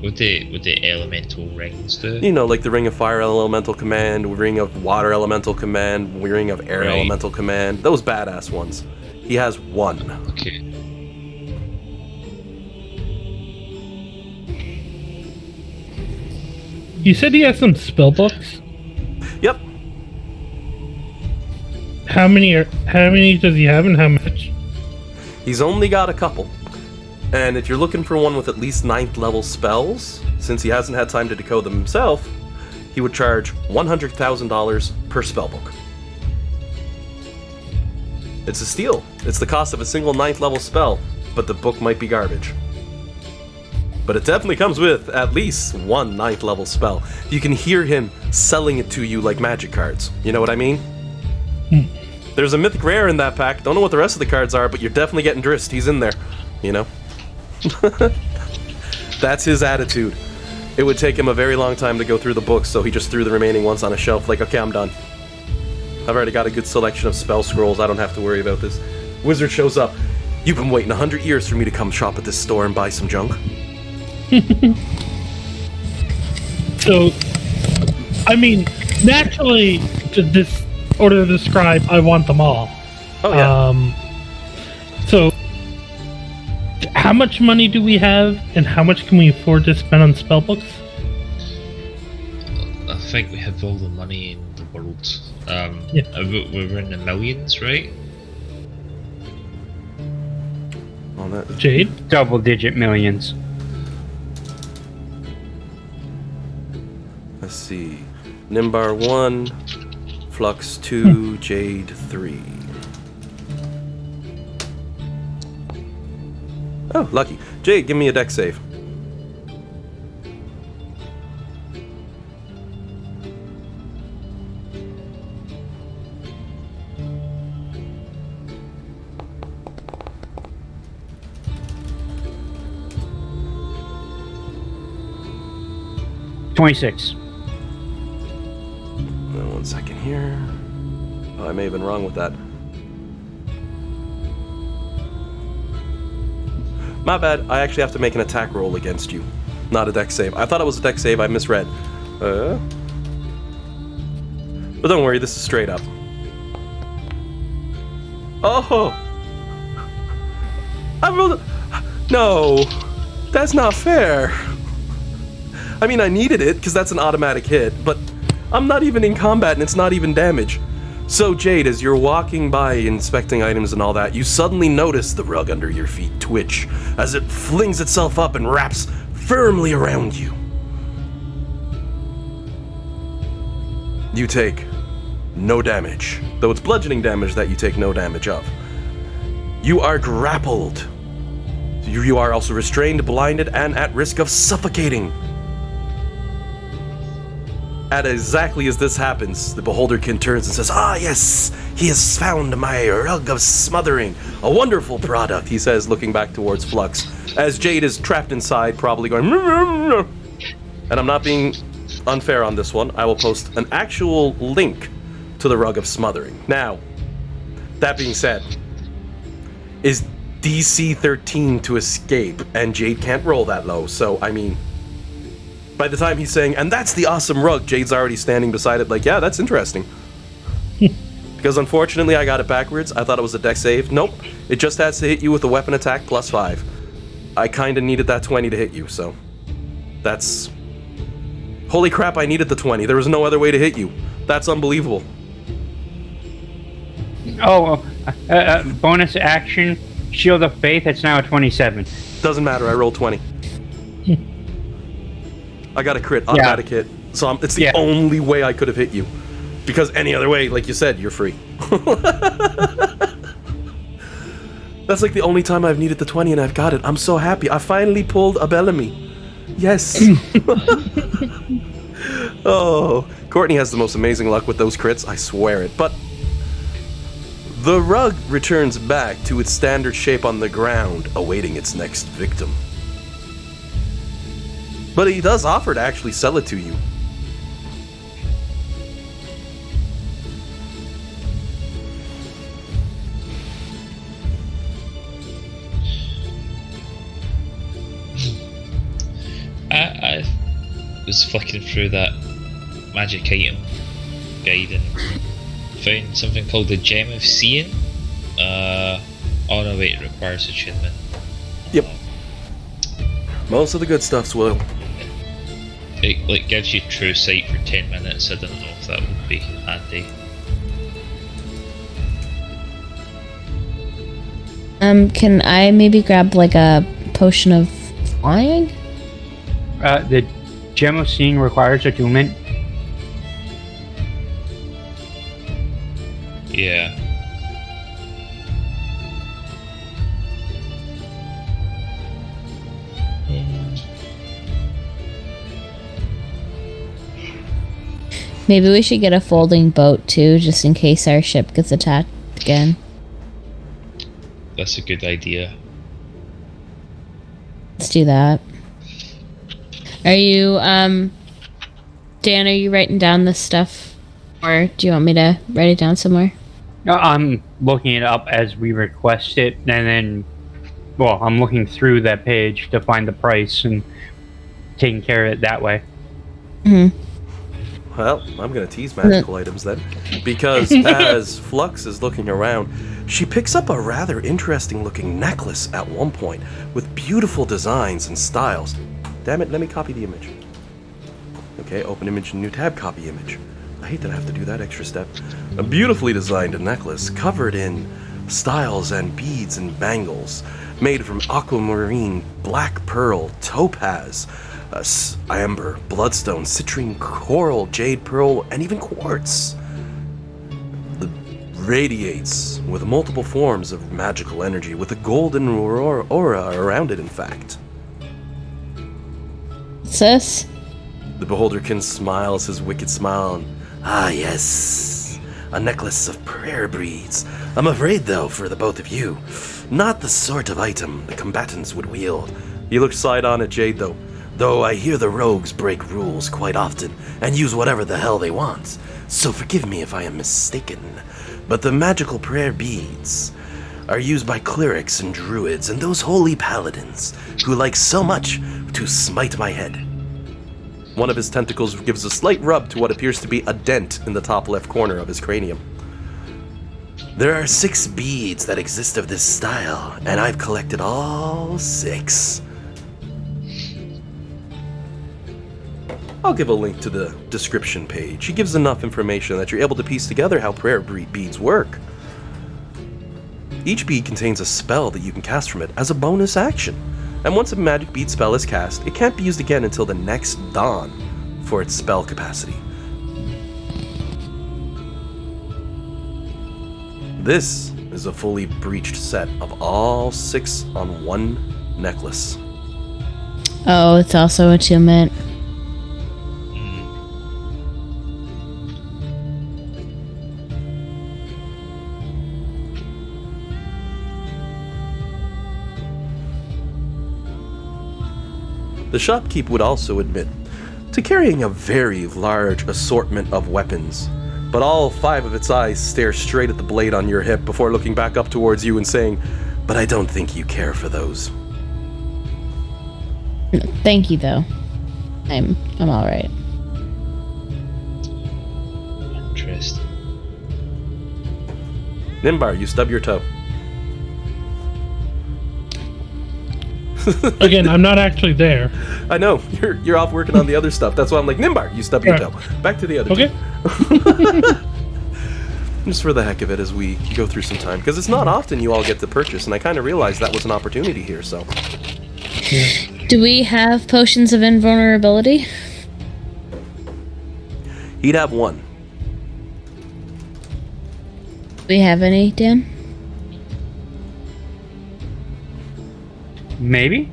Speaker 3: What the elemental rings do?
Speaker 1: You know, like the Ring of Fire Elemental Command, Ring of Water Elemental Command, Ring of Air
Speaker 3: Right.
Speaker 1: Elemental Command, those badass ones. He has one.
Speaker 3: Okay.
Speaker 6: You said he has some spell books.
Speaker 1: Yep.
Speaker 6: How many does he have, and how much?
Speaker 1: He's only got a couple. And if you're looking for one with at least 9th level spells, since he hasn't had time to decode them himself, he would charge $100,000 per spellbook. It's a steal. It's the cost of a single 9th level spell, but the book might be garbage. But it definitely comes with at least one 9th level spell. You can hear him selling it to you like magic cards. You know what I mean? There's a mythic rare in that pack. Don't know what the rest of the cards are, but you're definitely getting Drist. He's in there. You know? That's his attitude. It would take him a very long time to go through the books, so he just threw the remaining ones on a shelf like, okay, I'm done. I've already got a good selection of spell scrolls. I don't have to worry about this. Wizard shows up. You've been waiting 100 years for me to come shop at this store and buy some junk.
Speaker 6: So, I mean, naturally, to this order to describe, I want them all.
Speaker 1: Oh, yeah.
Speaker 6: So, how much money do we have, and how much can we afford to spend on spellbooks?
Speaker 3: I think we have all the money in the world.
Speaker 6: Yeah.
Speaker 3: We're in the millions, right?
Speaker 1: Well, that,
Speaker 6: Jade?
Speaker 5: Double-digit millions.
Speaker 1: let's see. Nimbar 1, Flux 2, Jade 3. Oh, lucky. Jade, give me a deck save.
Speaker 5: $26.
Speaker 1: One second here. Oh, I may have been wrong with that. My bad. I actually have to make an attack roll against you, not a deck save. I thought it was a deck save. I misread. But don't worry. This is straight up. Oh! I rolled. No, that's not fair. I mean, I needed it because that's an automatic hit, but I'm not even in combat and it's not even damage. So Jade, as you're walking by inspecting items and all that, you suddenly notice the rug under your feet twitch as it flings itself up and wraps firmly around you. You take no damage, though it's bludgeoning damage that you take no damage of. You are grappled. You are also restrained, blinded, and at risk of suffocating. At exactly as this happens, the Beholderkin turns and says, "Ah, yes, he has found my rug of smothering. A wonderful product," he says, looking back towards Flux, as Jade is trapped inside, probably going, and I'm not being unfair on this one. I will post an actual link to the rug of smothering. Now, that being said, is DC 13 to escape, and Jade can't roll that low, so, I mean, by the time he's saying, "And that's the awesome rug," Jade's already standing beside it like, "Yeah, that's interesting." Because unfortunately I got it backwards. I thought it was a deck save. Nope. It just has to hit you with a weapon attack plus 5. I kinda needed that 20 to hit you, so that's Holy crap, I needed the 20. There was no other way to hit you. That's unbelievable.
Speaker 5: Oh, bonus action, Shield of Faith. It's now a 27.
Speaker 1: Doesn't matter, I rolled 20. I got a crit, automatic hit. So it's the only way I could have hit you. Because any other way, like you said, you're free. That's like the only time I've needed the 20 and I've got it. I'm so happy. I finally pulled a Bellamy. Yes. Oh, Courtney has the most amazing luck with those crits, I swear it. But the rug returns back to its standard shape on the ground, awaiting its next victim. But he does offer to actually sell it to you.
Speaker 3: I was flicking through that magic item guide and found something called the Gem of Seeing. Oh no, wait, it requires attunement.
Speaker 1: Yep. Most of the good stuff's will.
Speaker 3: It like gives you true sight for 10 minutes. I don't know if that would be handy.
Speaker 2: Can I maybe grab like a potion of flying?
Speaker 5: The Gem of Seeing requires attunement.
Speaker 3: Yeah.
Speaker 2: Maybe we should get a folding boat too, just in case our ship gets attacked again.
Speaker 3: That's a good idea.
Speaker 2: Let's do that. Are you, Dan, are you writing down this stuff? Or do you want me to write it down somewhere?
Speaker 5: No, I'm looking it up as we request it, and then, well, I'm looking through that page to find the price and taking care of it that way.
Speaker 2: Mm-hmm.
Speaker 1: Well, I'm gonna tease magical items then. Because as Flux is looking around, she picks up a rather interesting looking necklace at one point with beautiful designs and styles. Damn it, let me copy the image. Okay, open image, new tab, copy image. I hate that I have to do that extra step. A beautifully designed necklace covered in styles and beads and bangles made from aquamarine, black pearl, topaz, amber, bloodstone, citrine, coral, jade, pearl, and even quartz. It radiates with multiple forms of magical energy with a golden aura around it, in fact.
Speaker 2: Sis?
Speaker 1: The beholderkin smiles his wicked smile and, ah yes, a necklace of prayer beads. I'm afraid though, for the both of you, not the sort of item the combatants would wield. He looks side on at Jade though I hear the rogues break rules quite often and use whatever the hell they want, so forgive me if I am mistaken, but the magical prayer beads are used by clerics and druids and those holy paladins who like so much to smite my head. One of his tentacles gives a slight rub to what appears to be a dent in the top left corner of his cranium. There are 6 beads that exist of this style, and I've collected all 6. I'll give a link to the description page. He gives enough information that you're able to piece together how prayer beads work. Each bead contains a spell that you can cast from it as a bonus action. And once a magic bead spell is cast, it can't be used again until the next dawn for its spell capacity. This is a fully breached set of all 6 on one necklace.
Speaker 2: Oh, it's also attunement.
Speaker 1: The shopkeep would also admit to carrying a very large assortment of weapons, but all 5 of its eyes stare straight at the blade on your hip before looking back up towards you and saying, "But I don't think you care for those."
Speaker 2: Thank you, though. I'm all right.
Speaker 3: Interesting.
Speaker 1: Nimbar, you stub your toe.
Speaker 6: Again, I'm not actually there.
Speaker 1: I know, you're off working on the other stuff. That's why I'm like, Nimbar, you stub your
Speaker 6: Right.
Speaker 1: toe. Back to the other
Speaker 6: Okay.
Speaker 1: two. Just for the heck of it as we go through some time. Because it's not often you all get to purchase, and I kind of realized that was an opportunity here, so.
Speaker 2: Do we have potions of invulnerability?
Speaker 1: He'd have one.
Speaker 2: Do we have any, Dan?
Speaker 5: Maybe.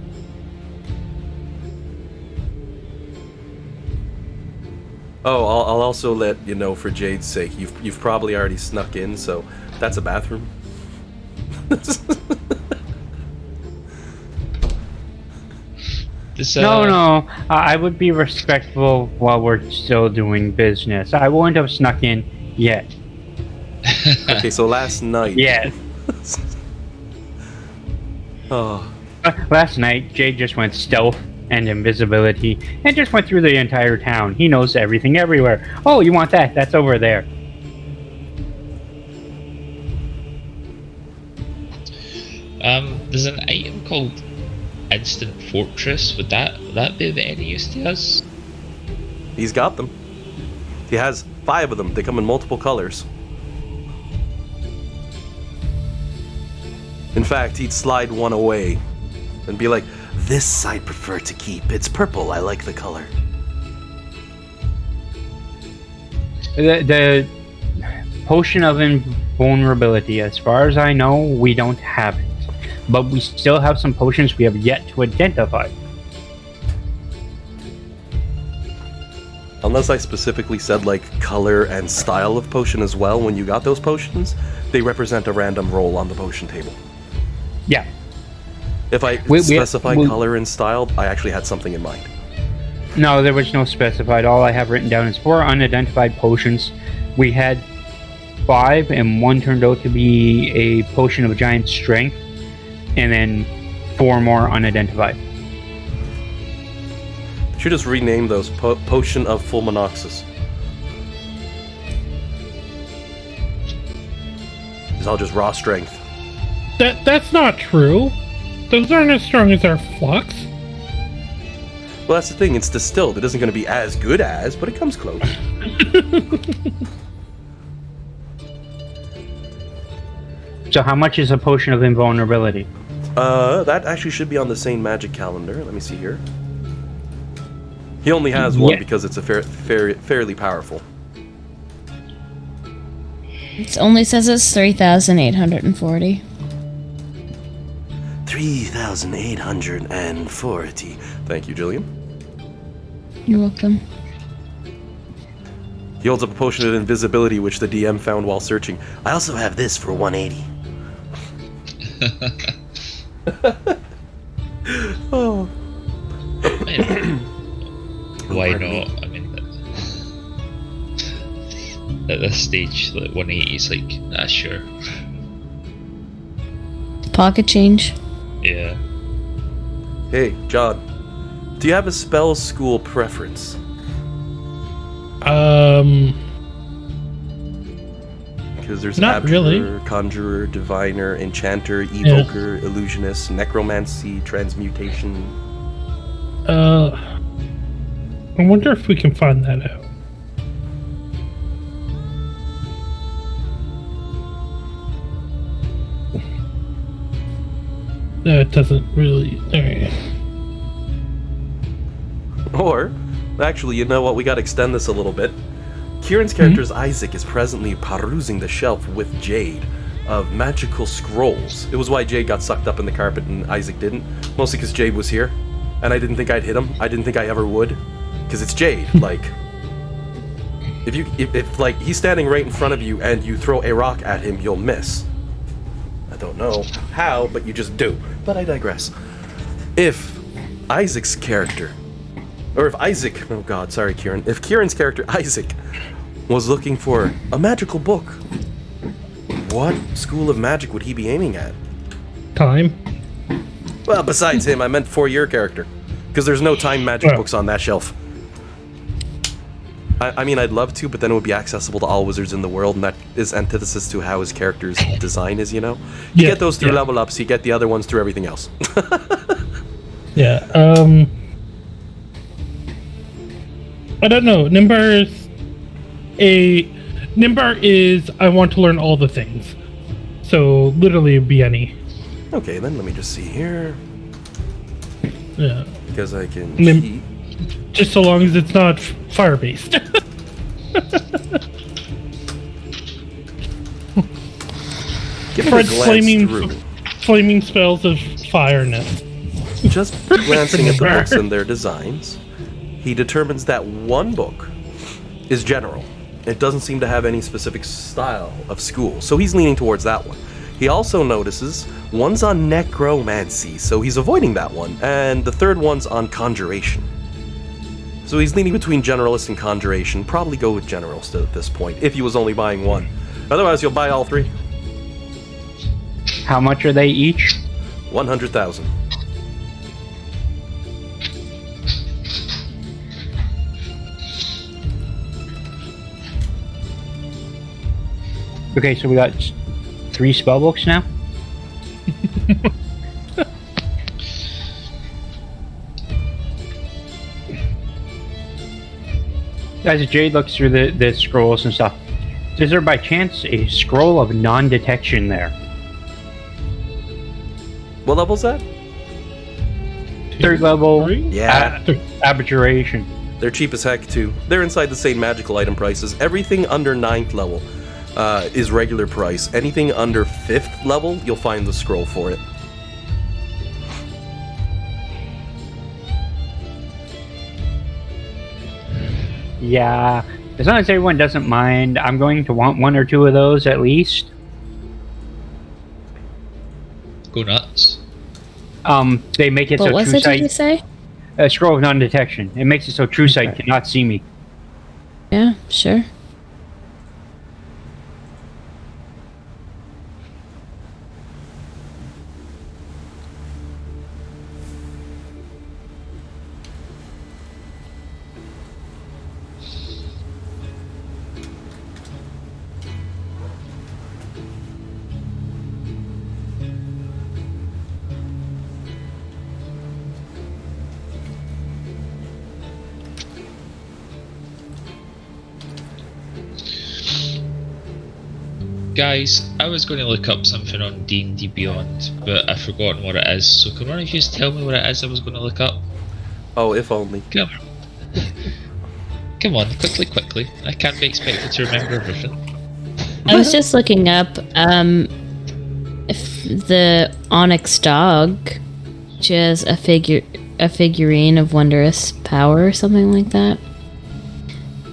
Speaker 1: Oh, I'll also let you know for Jade's sake, you've probably already snuck in, so that's a bathroom.
Speaker 3: This,
Speaker 5: No. I would be respectful while we're still doing business. I won't have snuck in yet.
Speaker 1: Okay, so last night.
Speaker 5: Yes.
Speaker 1: Oh,
Speaker 5: Last night, Jade just went stealth and invisibility and just went through the entire town. He knows everything everywhere. Oh, you want that? That's over there.
Speaker 3: There's an item called Instant Fortress. Would that be of any use to us?
Speaker 1: he's got them. He has 5 of them. They come in multiple colors. In fact, he'd slide one away and be like, "This I prefer to keep. It's purple. I like the color."
Speaker 5: The potion of invulnerability, as far as I know, we don't have it. But we still have some potions we have yet to identify.
Speaker 1: Unless I specifically said like color and style of potion as well when you got those potions, they represent a random roll on the potion table.
Speaker 5: Yeah.
Speaker 1: If I specify color and style, I actually had something in mind.
Speaker 5: No, there was no specified. All I have written down is 4 unidentified potions. We had 5, and 1 turned out to be a potion of giant strength, and then 4 more unidentified.
Speaker 1: Should just rename those potion of fulminoxus. It's all just raw strength.
Speaker 6: That's not true. Those aren't as strong as our flux.
Speaker 1: Well, that's the thing. It's distilled. It isn't going to be as good as, but it comes close.
Speaker 5: So how much is a potion of invulnerability?
Speaker 1: That actually should be on the same magic calendar. Let me see here. He only has one because it's a fairly powerful.
Speaker 2: It only says it's 3,840.
Speaker 1: 3,840. Thank you, Jillian.
Speaker 2: You're welcome.
Speaker 1: He holds up a potion of invisibility, which the DM found while searching. I also have this for 180. Oh.
Speaker 3: Why not? I mean, at this stage, like 180 is like, sure.
Speaker 2: Pocket change.
Speaker 3: Yeah.
Speaker 1: Hey, John. Do you have a spell school preference? Because there's
Speaker 6: Not
Speaker 1: Abjurer,
Speaker 6: really.
Speaker 1: Conjurer, Diviner, Enchanter, Evoker, Illusionist, Necromancy, Transmutation.
Speaker 6: I wonder if we can find that out. No, it doesn't really. Alright.
Speaker 1: Or, actually, you know what? We gotta extend this a little bit. Kieran's character's Isaac is presently perusing the shelf with Jade of magical scrolls. It was why Jade got sucked up in the carpet and Isaac didn't. Mostly because Jade was here. And I didn't think I'd hit him. I didn't think I ever would. Because it's Jade. Like, if like he's standing right in front of you and you throw a rock at him, you'll miss. I don't know how, but you just do. But I digress. If Isaac's character, or if Isaac, oh god, sorry Kieran, if Kieran's character Isaac was looking for a magical book, what school of magic would he be aiming at?
Speaker 6: Time.
Speaker 1: Well, besides him, I meant for your character. Because there's no time magic
Speaker 6: Well.
Speaker 1: books on that shelf. I mean, I'd love to, but then it would be accessible to all wizards in the world, and that is antithesis to how his character's design is, you know? You
Speaker 6: Yeah,
Speaker 1: get those through
Speaker 6: yeah.
Speaker 1: level ups, you get the other ones through everything else.
Speaker 6: Yeah. I don't know. Nimbar is I want to learn all the things. So literally it'd be any.
Speaker 1: Okay, then let me just see here.
Speaker 6: Yeah.
Speaker 1: Because I can
Speaker 6: Nim-
Speaker 1: cheat.
Speaker 6: Just so long as it's not fire based.
Speaker 1: Give it a
Speaker 6: Fred's
Speaker 1: glance through.
Speaker 6: flaming spells of fireness.
Speaker 1: Just glancing at the books and their designs, he determines that one book is general. It doesn't seem to have any specific style of school, so he's leaning towards that one. He also notices one's on necromancy, so he's avoiding that one, and the third one's on conjuration. So he's leaning between generalist and conjuration. Probably go with generalist at this point, if he was only buying one. Otherwise, you'll buy all three.
Speaker 5: How much are they each?
Speaker 1: 100,000.
Speaker 5: Okay, so we got 3 spell books now. As Jade looks through the scrolls and stuff, is there by chance a scroll of non-detection there?
Speaker 1: What level's that?
Speaker 5: 3rd level.
Speaker 1: Yeah.
Speaker 5: Abjuration.
Speaker 1: They're cheap as heck, too. They're inside the same magical item prices. Everything under 9th level is regular price. Anything under 5th level, you'll find the scroll for it.
Speaker 5: Yeah, as long as everyone doesn't mind, I'm going to want 1 or 2 of those at least.
Speaker 3: Go nuts.
Speaker 5: They make it
Speaker 2: What
Speaker 5: so
Speaker 2: was
Speaker 5: True
Speaker 2: it, did you
Speaker 5: Sight.
Speaker 2: say?
Speaker 5: A scroll of non-detection. It makes it so True Sight cannot see me.
Speaker 2: Yeah, sure.
Speaker 3: Guys, I was going to look up something on D&D Beyond, but I've forgotten what it is, so can one of you just tell me what it is I was going to look up?
Speaker 1: Oh, if only.
Speaker 3: Come on. Come on, quickly. I can't be expected to remember everything.
Speaker 2: I was just looking up if the Onyx dog, which is a figurine of wondrous power or something like that.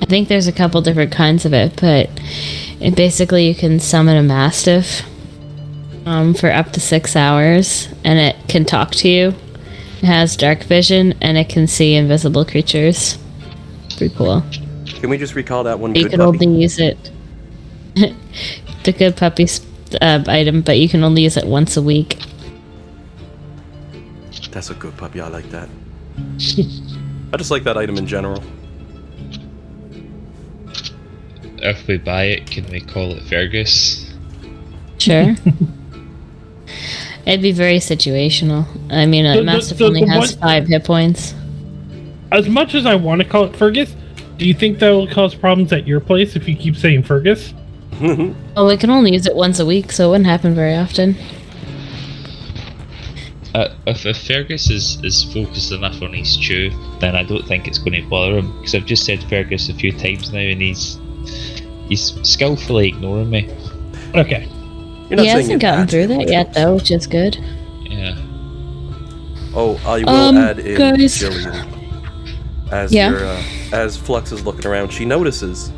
Speaker 2: I think there's a couple different kinds of it, but basically you can summon a mastiff for up to 6 hours, and it can talk to you. It has dark vision, and it can see invisible creatures. Pretty cool.
Speaker 1: Can we just recall that one
Speaker 2: You
Speaker 1: good
Speaker 2: can
Speaker 1: puppy?
Speaker 2: only use it. The good puppy item, but you can only use it once a week.
Speaker 1: That's a good puppy, I like that. I just like that item in general.
Speaker 3: If we buy it, can we call it Fergus?
Speaker 2: Sure. It'd be very situational. I mean, a Mastiff only has 5 hit points.
Speaker 6: As much as I want to call it Fergus, do you think that will cause problems at your place if you keep saying Fergus?
Speaker 2: Well, we can only use it once a week, so it wouldn't happen very often.
Speaker 3: If Fergus is focused enough on his chew, then I don't think it's going to bother him, because I've just said Fergus a few times now, and he's skillfully ignoring me.
Speaker 6: Okay.
Speaker 1: You're not
Speaker 2: He
Speaker 1: saying
Speaker 2: hasn't
Speaker 1: it
Speaker 2: gotten through
Speaker 1: naturally,
Speaker 2: that yet,
Speaker 1: folks.
Speaker 2: though, which is good.
Speaker 3: Yeah.
Speaker 1: Oh, I will add in
Speaker 2: guys.
Speaker 1: Jillian. As
Speaker 2: Yeah.
Speaker 1: as Flux is looking around, she notices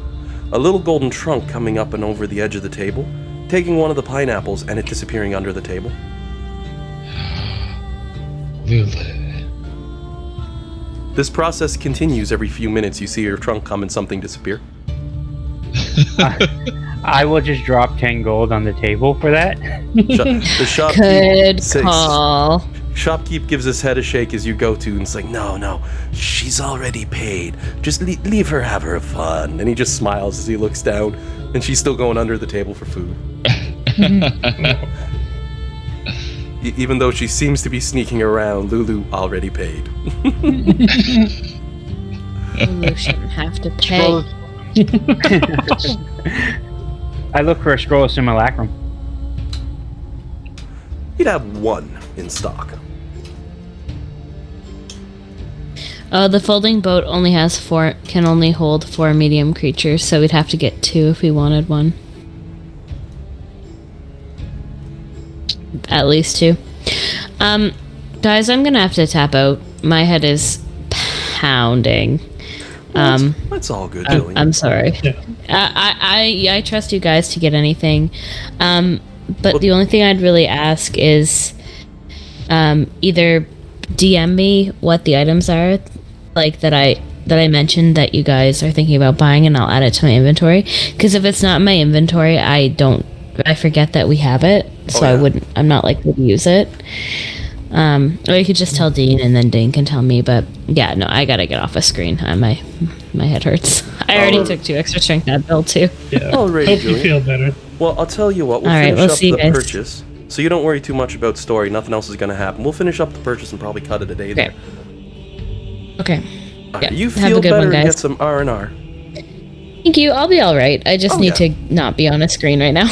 Speaker 1: a little golden trunk coming up and over the edge of the table, taking one of the pineapples and it disappearing under the table.
Speaker 3: Really?
Speaker 1: This process continues every few minutes. You see your trunk come and something disappear.
Speaker 5: I will just drop 10 gold on the table for that.
Speaker 1: The shopkeep
Speaker 2: Good
Speaker 1: says-
Speaker 2: call.
Speaker 1: Shopkeep gives his head a shake as you go to, and it's like, no, she's already paid. Just leave her have her fun. And he just smiles as he looks down, and she's still going under the table for food. Even though she seems to be sneaking around, Lulu already paid.
Speaker 2: Lulu shouldn't have to pay.
Speaker 5: Scroll- I look for a scroll of simulacrum.
Speaker 1: You'd have one in stock.
Speaker 2: The folding boat only has can only hold 4 medium creatures, so we'd have to get 2 if we wanted one. At least 2. Guys, I'm gonna have to tap out. My head is pounding.
Speaker 1: That's all good, Jillian.
Speaker 2: I'm sorry.
Speaker 6: Yeah.
Speaker 2: I trust you guys to get anything. But the only thing I'd really ask is either DM me what the items are, like that I mentioned that you guys are thinking about buying, and I'll add it to my inventory. Because if it's not in my inventory, I forget that we have it, so I'm not likely to use it. Or you could just tell Dean, and then Dean can tell me. But yeah, no, I gotta get off a screen. My head hurts. I already took 2 extra strength that bill too.
Speaker 6: Yeah.
Speaker 1: Alrighty,
Speaker 6: Hope you
Speaker 1: Julian.
Speaker 6: feel better.
Speaker 1: Well, I'll tell you what, we'll
Speaker 2: All right,
Speaker 1: finish
Speaker 2: we'll
Speaker 1: up
Speaker 2: see
Speaker 1: the
Speaker 2: you guys.
Speaker 1: purchase. So you don't worry too much about story, nothing else is going to happen. We'll finish up the purchase and probably cut it a day there.
Speaker 2: Okay.
Speaker 1: Okay, you
Speaker 2: have a
Speaker 1: feel
Speaker 2: good
Speaker 1: better
Speaker 2: one,
Speaker 1: and
Speaker 2: guys.
Speaker 1: get some R&R.
Speaker 2: Thank you. I'll be all right. I just
Speaker 1: Oh,
Speaker 2: need
Speaker 1: yeah.
Speaker 2: to not be on a screen right now.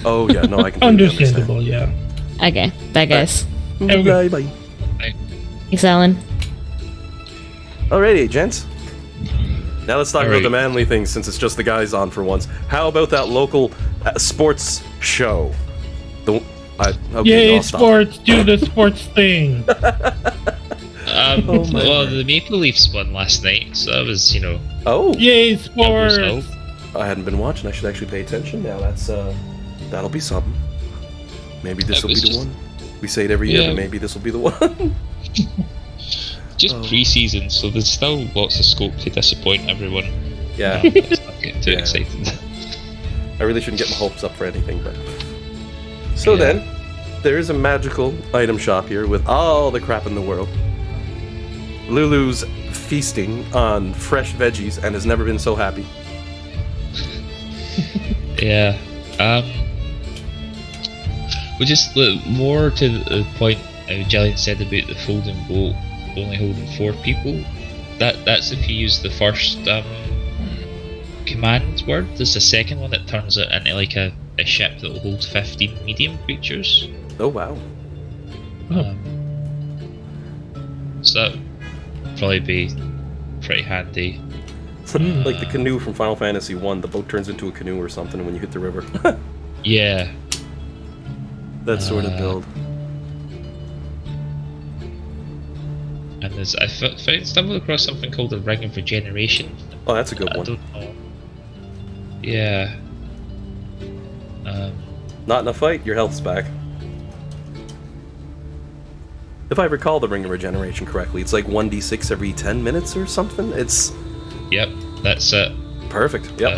Speaker 1: Oh, yeah, no, I can
Speaker 6: Understandable, yeah.
Speaker 2: Okay. Bye, guys.
Speaker 6: Okay.
Speaker 1: Bye-bye.
Speaker 2: Thanks, Alan.
Speaker 1: Alrighty, gents. Now let's talk about
Speaker 3: Alright.
Speaker 1: the manly things, since it's just the guys on for once. How about that local sports show?
Speaker 6: Yay,
Speaker 1: I'll stop.
Speaker 6: sports! Do the sports thing!
Speaker 1: Oh my
Speaker 3: Well,
Speaker 1: word.
Speaker 3: the Maple Leafs won last night, so that was,
Speaker 1: Oh,
Speaker 6: Yay,
Speaker 3: a
Speaker 6: sports!
Speaker 3: result.
Speaker 1: I hadn't been watching. I should actually pay attention now. That'll be something. Maybe this will be
Speaker 3: was
Speaker 1: the
Speaker 3: just-
Speaker 1: one. We say it every year,
Speaker 3: Yeah.
Speaker 1: but maybe this will be the one.
Speaker 3: Just
Speaker 1: Oh.
Speaker 3: pre-season, so there's still lots of scope to disappoint everyone.
Speaker 1: Yeah,
Speaker 3: Let's not get too
Speaker 1: Yeah.
Speaker 3: excited.
Speaker 1: I really shouldn't get my hopes up for anything, but. So
Speaker 3: Yeah.
Speaker 1: then, there is a magical item shop here with all the crap in the world. Lulu's feasting on fresh veggies and has never been so happy.
Speaker 3: Yeah. Well, just more to the point Jillian said about the folding boat only holding 4 people. That's if you use the first command word. There's a second one that turns it into like a ship that will hold 15 medium creatures.
Speaker 1: Oh wow.
Speaker 3: So that would probably be pretty handy.
Speaker 1: Like the canoe from Final Fantasy 1, the boat turns into a canoe or something when you hit the river.
Speaker 3: Yeah.
Speaker 1: That sort of build.
Speaker 3: And there's stumbled across something called the Ring of Regeneration.
Speaker 1: Oh, that's a good
Speaker 3: I
Speaker 1: one.
Speaker 3: don't know. Yeah.
Speaker 1: Not in a fight, your health's back. If I recall the Ring of Regeneration correctly, it's like 1d6 every 10 minutes or something. It's
Speaker 3: Yep, that's it.
Speaker 1: perfect. Yep.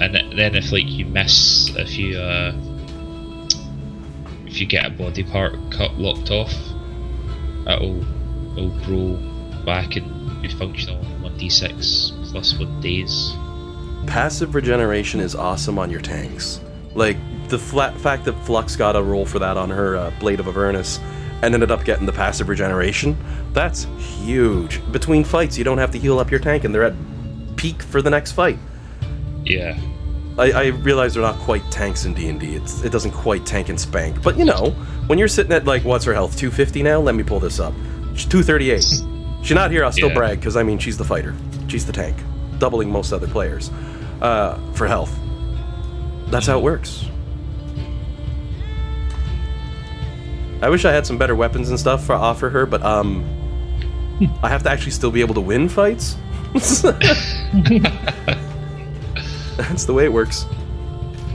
Speaker 3: And then if like you miss, if you get a body part locked off, it'll grow back and be functional in 1d6 plus 1 days.
Speaker 1: Passive regeneration is awesome on your tanks. Like, the fact that Flux got a roll for that on her Blade of Avernus and ended up getting the passive regeneration, that's huge. Between fights, you don't have to heal up your tank and they're at peak for the next fight.
Speaker 3: Yeah.
Speaker 1: I realize they're not quite tanks in D&D. It doesn't quite tank and spank. But, you know, when you're sitting at, like, what's her health? 250 now? Let me pull this up. She's 238. She's not here, I'll still
Speaker 3: Yeah.
Speaker 1: brag, because, I mean, she's the fighter. She's the tank. Doubling most other players for health. That's how it works. I wish I had some better weapons and stuff to offer her, but, I have to actually still be able to win fights. That's the way it works.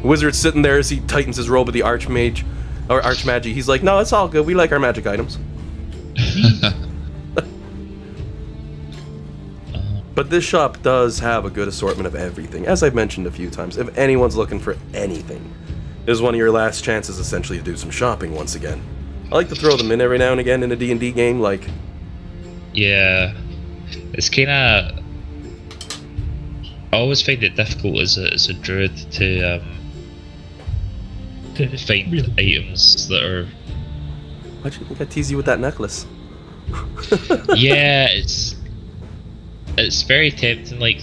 Speaker 1: Wizard's sitting there as he tightens his robe with the Archmage, or Archmagi. He's like, no, it's all good. We like our magic items. But this shop does have a good assortment of everything. As I've mentioned a few times, if anyone's looking for anything, this is one of your last chances essentially to do some shopping once again. I like to throw them in every now and again in a D&D game, like...
Speaker 3: Yeah. It's kinda... I always find it difficult as a druid to find items that are
Speaker 1: Why'd you think I tease you with that necklace?
Speaker 3: Yeah, it's very tempting. Like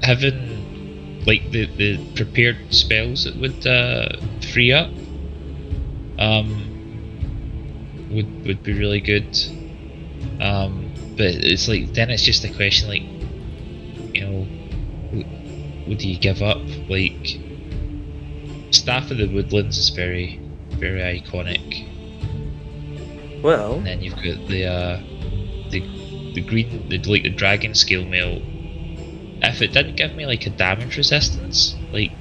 Speaker 3: having like the prepared spells that would free up would be really good. But it's like then it's just a question, like, you know, would you give up? Like, Staff of the Woodlands is very iconic.
Speaker 1: Well,
Speaker 3: And then you've got the green, the dragon scale mail. If it didn't give me like a damage resistance, like,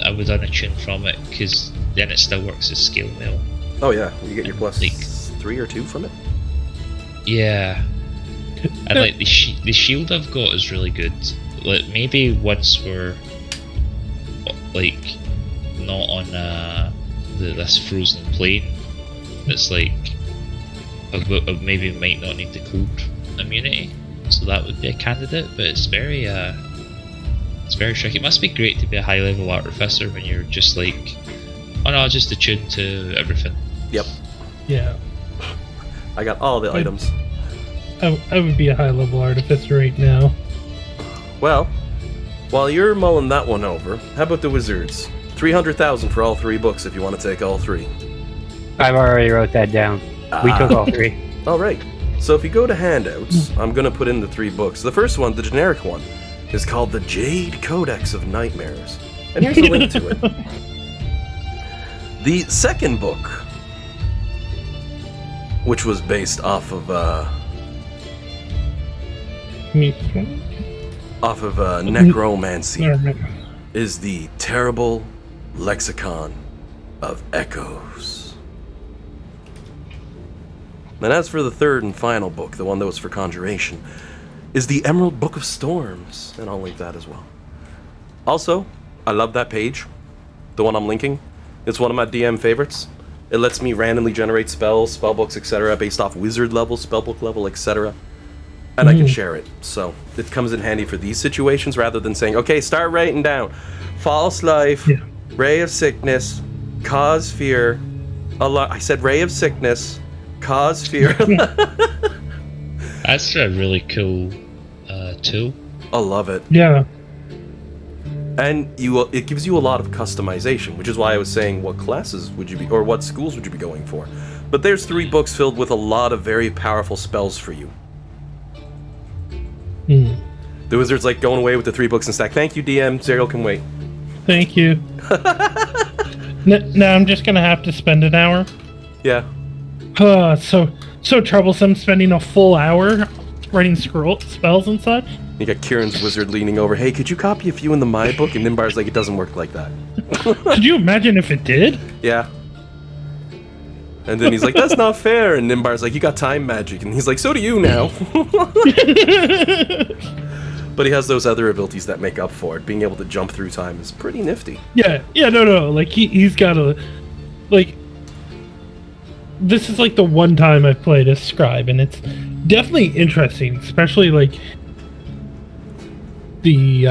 Speaker 3: I would unattune from it, because then it still works as scale mail.
Speaker 1: oh yeah, you get your plus
Speaker 3: Like-
Speaker 1: 3 or 2 from it.
Speaker 3: Yeah, and like the shield I've got is really good. Like, maybe once we're like not on this frozen plane, it's like I maybe might not need the cold immunity, so that would be a candidate. But it's very tricky. It must be great to be a high level artificer when you're just like, oh no, I'll just attune to everything.
Speaker 1: Yep,
Speaker 6: Yeah.
Speaker 1: I got all the items.
Speaker 6: I would be a high level artificer right now.
Speaker 1: Well, while you're mulling that one over, how about the wizards? 300,000 for all 3 books if you want to take all 3.
Speaker 5: I've already wrote that down. We took all 3.
Speaker 1: All right. So if you go to handouts, I'm going to put in the 3 books. The first one, the generic one, is called the Jade Codex of Nightmares. And here's a link to it. The second book, which was based off of necromancy, is the Terrible Lexicon of Echoes. And as for the third and final book, the one that was for conjuration, is the Emerald Book of Storms, and I'll link that as well. Also, I love that page, the one I'm linking. It's one of my DM favorites. It lets me randomly generate spells, spellbooks, etc. based off wizard level, spellbook level, etc. And I can share it. So it comes in handy for these situations rather than saying, okay, start writing down false life, ray of sickness, cause fear. I said ray of sickness, cause fear.
Speaker 3: That's a really cool tool.
Speaker 1: I love it.
Speaker 6: Yeah.
Speaker 1: And it gives you a lot of customization, which is why I was saying what classes would you be, or what schools would you be going for. But there's 3 books filled with a lot of very powerful spells for you. The wizard's like going away with the 3 books in stack. Thank you, DM. Zerial can wait.
Speaker 6: Thank you. Now I'm just gonna have to spend an hour.
Speaker 1: Yeah.
Speaker 6: So troublesome spending a full hour writing spells and such.
Speaker 1: You got Kieran's wizard leaning over. Hey, could you copy a few in the my book? And Nimbar's like, it doesn't work like that.
Speaker 6: Could you imagine if it did?
Speaker 1: Yeah. And then he's like, that's not fair. And Nimbar's like, you got time magic. And he's like, so do you now. But he has those other abilities that make up for it. Being able to jump through time is pretty nifty.
Speaker 6: Yeah, no. Like, he's got a... Like... This is, like, the one time I've played as Scribe, and it's definitely interesting, especially, like... The,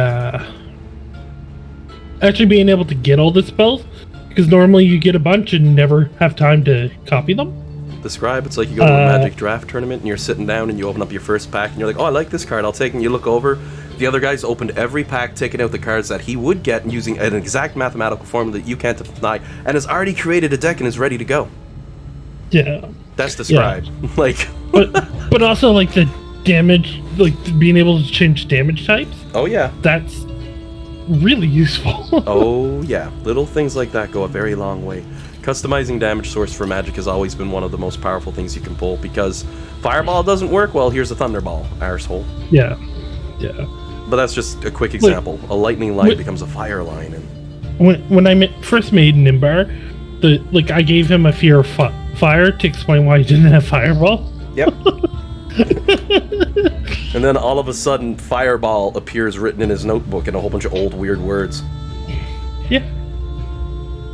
Speaker 6: actually being able to get all the spells, because normally you get a bunch and never have time to copy them.
Speaker 1: The Scribe, it's like you go to a Magic Draft tournament and you're sitting down and you open up your first pack and you're like, oh, I like this card, I'll take it. And you look over, the other guy's opened every pack, taking out the cards that he would get using an exact mathematical formula that you can't deny, and has already created a deck and is ready to go.
Speaker 6: Yeah.
Speaker 1: That's the Scribe. Like,
Speaker 6: but also, like, the damage, like, being able to change damage types.
Speaker 1: Oh, yeah.
Speaker 6: That's really useful.
Speaker 1: Oh, yeah. Little things like that go a very long way. Customizing damage source for Magic has always been one of the most powerful things you can pull, because Fireball doesn't work well, here's a Thunderball, arsehole.
Speaker 6: Yeah.
Speaker 1: But that's just a quick example. A lightning line becomes a fire line. And
Speaker 6: When I first made Nimbar, I gave him a fear of fire to explain why he didn't have Fireball.
Speaker 1: Yep. And then all of a sudden, Fireball appears written in his notebook in a whole bunch of old weird words.
Speaker 6: Yeah.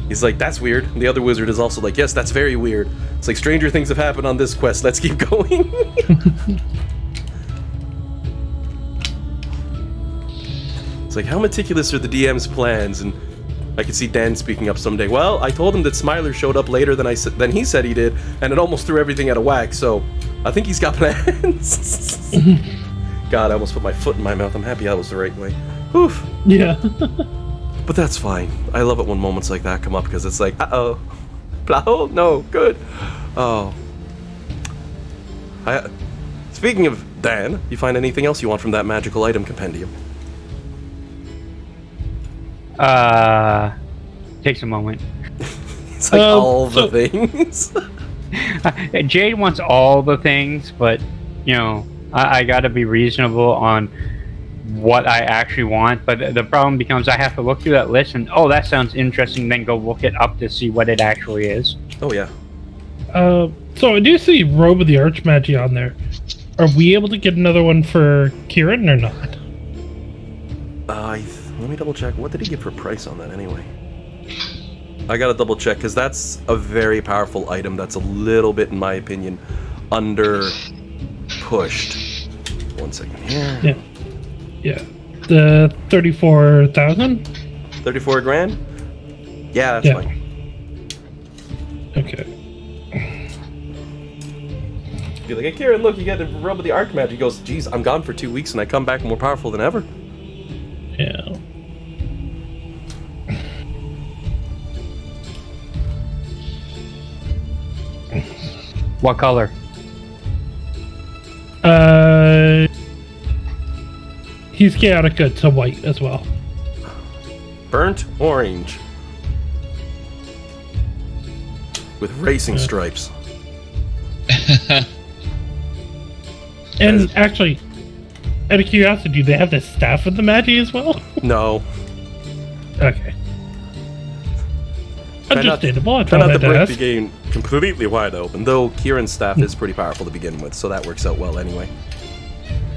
Speaker 1: He's like, that's weird. And the other wizard is also like, yes, that's very weird. It's like, stranger things have happened on this quest. Let's keep going. It's like, how meticulous are the DM's plans? And I could see Dan speaking up someday. Well, I told him that Smiler showed up later than he said he did, and it almost threw everything out of whack, so I think he's got plans. God, I almost put my foot in my mouth. I'm happy that was the right way. Oof.
Speaker 6: Yeah.
Speaker 1: But that's fine. I love it when moments like that come up, because it's like, uh-oh. Plow? No, good. Oh. Speaking of Dan, you find anything else you want from that magical item compendium?
Speaker 5: Takes a moment.
Speaker 1: It's like all the things.
Speaker 5: Jade wants all the things, but you know, I gotta be reasonable on what I actually want. But the problem becomes I have to look through that list and that sounds interesting, then go look it up to see what it actually is.
Speaker 1: Oh yeah.
Speaker 6: So I do see Robe of the Archmagi on there. Are we able to get another one for Kieran or not?
Speaker 1: Let me double check. What did he give for price on that anyway? I gotta double check, because that's a very powerful item that's a little bit, in my opinion, under pushed. 1 second here.
Speaker 6: Yeah. Yeah. The 34,000?
Speaker 1: 34 grand? Yeah, that's fine.
Speaker 6: Okay.
Speaker 1: Be like, hey Kieran, look, you got to rub with the Archmage. He goes, geez, I'm gone for 2 weeks and I come back more powerful than ever.
Speaker 6: Yeah.
Speaker 5: What color?
Speaker 6: He's chaotic good, so white as well.
Speaker 1: Burnt orange. With racing stripes.
Speaker 6: And actually, out of curiosity, do they have the staff of the Magi as well?
Speaker 1: No.
Speaker 6: Okay. Understandable. I
Speaker 1: Try not to
Speaker 6: thought I'd
Speaker 1: break
Speaker 6: ask.
Speaker 1: the game completely wide open, though Kieran's staff is pretty powerful to begin with, so that works out well anyway.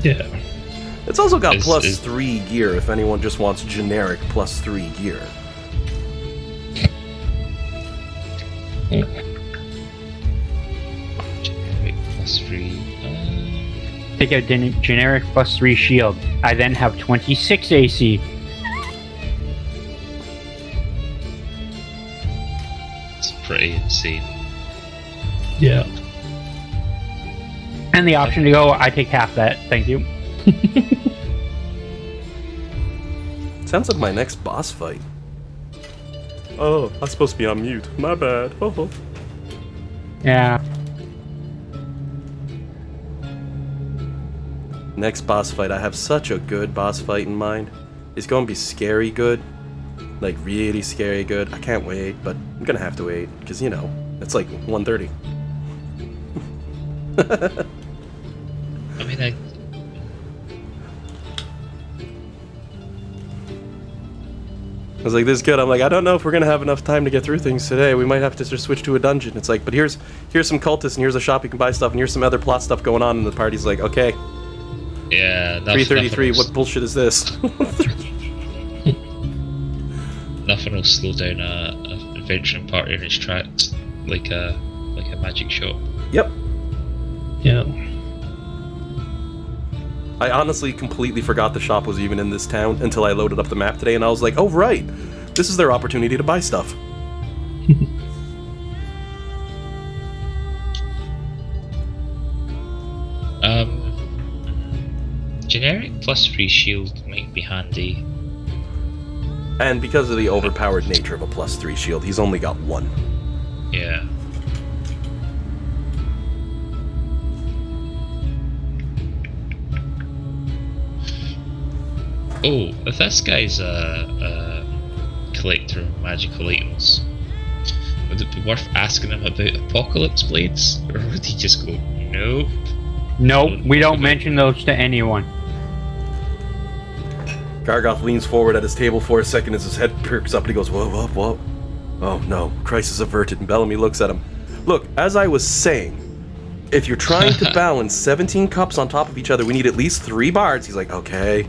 Speaker 6: Yeah.
Speaker 1: It's also got
Speaker 3: Is-
Speaker 1: plus
Speaker 3: is-
Speaker 1: 3 gear if anyone just wants generic plus 3 gear.
Speaker 3: Generic +3.
Speaker 5: Take out generic +3 shield. I then have 26 AC.
Speaker 3: It's pretty insane.
Speaker 6: Yeah.
Speaker 5: And the option to go, I take half that. Thank you.
Speaker 1: Sounds like my next boss fight. Oh, I'm supposed to be on mute. My bad. Oh.
Speaker 5: Yeah.
Speaker 1: Next boss fight, I have such a good boss fight in mind. It's going to be scary good. Like, really scary good. I can't wait, but I'm going to have to wait. Because, you know, it's like 1:30.
Speaker 3: I mean, I
Speaker 1: was like, this is good. I'm like, I don't know if we're going to have enough time to get through things today. We might have to just switch to a dungeon. It's like, but here's some cultists, and here's a shop you can buy stuff, and here's some other plot stuff going on, and the party's like, okay,
Speaker 3: yeah.
Speaker 1: 3:33, what bullshit is this?
Speaker 3: Nothing will slow down a adventuring party in its tracks like a magic shop.
Speaker 1: Yep.
Speaker 6: Yeah.
Speaker 1: I honestly completely forgot the shop was even in this town until I loaded up the map today, and I was like, oh right, this is their opportunity to buy stuff.
Speaker 3: Generic +3 shield might be handy.
Speaker 1: And because of the overpowered nature of a +3 shield, he's only got 1.
Speaker 3: Yeah. Oh, if this guy's a collector of magical items, would it be worth asking him about Apocalypse Blades? Or would he just go, nope?
Speaker 5: Nope, we don't mention those to anyone.
Speaker 1: Gargoth leans forward at his table for a second as his head perks up and he goes, whoa, whoa, whoa. Oh no, crisis averted, and Bellamy looks at him. Look, as I was saying, if you're trying to balance 17 cups on top of each other, we need at least 3 bards. He's like, okay.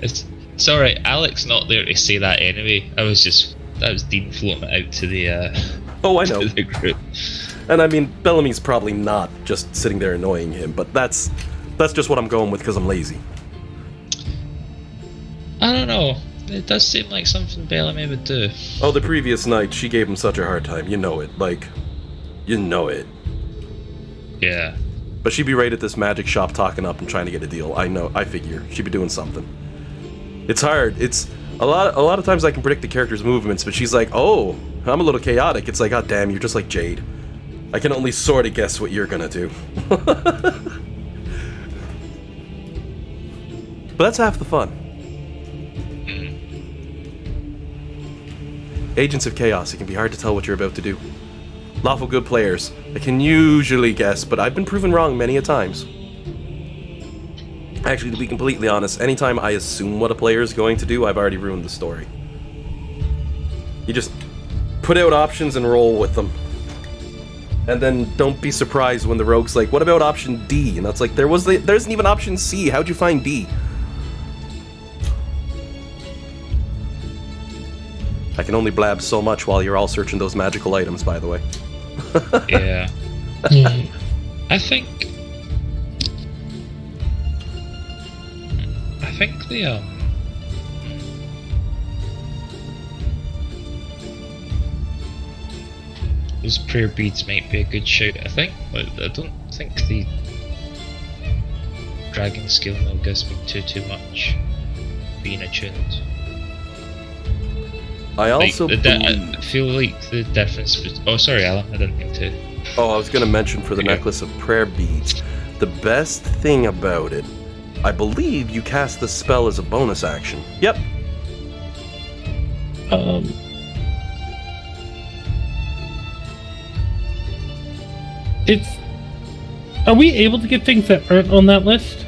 Speaker 3: It's alright, Alex not there to say that anyway. That was Dean floating it out to the
Speaker 1: Oh, I know.
Speaker 3: to the group.
Speaker 1: And I mean, Bellamy's probably not just sitting there annoying him, but that's just what I'm going with because I'm lazy.
Speaker 3: I don't know. It does seem like something Bellamy would do.
Speaker 1: Oh, the previous night, she gave him such a hard time. You know it. Like, you know it.
Speaker 3: Yeah.
Speaker 1: But she'd be right at this magic shop talking up and trying to get a deal. I know. I figure. She'd be doing something. It's hard. It's a lot of times I can predict the character's movements, but she's like, oh, I'm a little chaotic. It's like, god damn, you're just like Jade. I can only sort of guess what you're gonna do. But that's half the fun. Agents of Chaos, it can be hard to tell what you're about to do. Lawful good players, I can usually guess, but I've been proven wrong many a times. Actually, to be completely honest, anytime I assume what a player is going to do, I've already ruined the story. You just put out options and roll with them. And then don't be surprised when the rogue's like, what about option D? And that's like, there isn't even option C, how'd you find D? I can only blab so much while you're all searching those magical items, by the way.
Speaker 3: Yeah. I think the those prayer beads might be a good shout. I don't think the dragon skill mill gives me too much being attuned.
Speaker 1: I also
Speaker 3: I feel like the difference was... Oh, sorry, Alan, I didn't mean to...
Speaker 1: Oh, I was going to mention for the necklace of prayer beads, the best thing about it, I believe you cast the spell as a bonus action. Yep.
Speaker 6: Are we able to get things that aren't on that list?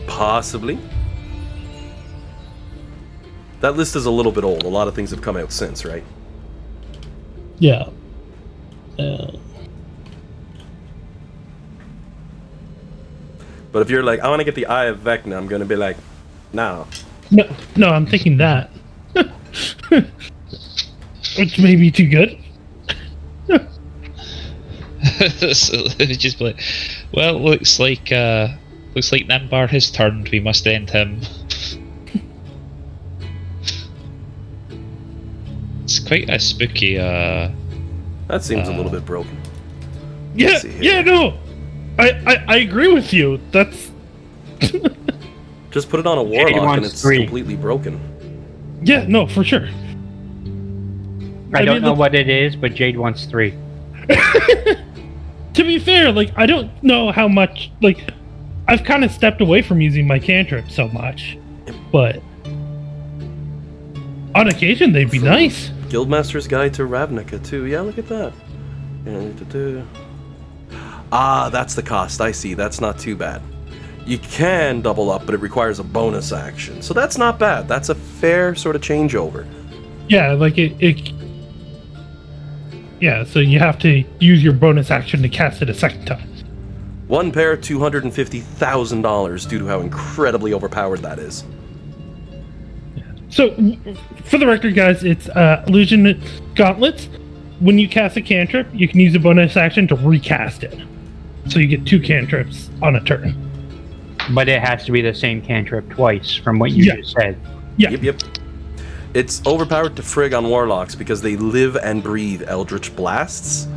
Speaker 1: Possibly. That list is a little bit old. A lot of things have come out since, right?
Speaker 6: Yeah.
Speaker 1: But if you're like, I want to get the Eye of Vecna, I'm going to be like, no.
Speaker 6: No, I'm thinking that. Which may be too good.
Speaker 3: So let me just be like, well, looks like Nimbar has turned. We must end him. It's quite a spooky.
Speaker 1: That seems a little bit broken.
Speaker 6: Yeah, no. I agree with you. That's
Speaker 1: just put it on a warlock and it's completely broken.
Speaker 6: Yeah, no, for sure.
Speaker 5: I don't know what it is, but Jade wants 3.
Speaker 6: To be fair, like, I don't know how much, like, I've kind of stepped away from using my cantrip so much, but on occasion they'd be nice.
Speaker 1: Guildmaster's Guide to Ravnica too. Yeah, look at that. Ah, that's the cost. I see. That's not too bad. You can double up, but it requires a bonus action. So that's not bad. That's a fair sort of changeover.
Speaker 6: Yeah, like yeah, so you have to use your bonus action to cast it a second time.
Speaker 1: One pair, $250,000 due to how incredibly overpowered that is.
Speaker 6: So, for the record, guys, it's Illusion Gauntlets. When you cast a cantrip, you can use a bonus action to recast it. So you get 2 cantrips on a turn.
Speaker 5: But it has to be the same cantrip twice, from what you just said.
Speaker 6: Yeah.
Speaker 1: Yep. It's overpowered to frig on warlocks because they live and breathe Eldritch Blasts.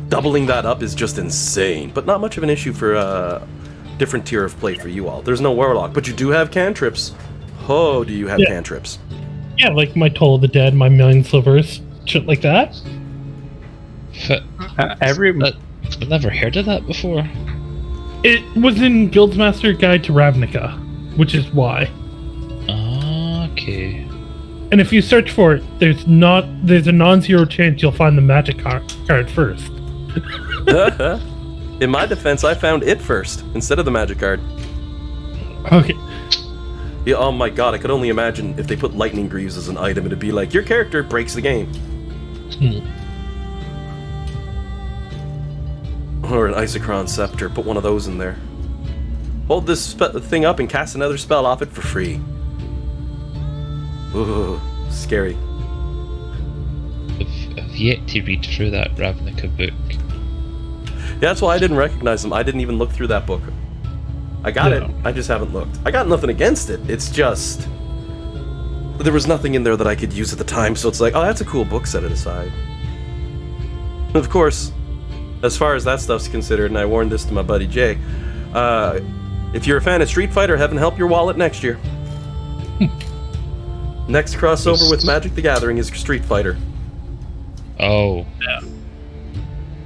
Speaker 1: Doubling that up is just insane, but not much of an issue for a different tier of play for you all. There's no warlock, but you do have cantrips. Oh, do you have cantrips?
Speaker 6: Yeah, like my Toll of the Dead, my Million Slivers, shit like that.
Speaker 3: I've never heard of that before.
Speaker 6: It was in Guildmaster Guide to Ravnica, which is why.
Speaker 3: Okay.
Speaker 6: And if you search for it, there's a non-zero chance you'll find the magic card first.
Speaker 1: In my defense, I found it first instead of the magic card.
Speaker 6: Okay.
Speaker 1: Yeah, oh my god, I could only imagine if they put Lightning Greaves as an item, it'd be like, your character breaks the game. Or an Isochron Scepter, put one of those in there. Hold this thing up and cast another spell off it for free. Ooh, scary.
Speaker 3: I've yet to read through that Ravnica book.
Speaker 1: Yeah, that's why I didn't recognize them. I didn't even look through that book. I got it, I just haven't looked. I got nothing against it. It's just... there was nothing in there that I could use at the time, so it's like, oh, that's a cool book, set it aside. Of course, as far as that stuff's considered, and I warned this to my buddy Jay, if you're a fan of Street Fighter, heaven help your wallet next year. Next crossover with Magic the Gathering is Street Fighter.
Speaker 3: Oh.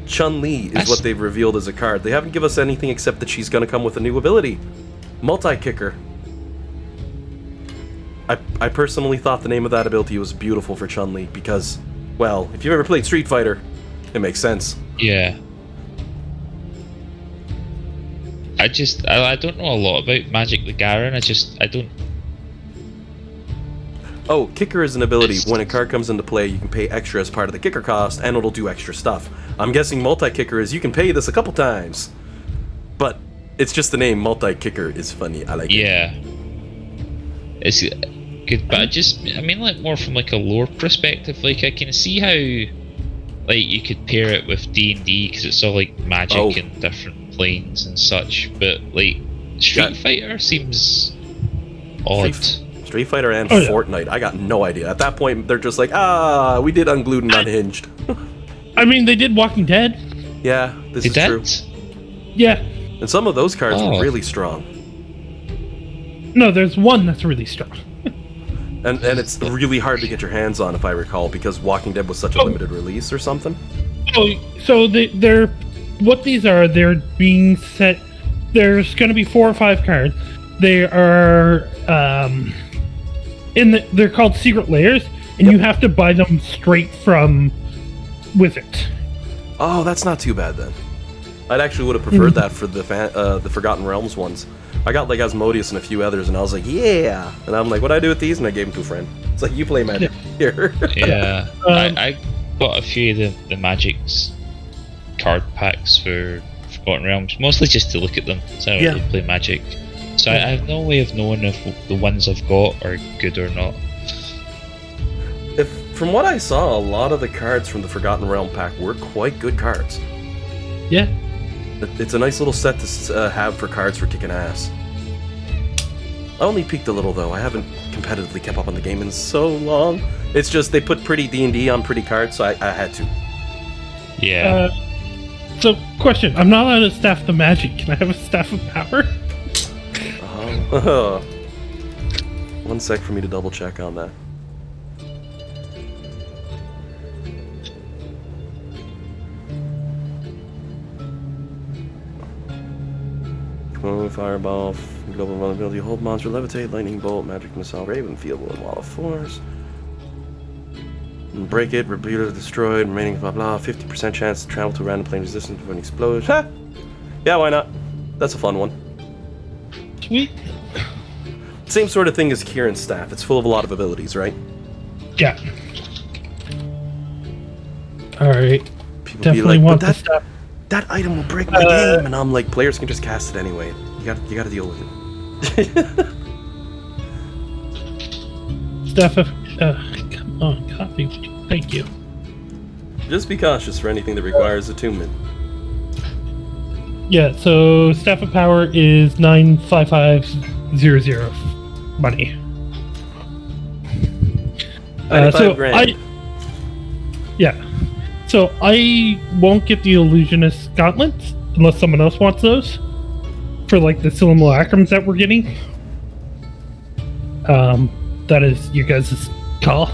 Speaker 1: Chun-Li is what they've revealed as a card. They haven't given us anything except that she's going to come with a new ability. Multi-Kicker. I personally thought the name of that ability was beautiful for Chun-Li because, well, if you've ever played Street Fighter, it makes sense.
Speaker 3: Yeah. I don't know a lot about Magic the Gathering. I don't.
Speaker 1: Oh, Kicker is an ability. When a card comes into play, you can pay extra as part of the Kicker cost, and it'll do extra stuff. I'm guessing Multi-Kicker is you can pay this a couple times. But it's just the name Multi-Kicker is funny. I like it.
Speaker 3: Yeah. It's good, but I mean, like, more from, like, a lore perspective. Like, I can see how, like, you could pair it with D&D, because it's all, like, magic and different planes and such, but, like, Street Fighter seems odd.
Speaker 1: Street Fighter and Fortnite, I got no idea. At that point, they're just like, we did Unglued and Unhinged.
Speaker 6: I mean, they did Walking Dead.
Speaker 1: Yeah, this is true.
Speaker 6: Yeah.
Speaker 1: And some of those cards were really strong.
Speaker 6: No, there's one that's really strong.
Speaker 1: and it's really hard to get your hands on, if I recall, because Walking Dead was such a limited release or something.
Speaker 6: Oh, so they're what these are? They're being set. There's going to be 4 or 5 cards. They are they're called secret layers, and you have to buy them straight from Wizards.
Speaker 1: Oh, that's not too bad then. I'd actually would have preferred that for the Forgotten Realms ones. I got like Asmodeus and a few others, and I was like, yeah. And I'm like, what'd I do with these? And I gave them to a friend. It's like, you play Magic here.
Speaker 3: Yeah, I bought a few of the Magic's card packs for Forgotten Realms, mostly just to look at them. So I don't really play Magic. So I have no way of knowing if the ones I've got are good or not.
Speaker 1: From what I saw, a lot of the cards from the Forgotten Realm pack were quite good cards.
Speaker 6: Yeah.
Speaker 1: It's a nice little set to have for cards for kicking ass. I only peeked a little though. I haven't competitively kept up on the game in so long. It's just they put pretty D&D on pretty cards, so I had to.
Speaker 3: Yeah.
Speaker 6: So, question. I'm not allowed to staff the magic. Can I have a staff of power?
Speaker 1: 1 sec for me to double check on that. Fireball, global vulnerability, hold monster, levitate, lightning bolt, magic missile, raven, field, wall of force. Break it, repeat it, destroyed, remaining blah blah, 50% chance to travel to a random plane resistant to an explosion. Ha! Yeah, why not? That's a fun one.
Speaker 6: Sweet.
Speaker 1: Same sort of thing as Kieran's staff. It's full of a lot of abilities, right?
Speaker 6: Yeah. Alright.
Speaker 1: People
Speaker 6: Definitely
Speaker 1: be like,
Speaker 6: want
Speaker 1: but
Speaker 6: the staff.
Speaker 1: that item will break my game, and I'm like, players can just cast it anyway. You gotta deal with it.
Speaker 6: Staff of come on, copy. Thank you.
Speaker 1: Just be cautious for anything that requires attunement.
Speaker 6: Yeah, so staff of power is 95500 money.
Speaker 1: 95 grand.
Speaker 6: So I won't get the illusionist gauntlets unless someone else wants those for like the simulacrums that we're getting. That is you guys' call.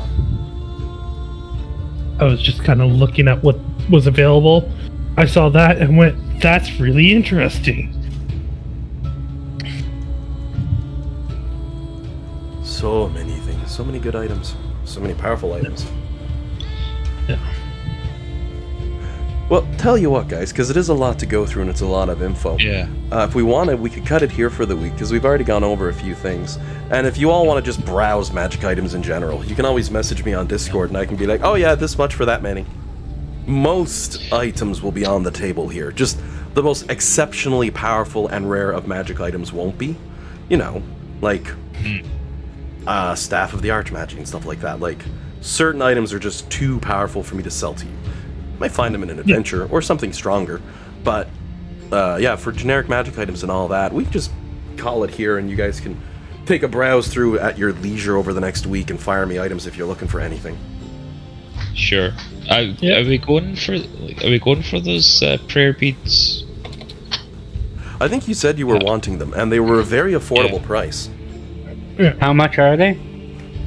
Speaker 6: I was just kind of looking at what was available. I saw that and went, that's really interesting.
Speaker 1: So many things, so many good items, so many powerful items.
Speaker 6: Yeah.
Speaker 1: Well, tell you what, guys, because it is a lot to go through and it's a lot of info.
Speaker 3: Yeah.
Speaker 1: If we wanted, we could cut it here for the week, because we've already gone over a few things. And if you all want to just browse magic items in general, you can always message me on Discord, and I can be like, oh yeah, this much for that many. Most items will be on the table here. Just the most exceptionally powerful and rare of magic items won't be. You know, like Staff of the Archmagi and stuff like that. Like, certain items are just too powerful for me to sell to you. Might find them in an adventure or something stronger, but yeah, for generic magic items and all that, we can just call it here, and you guys can take a browse through at your leisure over the next week and fire me items if you're looking for anything.
Speaker 3: Sure. Are we going for those prayer beads?
Speaker 1: I think you said you were wanting them, and they were a very affordable price.
Speaker 5: How much are they?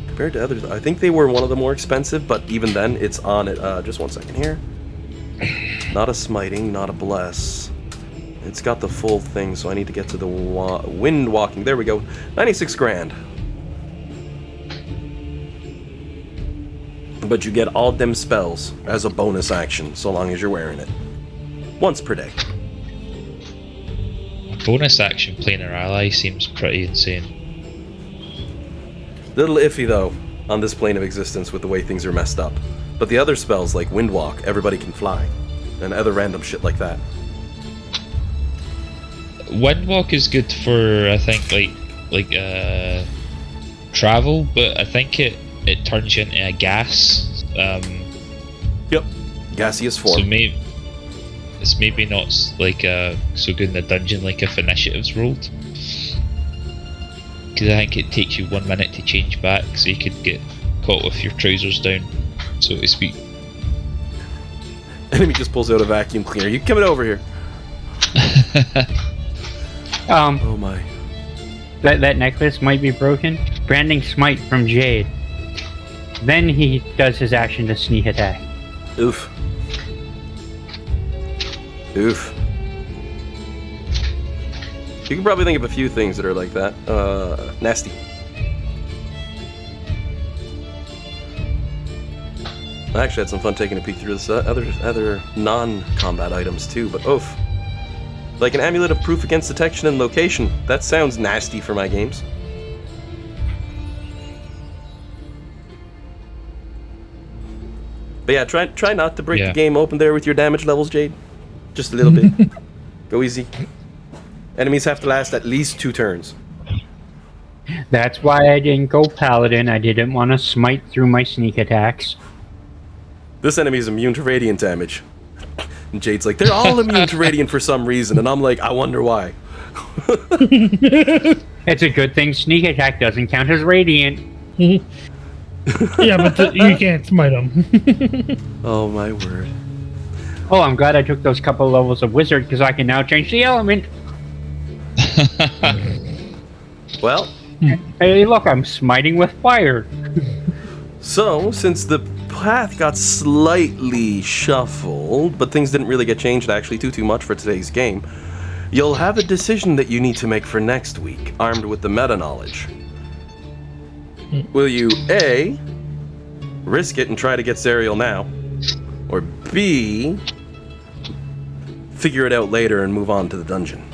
Speaker 1: Compared to others, I think they were one of the more expensive, but even then, it's on it. Just 1 second here. Not a smiting, not a bless. It's got the full thing, so I need to get to the wind walking. There we go. 96 grand. But you get all them spells as a bonus action, so long as you're wearing it. Once per day.
Speaker 3: Bonus action planar ally seems pretty insane.
Speaker 1: Little iffy, though, on this plane of existence with the way things are messed up. But the other spells, like Windwalk, everybody can fly. And other random shit like that.
Speaker 3: Windwalk is good for, I think, like travel, but I think it turns you into a gas.
Speaker 1: Yep. Gaseous form.
Speaker 3: So it's maybe not like so good in the dungeon like if initiative's rolled. Because I think it takes you 1 minute to change back, so you could get caught with your trousers down, so to speak.
Speaker 1: Enemy just pulls out a vacuum cleaner. You coming over here? Oh my.
Speaker 5: That necklace might be broken. Branding Smite from Jade. Then he does his action to sneak attack.
Speaker 1: Oof. Oof. You can probably think of a few things that are like that. Nasty. I actually had some fun taking a peek through this other non-combat items too, but oof. Like an amulet of proof against detection and location. That sounds nasty for my games. But yeah, try not to break the game open there with your damage levels, Jade. Just a little bit. Go easy. Enemies have to last at least 2 turns.
Speaker 5: That's why I didn't go Paladin. I didn't want to smite through my sneak attacks.
Speaker 1: This enemy is immune to radiant damage. And Jade's like, they're all immune to radiant for some reason. And I'm like, I wonder why.
Speaker 5: It's a good thing sneak attack doesn't count as radiant.
Speaker 6: Yeah, but you can't smite them.
Speaker 1: Oh my word.
Speaker 5: Oh, I'm glad I took those couple levels of wizard because I can now change the element.
Speaker 1: Well,
Speaker 5: hey, look, I'm smiting with fire.
Speaker 1: so since the path got slightly shuffled, but things didn't really get changed actually too much for today's game, you'll have a decision that you need to make for next week, armed with the meta knowledge. Will you A, risk it and try to get Zariel now, or B, figure it out later and move on to the dungeon?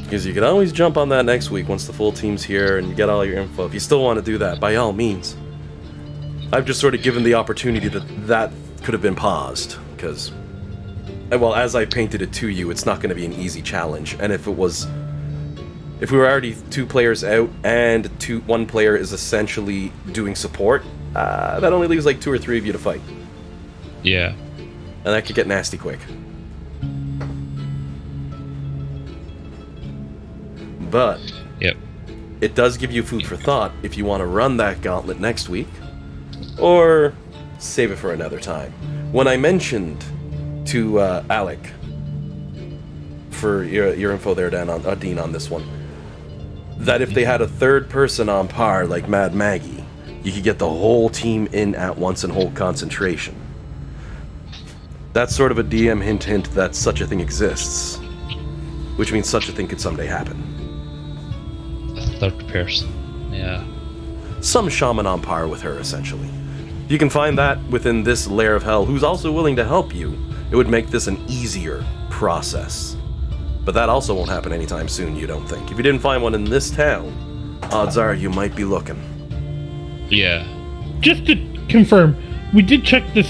Speaker 1: Because you can always jump on that next week once the full team's here and you get all your info. If you still want to do that, by all means. I've just sort of given the opportunity that could have been paused, because, well, as I painted it to you, it's not going to be an easy challenge. And if we were already 2 players out and one player is essentially doing support, that only leaves like 2 or 3 of you to fight.
Speaker 3: Yeah.
Speaker 1: And that could get nasty quick. But
Speaker 3: yep,
Speaker 1: it does give you food for thought if you want to run that gauntlet next week, or save it for another time. When I mentioned to Alec, for your info there, Dean, on this one, that if they had a third person on par like Mad Maggie, you could get the whole team in at once and hold concentration. That's sort of a DM hint that such a thing exists, which means such a thing could someday happen.
Speaker 3: Third person, yeah.
Speaker 1: Some shaman on par with her, essentially. If you can find that within this lair of hell, who's also willing to help you, it would make this an easier process. But that also won't happen anytime soon, you don't think? If you didn't find one in this town, odds are you might be looking.
Speaker 3: Yeah.
Speaker 6: Just to confirm, we did check this.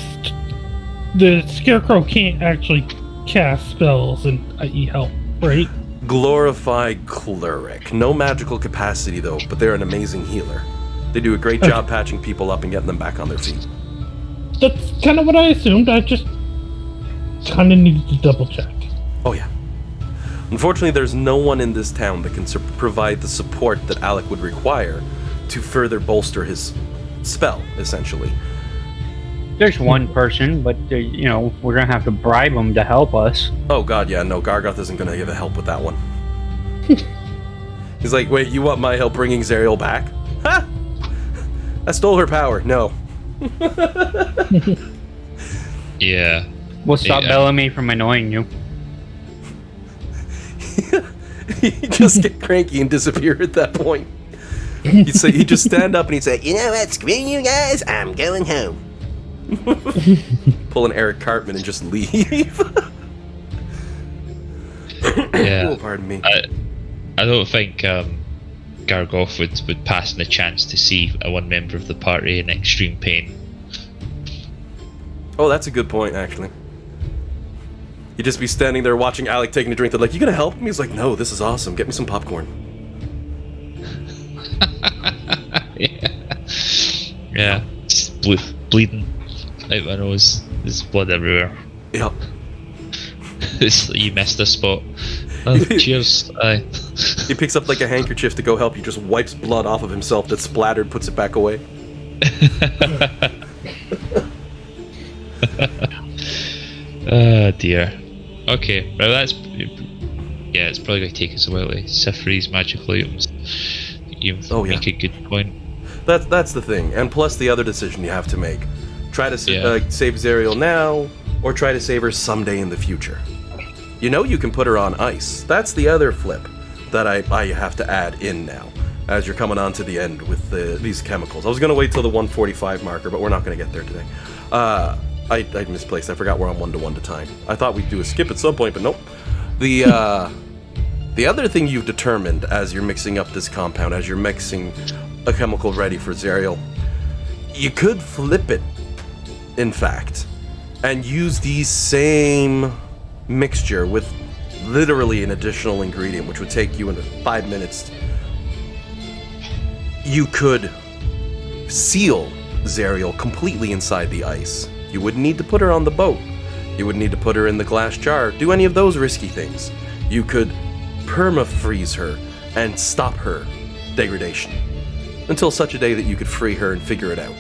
Speaker 6: The Scarecrow can't actually cast spells and i.e. help, right?
Speaker 1: Glorified cleric. No magical capacity though, but they're an amazing healer. They do a great job patching people up and getting them back on their feet.
Speaker 6: That's kind of what I assumed. I just kind of needed to double check.
Speaker 1: Oh yeah. Unfortunately, there's no one in this town that can provide the support that Alec would require to further bolster his spell, essentially.
Speaker 5: There's one person, but we're gonna have to bribe him to help us.
Speaker 1: Oh god, yeah, no, Gargoth isn't gonna give a help with that one. He's like, wait, you want my help bringing Zariel back? Ha! I stole her power. No.
Speaker 3: Yeah.
Speaker 5: We'll stop Bellamy from annoying you.
Speaker 1: He'd just get cranky and disappear at that point. He'd just stand up and he'd say, you know what, screw you guys, I'm going home. Pull an Eric Cartman and just leave.
Speaker 3: Yeah.
Speaker 1: Oh, pardon me.
Speaker 3: I don't think Gargoth would pass on the chance to see one member of the party in extreme pain.
Speaker 1: Oh, that's a good point, actually. He'd just be standing there watching Alec taking a drink. They're like, you gonna help him? He's like, no, this is awesome. Get me some popcorn.
Speaker 3: Yeah. Just bleeding out my nose. There's blood everywhere.
Speaker 1: Yep.
Speaker 3: You missed a spot. Oh, cheers. Aye.
Speaker 1: He picks up like a handkerchief to go help you, just wipes blood off of himself that's splattered, puts it back away.
Speaker 3: Oh dear. Okay, well that's... Yeah, it's probably going to take us a while to sift through these magical items. You make a good point.
Speaker 1: That's the thing, and plus the other decision you have to make. Try to save Zariel now, or try to save her someday in the future. You know you can put her on ice. That's the other flip that I have to add in now, as you're coming on to the end with these chemicals. I was going to wait till the 145 marker, but we're not going to get there today. I misplaced. I forgot we're on 1 to time. I thought we'd do a skip at some point, but nope. The other thing you've determined as you're mixing up this compound, as you're mixing a chemical ready for Zariel, you could flip it, in fact, and use the same mixture with literally an additional ingredient, which would take you into 5 minutes. You could seal Zariel completely inside the ice. You wouldn't need to put her on the boat. You wouldn't need to put her in the glass jar. Do any of those risky things. You could perma-freeze her and stop her degradation until such a day that you could free her and figure it out.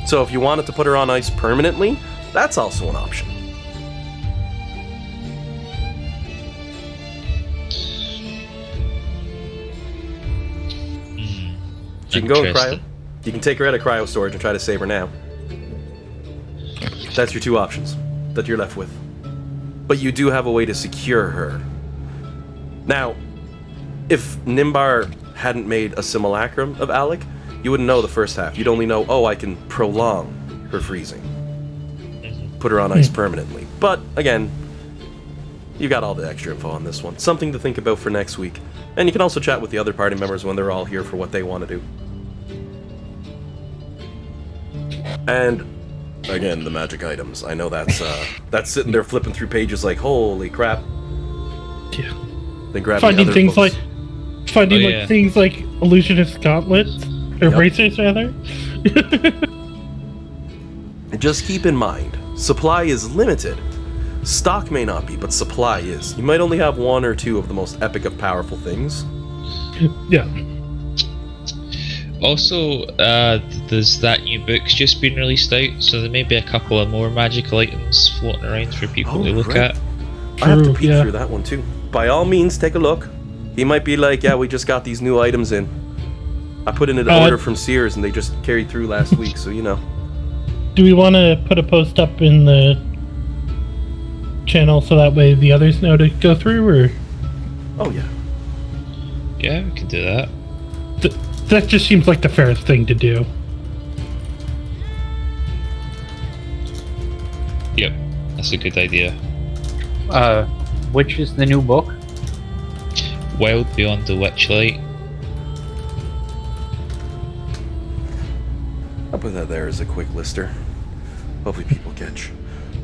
Speaker 1: So if you wanted to put her on ice permanently, that's also an option. So you can go in cryo. You can take her out of cryo storage and try to save her now. That's your two options that you're left with. But you do have a way to secure her. Now, if Nimbar hadn't made a simulacrum of Alec, you wouldn't know the first half. You'd only know, oh, I can prolong her freezing. Put her on ice permanently. But, again, you got all the extra info on this one. Something to think about for next week. And you can also chat with the other party members when they're all here for what they want to do. And, again, the magic items. I know that's sitting there flipping through pages like, holy crap.
Speaker 6: Yeah.
Speaker 1: Then grab
Speaker 6: finding
Speaker 1: the other
Speaker 6: things
Speaker 1: books.
Speaker 6: Things like illusionist gauntlets, or bracers rather.
Speaker 1: Just keep in mind, supply is limited. Stock may not be, but supply is. You might only have one or two of the most epic of powerful things.
Speaker 6: Yeah.
Speaker 3: Also, there's that new book's just been released out, so there may be a couple of more magical items floating around for people to look at.
Speaker 1: I have to peek through that one too. By all means, take a look. He might be like, yeah, we just got these new items in. I put in an order from Sears and they just carried through last week, so you know.
Speaker 6: Do we want to put a post up in the channel so that way the others know to go through, or?
Speaker 1: Oh, yeah.
Speaker 3: Yeah, we can do that.
Speaker 6: That just seems like the fairest thing to do.
Speaker 3: Yep, that's a good idea.
Speaker 5: Which is the new book?
Speaker 3: Wild Beyond the Witchlight.
Speaker 1: I'll put that there as a quick lister. Hopefully people catch.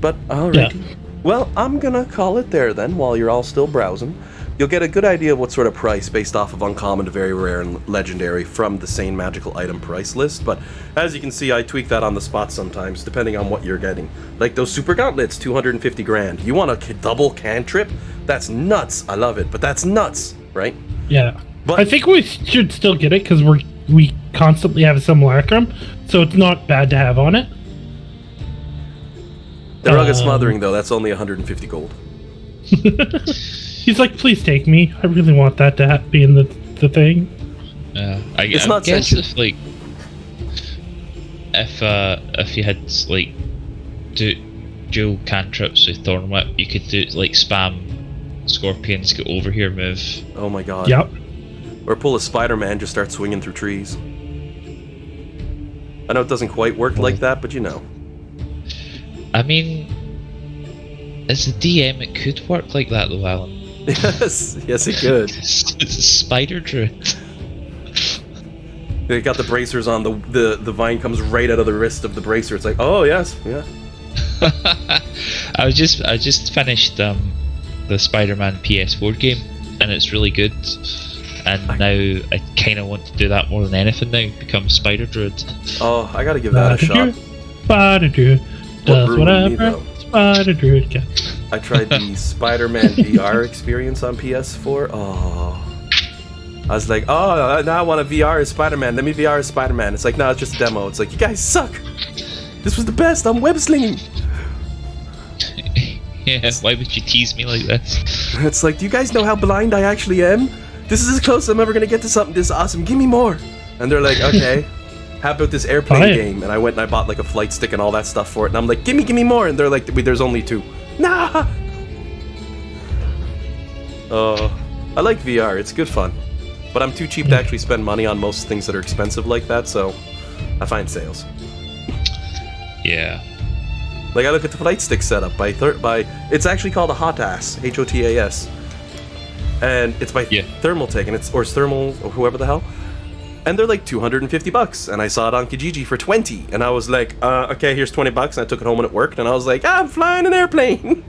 Speaker 1: But, alrighty. Yeah. Well, I'm gonna call it there then, while you're all still browsing. You'll get a good idea of what sort of price based off of uncommon to very rare and legendary from the same magical item price list, but as you can see, I tweak that on the spot sometimes, depending on what you're getting. Like those super gauntlets, 250 grand. You want a double cantrip? That's nuts. I love it, but that's nuts, right?
Speaker 6: Yeah.
Speaker 1: But
Speaker 6: I think we should still get it because we constantly have a simulacrum, so it's not bad to have on it.
Speaker 1: the rugged smothering, though, that's only 150 gold.
Speaker 6: He's like, please take me. I really want that to be in the thing.
Speaker 3: I
Speaker 1: It's
Speaker 3: I
Speaker 1: not
Speaker 3: guess
Speaker 1: sentient.
Speaker 3: if like if you had like dual cantrips with Thorn Whip, you could do like spam Scorpions get over here move.
Speaker 1: Oh my god.
Speaker 6: Yep.
Speaker 1: Or pull a Spider-Man, just start swinging through trees. I know it doesn't quite work like that, but you know.
Speaker 3: I mean, as a DM, it could work like that though, Alan.
Speaker 1: Yes, yes it could.
Speaker 3: It's a spider druid.
Speaker 1: They got the bracers on, the vine comes right out of the wrist of the bracer. It's like, oh yes, yeah.
Speaker 3: I just finished the Spider-Man PS4 game, and it's really good. And now I kind of want to do that more than anything now. Become Spider Druid.
Speaker 1: Oh, I gotta give that a shot.
Speaker 6: Spider Druid does
Speaker 1: ruined me,
Speaker 6: whatever
Speaker 1: though?
Speaker 6: Spider Druid can.
Speaker 1: I tried the Spider-Man VR experience on PS4. Oh. I was like, oh, now I want a VR as Spider-Man. Let me VR as Spider-Man. It's like, no, it's just a demo. It's like, you guys suck. This was the best. I'm web slinging.
Speaker 3: Yeah, why would you tease me like this?
Speaker 1: It's like, do you guys know how blind I actually am? This is as close as I'm ever gonna get to something this awesome. Give me more. And they're like, okay. How about this airplane
Speaker 6: Buy it.
Speaker 1: game? And I went and I bought like a flight stick and all that stuff for it. And I'm like, give me more. And they're like, wait, there's only 2. Nah. I like VR. It's good fun. But I'm too cheap to actually spend money on most things that are expensive like that, so I find sales.
Speaker 3: Yeah.
Speaker 1: Like I look at the flight stick setup by it's actually called a HOTAS, HOTAS, and it's by
Speaker 3: Yeah.
Speaker 1: Thermaltake, and it's Thermal or whoever the hell, and they're like $250, and I saw it on Kijiji for 20, and I was like, okay, here's $20, and I took it home and it worked, and I was like, I'm flying an airplane.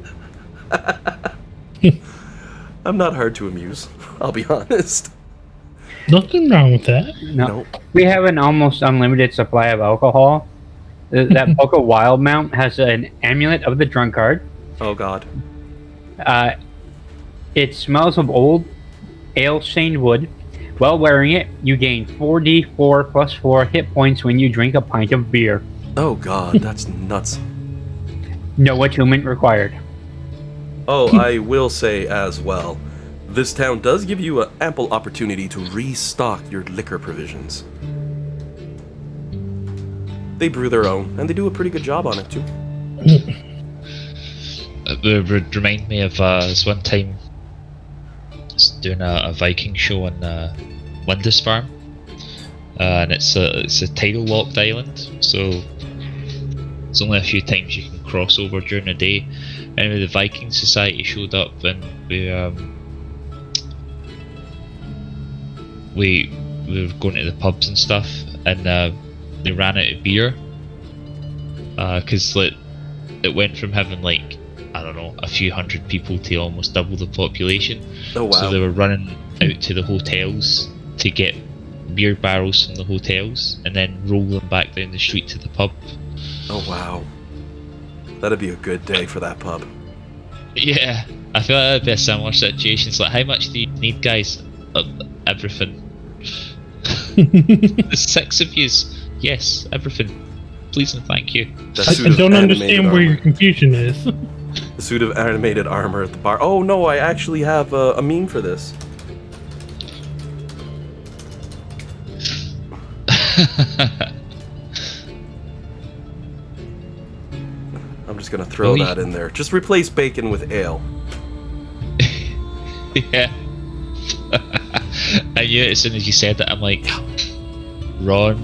Speaker 1: I'm not hard to amuse, I'll be honest.
Speaker 6: Nothing wrong with that.
Speaker 5: No.
Speaker 1: Nope.
Speaker 5: We have an almost unlimited supply of alcohol. That Book of Wild mount has an amulet of the drunkard.
Speaker 1: Oh god.
Speaker 5: It smells of old ale-stained wood. While wearing it, you gain 4d4 plus 4 hit points when you drink a pint of beer.
Speaker 1: Oh god, that's nuts.
Speaker 5: No attunement required.
Speaker 1: Oh, I will say as well, this town does give you an ample opportunity to restock your liquor provisions. They brew their own, and they do a pretty good job on it too.
Speaker 3: It would remind me of this one time I was doing a Viking show on Lindisfarne, and it's a tidal locked island, so it's only a few times you can cross over during the day. Anyway, the Viking Society showed up, and we were going to the pubs and stuff, and they ran out of beer because it went from having like, I don't know, a few hundred people to almost double the population.
Speaker 1: Oh wow.
Speaker 3: So they were running out to the hotels to get beer barrels from the hotels and then roll them back down the street to the pub.
Speaker 1: Oh wow. That'd be a good day for that pub.
Speaker 3: Yeah, I feel like that'd be a similar situation. It's like, how much do you need, guys? Everything. The 6 of yous. Yes, everything. Please and thank you.
Speaker 1: That
Speaker 6: I
Speaker 1: suit of
Speaker 6: don't
Speaker 1: animated
Speaker 6: understand where your
Speaker 1: armor.
Speaker 6: confusion is.
Speaker 1: The suit of animated armor at the bar. Oh no, I actually have a meme for this. I'm just gonna throw that in there. Just replace bacon with ale.
Speaker 3: Yeah. I knew it as soon as you said that. I'm like, Ron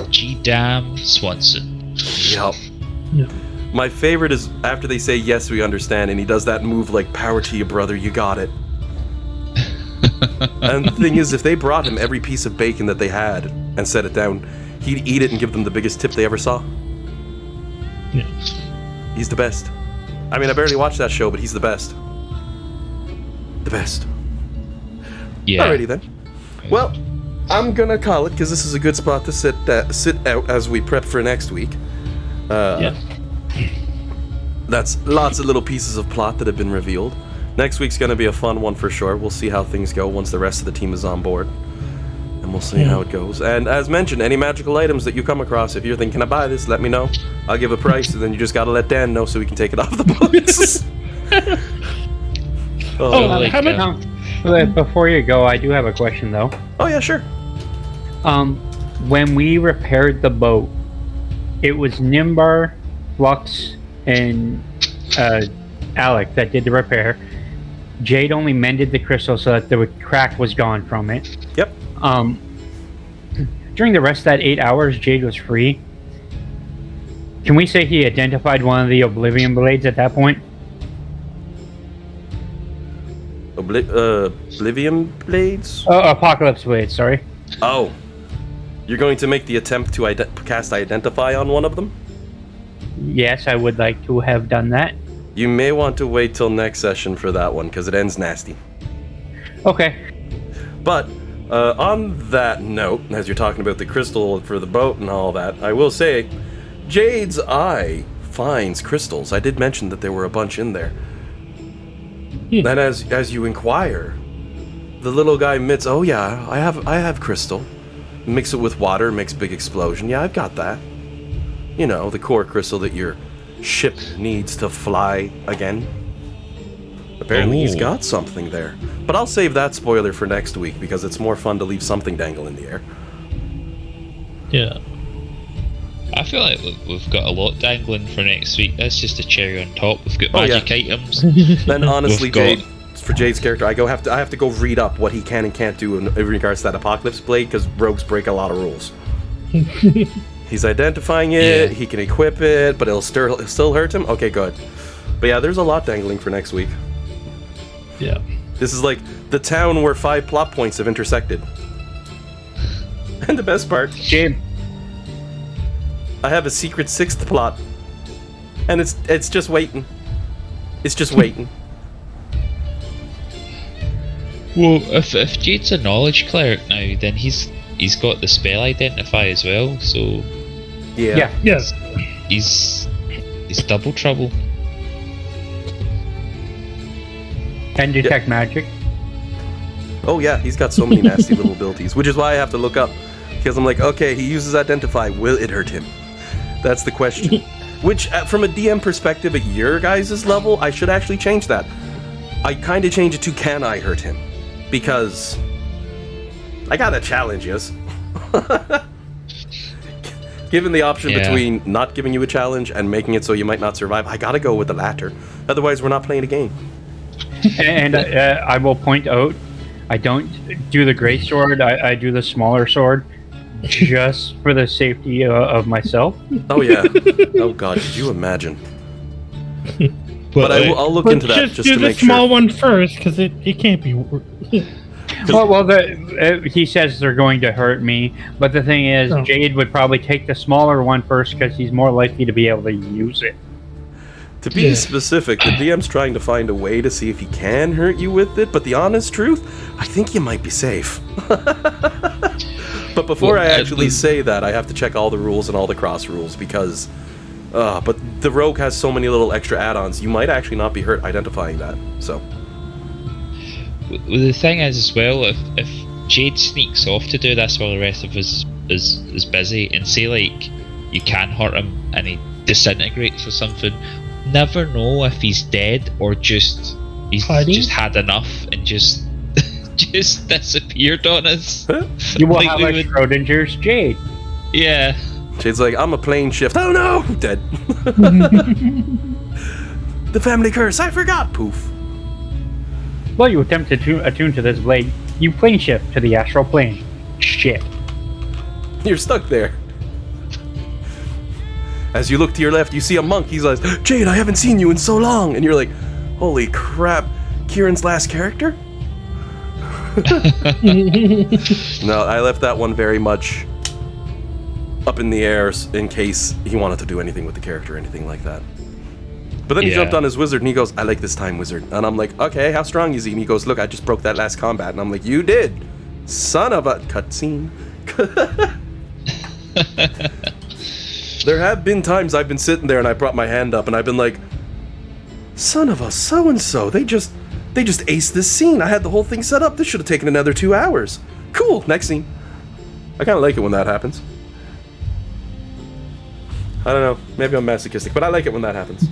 Speaker 3: G. Damn Swanson.
Speaker 1: Yup.
Speaker 6: Yeah.
Speaker 1: My favorite is after they say yes, we understand, and he does that move like power to you, brother, you got it. And the thing is, if they brought him every piece of bacon that they had and set it down, he'd eat it and give them the biggest tip they ever saw.
Speaker 6: Yeah.
Speaker 1: He's the best. I mean, I barely watched that show, but he's the best. The best.
Speaker 3: Yeah.
Speaker 1: Alrighty then. Well, I'm gonna call it because this is a good spot to sit out as we prep for next week.
Speaker 6: Yes.
Speaker 1: That's lots of little pieces of plot that have been revealed. Next week's gonna be a fun one for sure. We'll see how things go once the rest of the team is on board. And we'll see how it goes. And as mentioned, any magical items that you come across, if you're thinking, can I buy this, let me know. I'll give a price, and then you just gotta let Dan know so we can take it off the books.
Speaker 6: How about
Speaker 5: Before you go, I do have a question though.
Speaker 1: Oh yeah, sure.
Speaker 5: When we repaired the boat, it was Nimbar, Flux, and Alec that did the repair. Jade only mended the crystal so that the crack was gone from it.
Speaker 1: Yep.
Speaker 5: During the rest of that 8 hours, Jade was free. Can we say he identified one of the Oblivion Blades at that point?
Speaker 1: Oblivion Blades?
Speaker 5: Apocalypse Blades, sorry.
Speaker 1: Oh. You're going to make the attempt to cast Identify on one of them?
Speaker 5: Yes, I would like to have done that.
Speaker 1: You may want to wait till next session for that one, because it ends nasty.
Speaker 5: Okay.
Speaker 1: But, on that note, as you're talking about the crystal for the boat and all that, I will say, Jade's eye finds crystals. I did mention that there were a bunch in there. And as you inquire, the little guy admits, oh yeah, I have crystal. Mix it with water, makes big explosion. Yeah, I've got that. You know, the core crystal that your ship needs to fly again. Apparently he's got something there. But I'll save that spoiler for next week because it's more fun to leave something dangle in the air.
Speaker 6: Yeah.
Speaker 3: I feel like we've got a lot dangling for next week. That's just a cherry on top. We've got magic items.
Speaker 1: Then honestly,
Speaker 3: We've got-
Speaker 1: Jade, for Jade's character, I have to go read up what he can and can't do in regards to that Apocalypse Blade because rogues break a lot of rules. He's identifying it.
Speaker 3: Yeah.
Speaker 1: He can equip it, but it'll still hurt him. Okay, good. But yeah, there's a lot dangling for next week.
Speaker 6: Yeah.
Speaker 1: This is like the town where 5 plot points have intersected. And the best part,
Speaker 5: Jade,
Speaker 1: I have a secret 6th plot, and it's just waiting. It's just waiting.
Speaker 3: Well, if Jade's a knowledge cleric now, then he's got the spell identify as well. So
Speaker 1: Yeah.
Speaker 6: Yes.
Speaker 3: he's double trouble.
Speaker 5: and detect magic.
Speaker 1: Oh yeah, he's got so many nasty little abilities, which is why I have to look up. Because I'm like, okay, he uses Identify, will it hurt him? That's the question. Which, from a DM perspective at your guys' level, I should actually change that. I kind of change it to can I hurt him? Because I gotta challenge you. Given the option between not giving you a challenge and making it so you might not survive, I gotta go with the latter. Otherwise, we're not playing a game.
Speaker 5: And I will point out, I don't do the great sword. I do the smaller sword, just for the safety of myself.
Speaker 1: Oh yeah. Oh god, could you imagine? But I'll look into that just
Speaker 6: do
Speaker 1: to
Speaker 6: the
Speaker 1: make
Speaker 6: small
Speaker 1: sure.
Speaker 6: one first, because it can't be.
Speaker 5: Well, he says they're going to hurt me, but the thing is,
Speaker 6: Oh.
Speaker 5: Jade would probably take the smaller one first because he's more likely to be able to use it.
Speaker 1: To be specific, the DM's trying to find a way to see if he can hurt you with it, but the honest truth, I think you might be safe. But before I actually say that, I have to check all the rules and all the cross rules because but the rogue has so many little extra add-ons, you might actually not be hurt identifying that. So
Speaker 3: Well, the thing is as well, if Jade sneaks off to do this while the rest of us is busy, and say like you can hurt him and he disintegrates or something, never know if he's dead or just he's
Speaker 6: Hiding?
Speaker 3: just had enough and just just disappeared on us.
Speaker 5: You will
Speaker 3: Like
Speaker 5: have
Speaker 3: we
Speaker 5: a
Speaker 3: would-
Speaker 5: Schrodinger's Jade.
Speaker 3: Yeah.
Speaker 1: Jade's like, I'm a plane shift. Oh no! Dead. The family curse, I forgot! Poof.
Speaker 5: Well, you attempt to attune to this blade. You plane shift to the astral plane. Shit.
Speaker 1: You're stuck there. As you look to your left, you see a monk. He's like, Jade, I haven't seen you in so long. And you're like, holy crap, Kieran's last character? No, I left that one very much up in the air in case he wanted to do anything with the character or anything like that. But then he
Speaker 3: Yeah.
Speaker 1: jumped on his wizard and he goes, I like this time wizard. And I'm like, okay, how strong is he? And he goes, look, I just broke that last combat. And I'm like, you did. Son of a cutscene. There have been times I've been sitting there and I brought my hand up and I've been like, son of a so-and-so, they just aced this scene. I had the whole thing set up. This should have taken another 2 hours. Cool, next scene. I kind of like it when that happens. I don't know, maybe I'm masochistic, but I like it when that happens.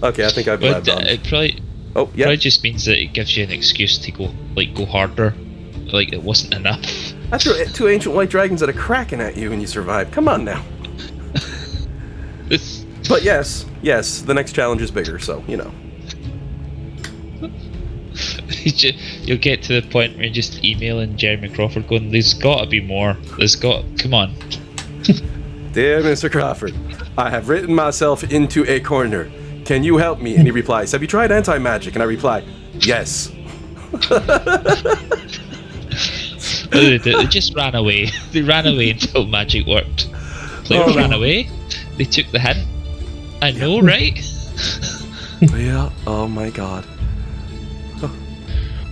Speaker 1: Okay, I think I've
Speaker 3: But
Speaker 1: blabbed on.
Speaker 3: it probably
Speaker 1: Yeah.
Speaker 3: just means that it gives you an excuse to go harder. Like it wasn't enough.
Speaker 1: I threw 2 ancient white dragons at a kraken at you and you survived. Come on now.
Speaker 3: This
Speaker 1: But yes, the next challenge is bigger, so, you know.
Speaker 3: you'll get to the point where you're just emailing Jeremy Crawford going, there's gotta be more. Come on.
Speaker 1: Dear Mr. Crawford, I have written myself into a corner. Can you help me? And he replies, have you tried anti-magic? And I reply, yes.
Speaker 3: They just ran away. They ran away until magic worked. Player ran away. They took the hint. I know, right?
Speaker 1: Yeah, oh my god.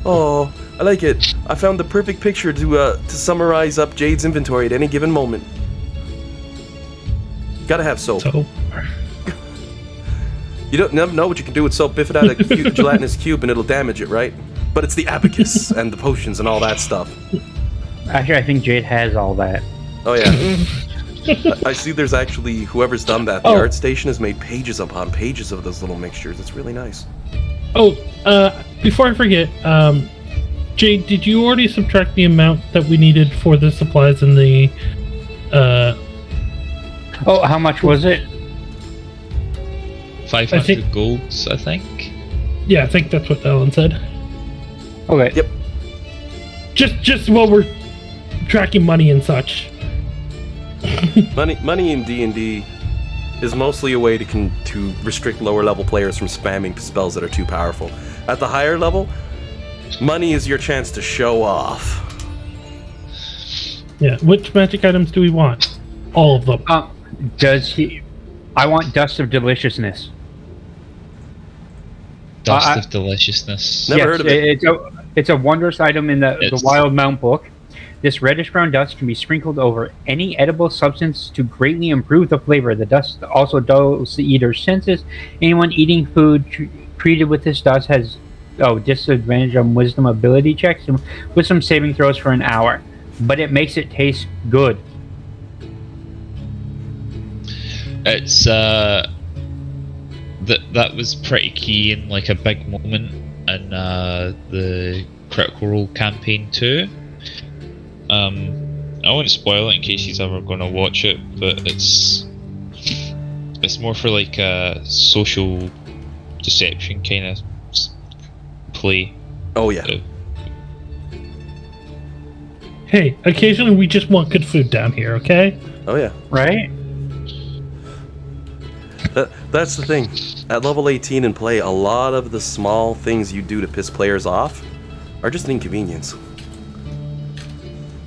Speaker 1: Oh, I like it. I found the perfect picture to summarize up Jade's inventory at any given moment. Gotta have soap.
Speaker 6: So,
Speaker 1: You don't never know what you can do with soap. Biff it out a gelatinous cube and it'll damage it, right? But it's the abacus and the potions and all that stuff.
Speaker 5: Actually, I think Jade has all that.
Speaker 1: Oh yeah. I see there's actually, whoever's done that, the art station has made pages upon pages of those little mixtures. It's really nice.
Speaker 6: before I forget, Jade, did you already subtract the amount that we needed for the supplies in the,
Speaker 5: Oh, how much was it?
Speaker 3: 500 golds, I think.
Speaker 6: Yeah, I think that's what Ellen said.
Speaker 5: Okay.
Speaker 1: Yep.
Speaker 6: Just while we're tracking money and such.
Speaker 1: Money in D&D is mostly a way to restrict lower level players from spamming spells that are too powerful. At the higher level, money is your chance to show off.
Speaker 6: Yeah, which magic items do we want? All of them.
Speaker 5: I want Dust of Deliciousness.
Speaker 3: Dust of Deliciousness.
Speaker 1: Never heard of it.
Speaker 5: It's a wondrous item in the Wild Mount book. This reddish-brown dust can be sprinkled over any edible substance to greatly improve the flavor. The dust also dulls the eater's senses. Anyone eating food treated with this dust has disadvantage on wisdom ability checks and with some saving throws for an hour. But it makes it taste good.
Speaker 3: It's that was pretty key in like a big moment in the Critical Role campaign too. I won't spoil it in case he's ever going to watch it, but it's more for like a social deception kind of play.
Speaker 1: Oh yeah.
Speaker 6: Hey, occasionally we just want good food down here, okay?
Speaker 1: Oh yeah.
Speaker 5: Right?
Speaker 1: That's the thing. At level 18 in play, a lot of the small things you do to piss players off are just an inconvenience.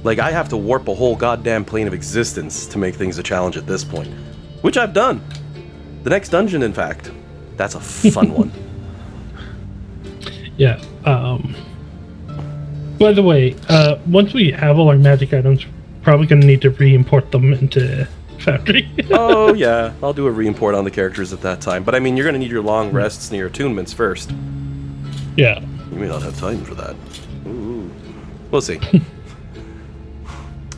Speaker 1: Like, I have to warp a whole goddamn plane of existence to make things a challenge at this point. Which I've done. The next dungeon, in fact. That's a fun one.
Speaker 6: Yeah. By the way, once we have all our magic items, probably going to need to re-import them into Foundry.
Speaker 1: Oh, yeah. I'll do a re-import on the characters at that time. But I mean, you're going to need your long rests and your attunements first.
Speaker 6: Yeah.
Speaker 1: You may not have time for that. Ooh. We'll see.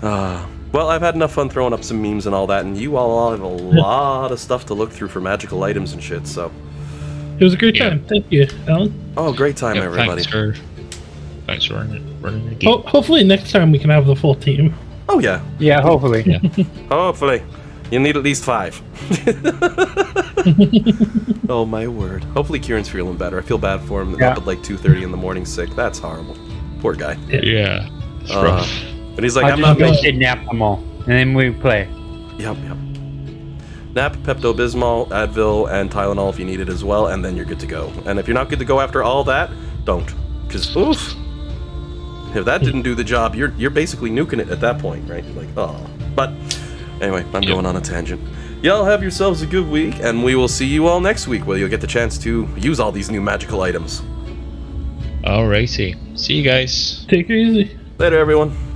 Speaker 1: Well, I've had enough fun throwing up some memes and all that, and you all have a lot of stuff to look through for magical items and shit, so...
Speaker 6: It was a great time. Thank you, Alan.
Speaker 1: Oh, great time,
Speaker 3: Yeah,
Speaker 1: everybody.
Speaker 3: Thanks for running the game.
Speaker 6: Hopefully next time we can have the full team.
Speaker 1: Oh, yeah.
Speaker 5: Yeah, hopefully.
Speaker 3: Yeah.
Speaker 1: Hopefully. You need at least 5. Oh, my word. Hopefully Kieran's feeling better. I feel bad for him.
Speaker 5: Yeah.
Speaker 1: Up at like 2:30 in the morning sick. That's horrible. Poor guy.
Speaker 3: Yeah. It's rough.
Speaker 1: And he's like,
Speaker 5: I'll
Speaker 1: I'm
Speaker 5: just
Speaker 1: not
Speaker 5: go
Speaker 1: making...
Speaker 5: kidnap them all, and then we play.
Speaker 1: Yep. Nap, Pepto-Bismol, Advil, and Tylenol if you need it as well, and then you're good to go. And if you're not good to go after all that, don't. Because, oof. If that didn't do the job, you're basically nuking it at that point, right? Like, oh. But, anyway, I'm going on a tangent. Y'all have yourselves a good week, and we will see you all next week, where you'll get the chance to use all these new magical items.
Speaker 3: Alrighty. See you guys.
Speaker 6: Take it easy.
Speaker 1: Later, everyone.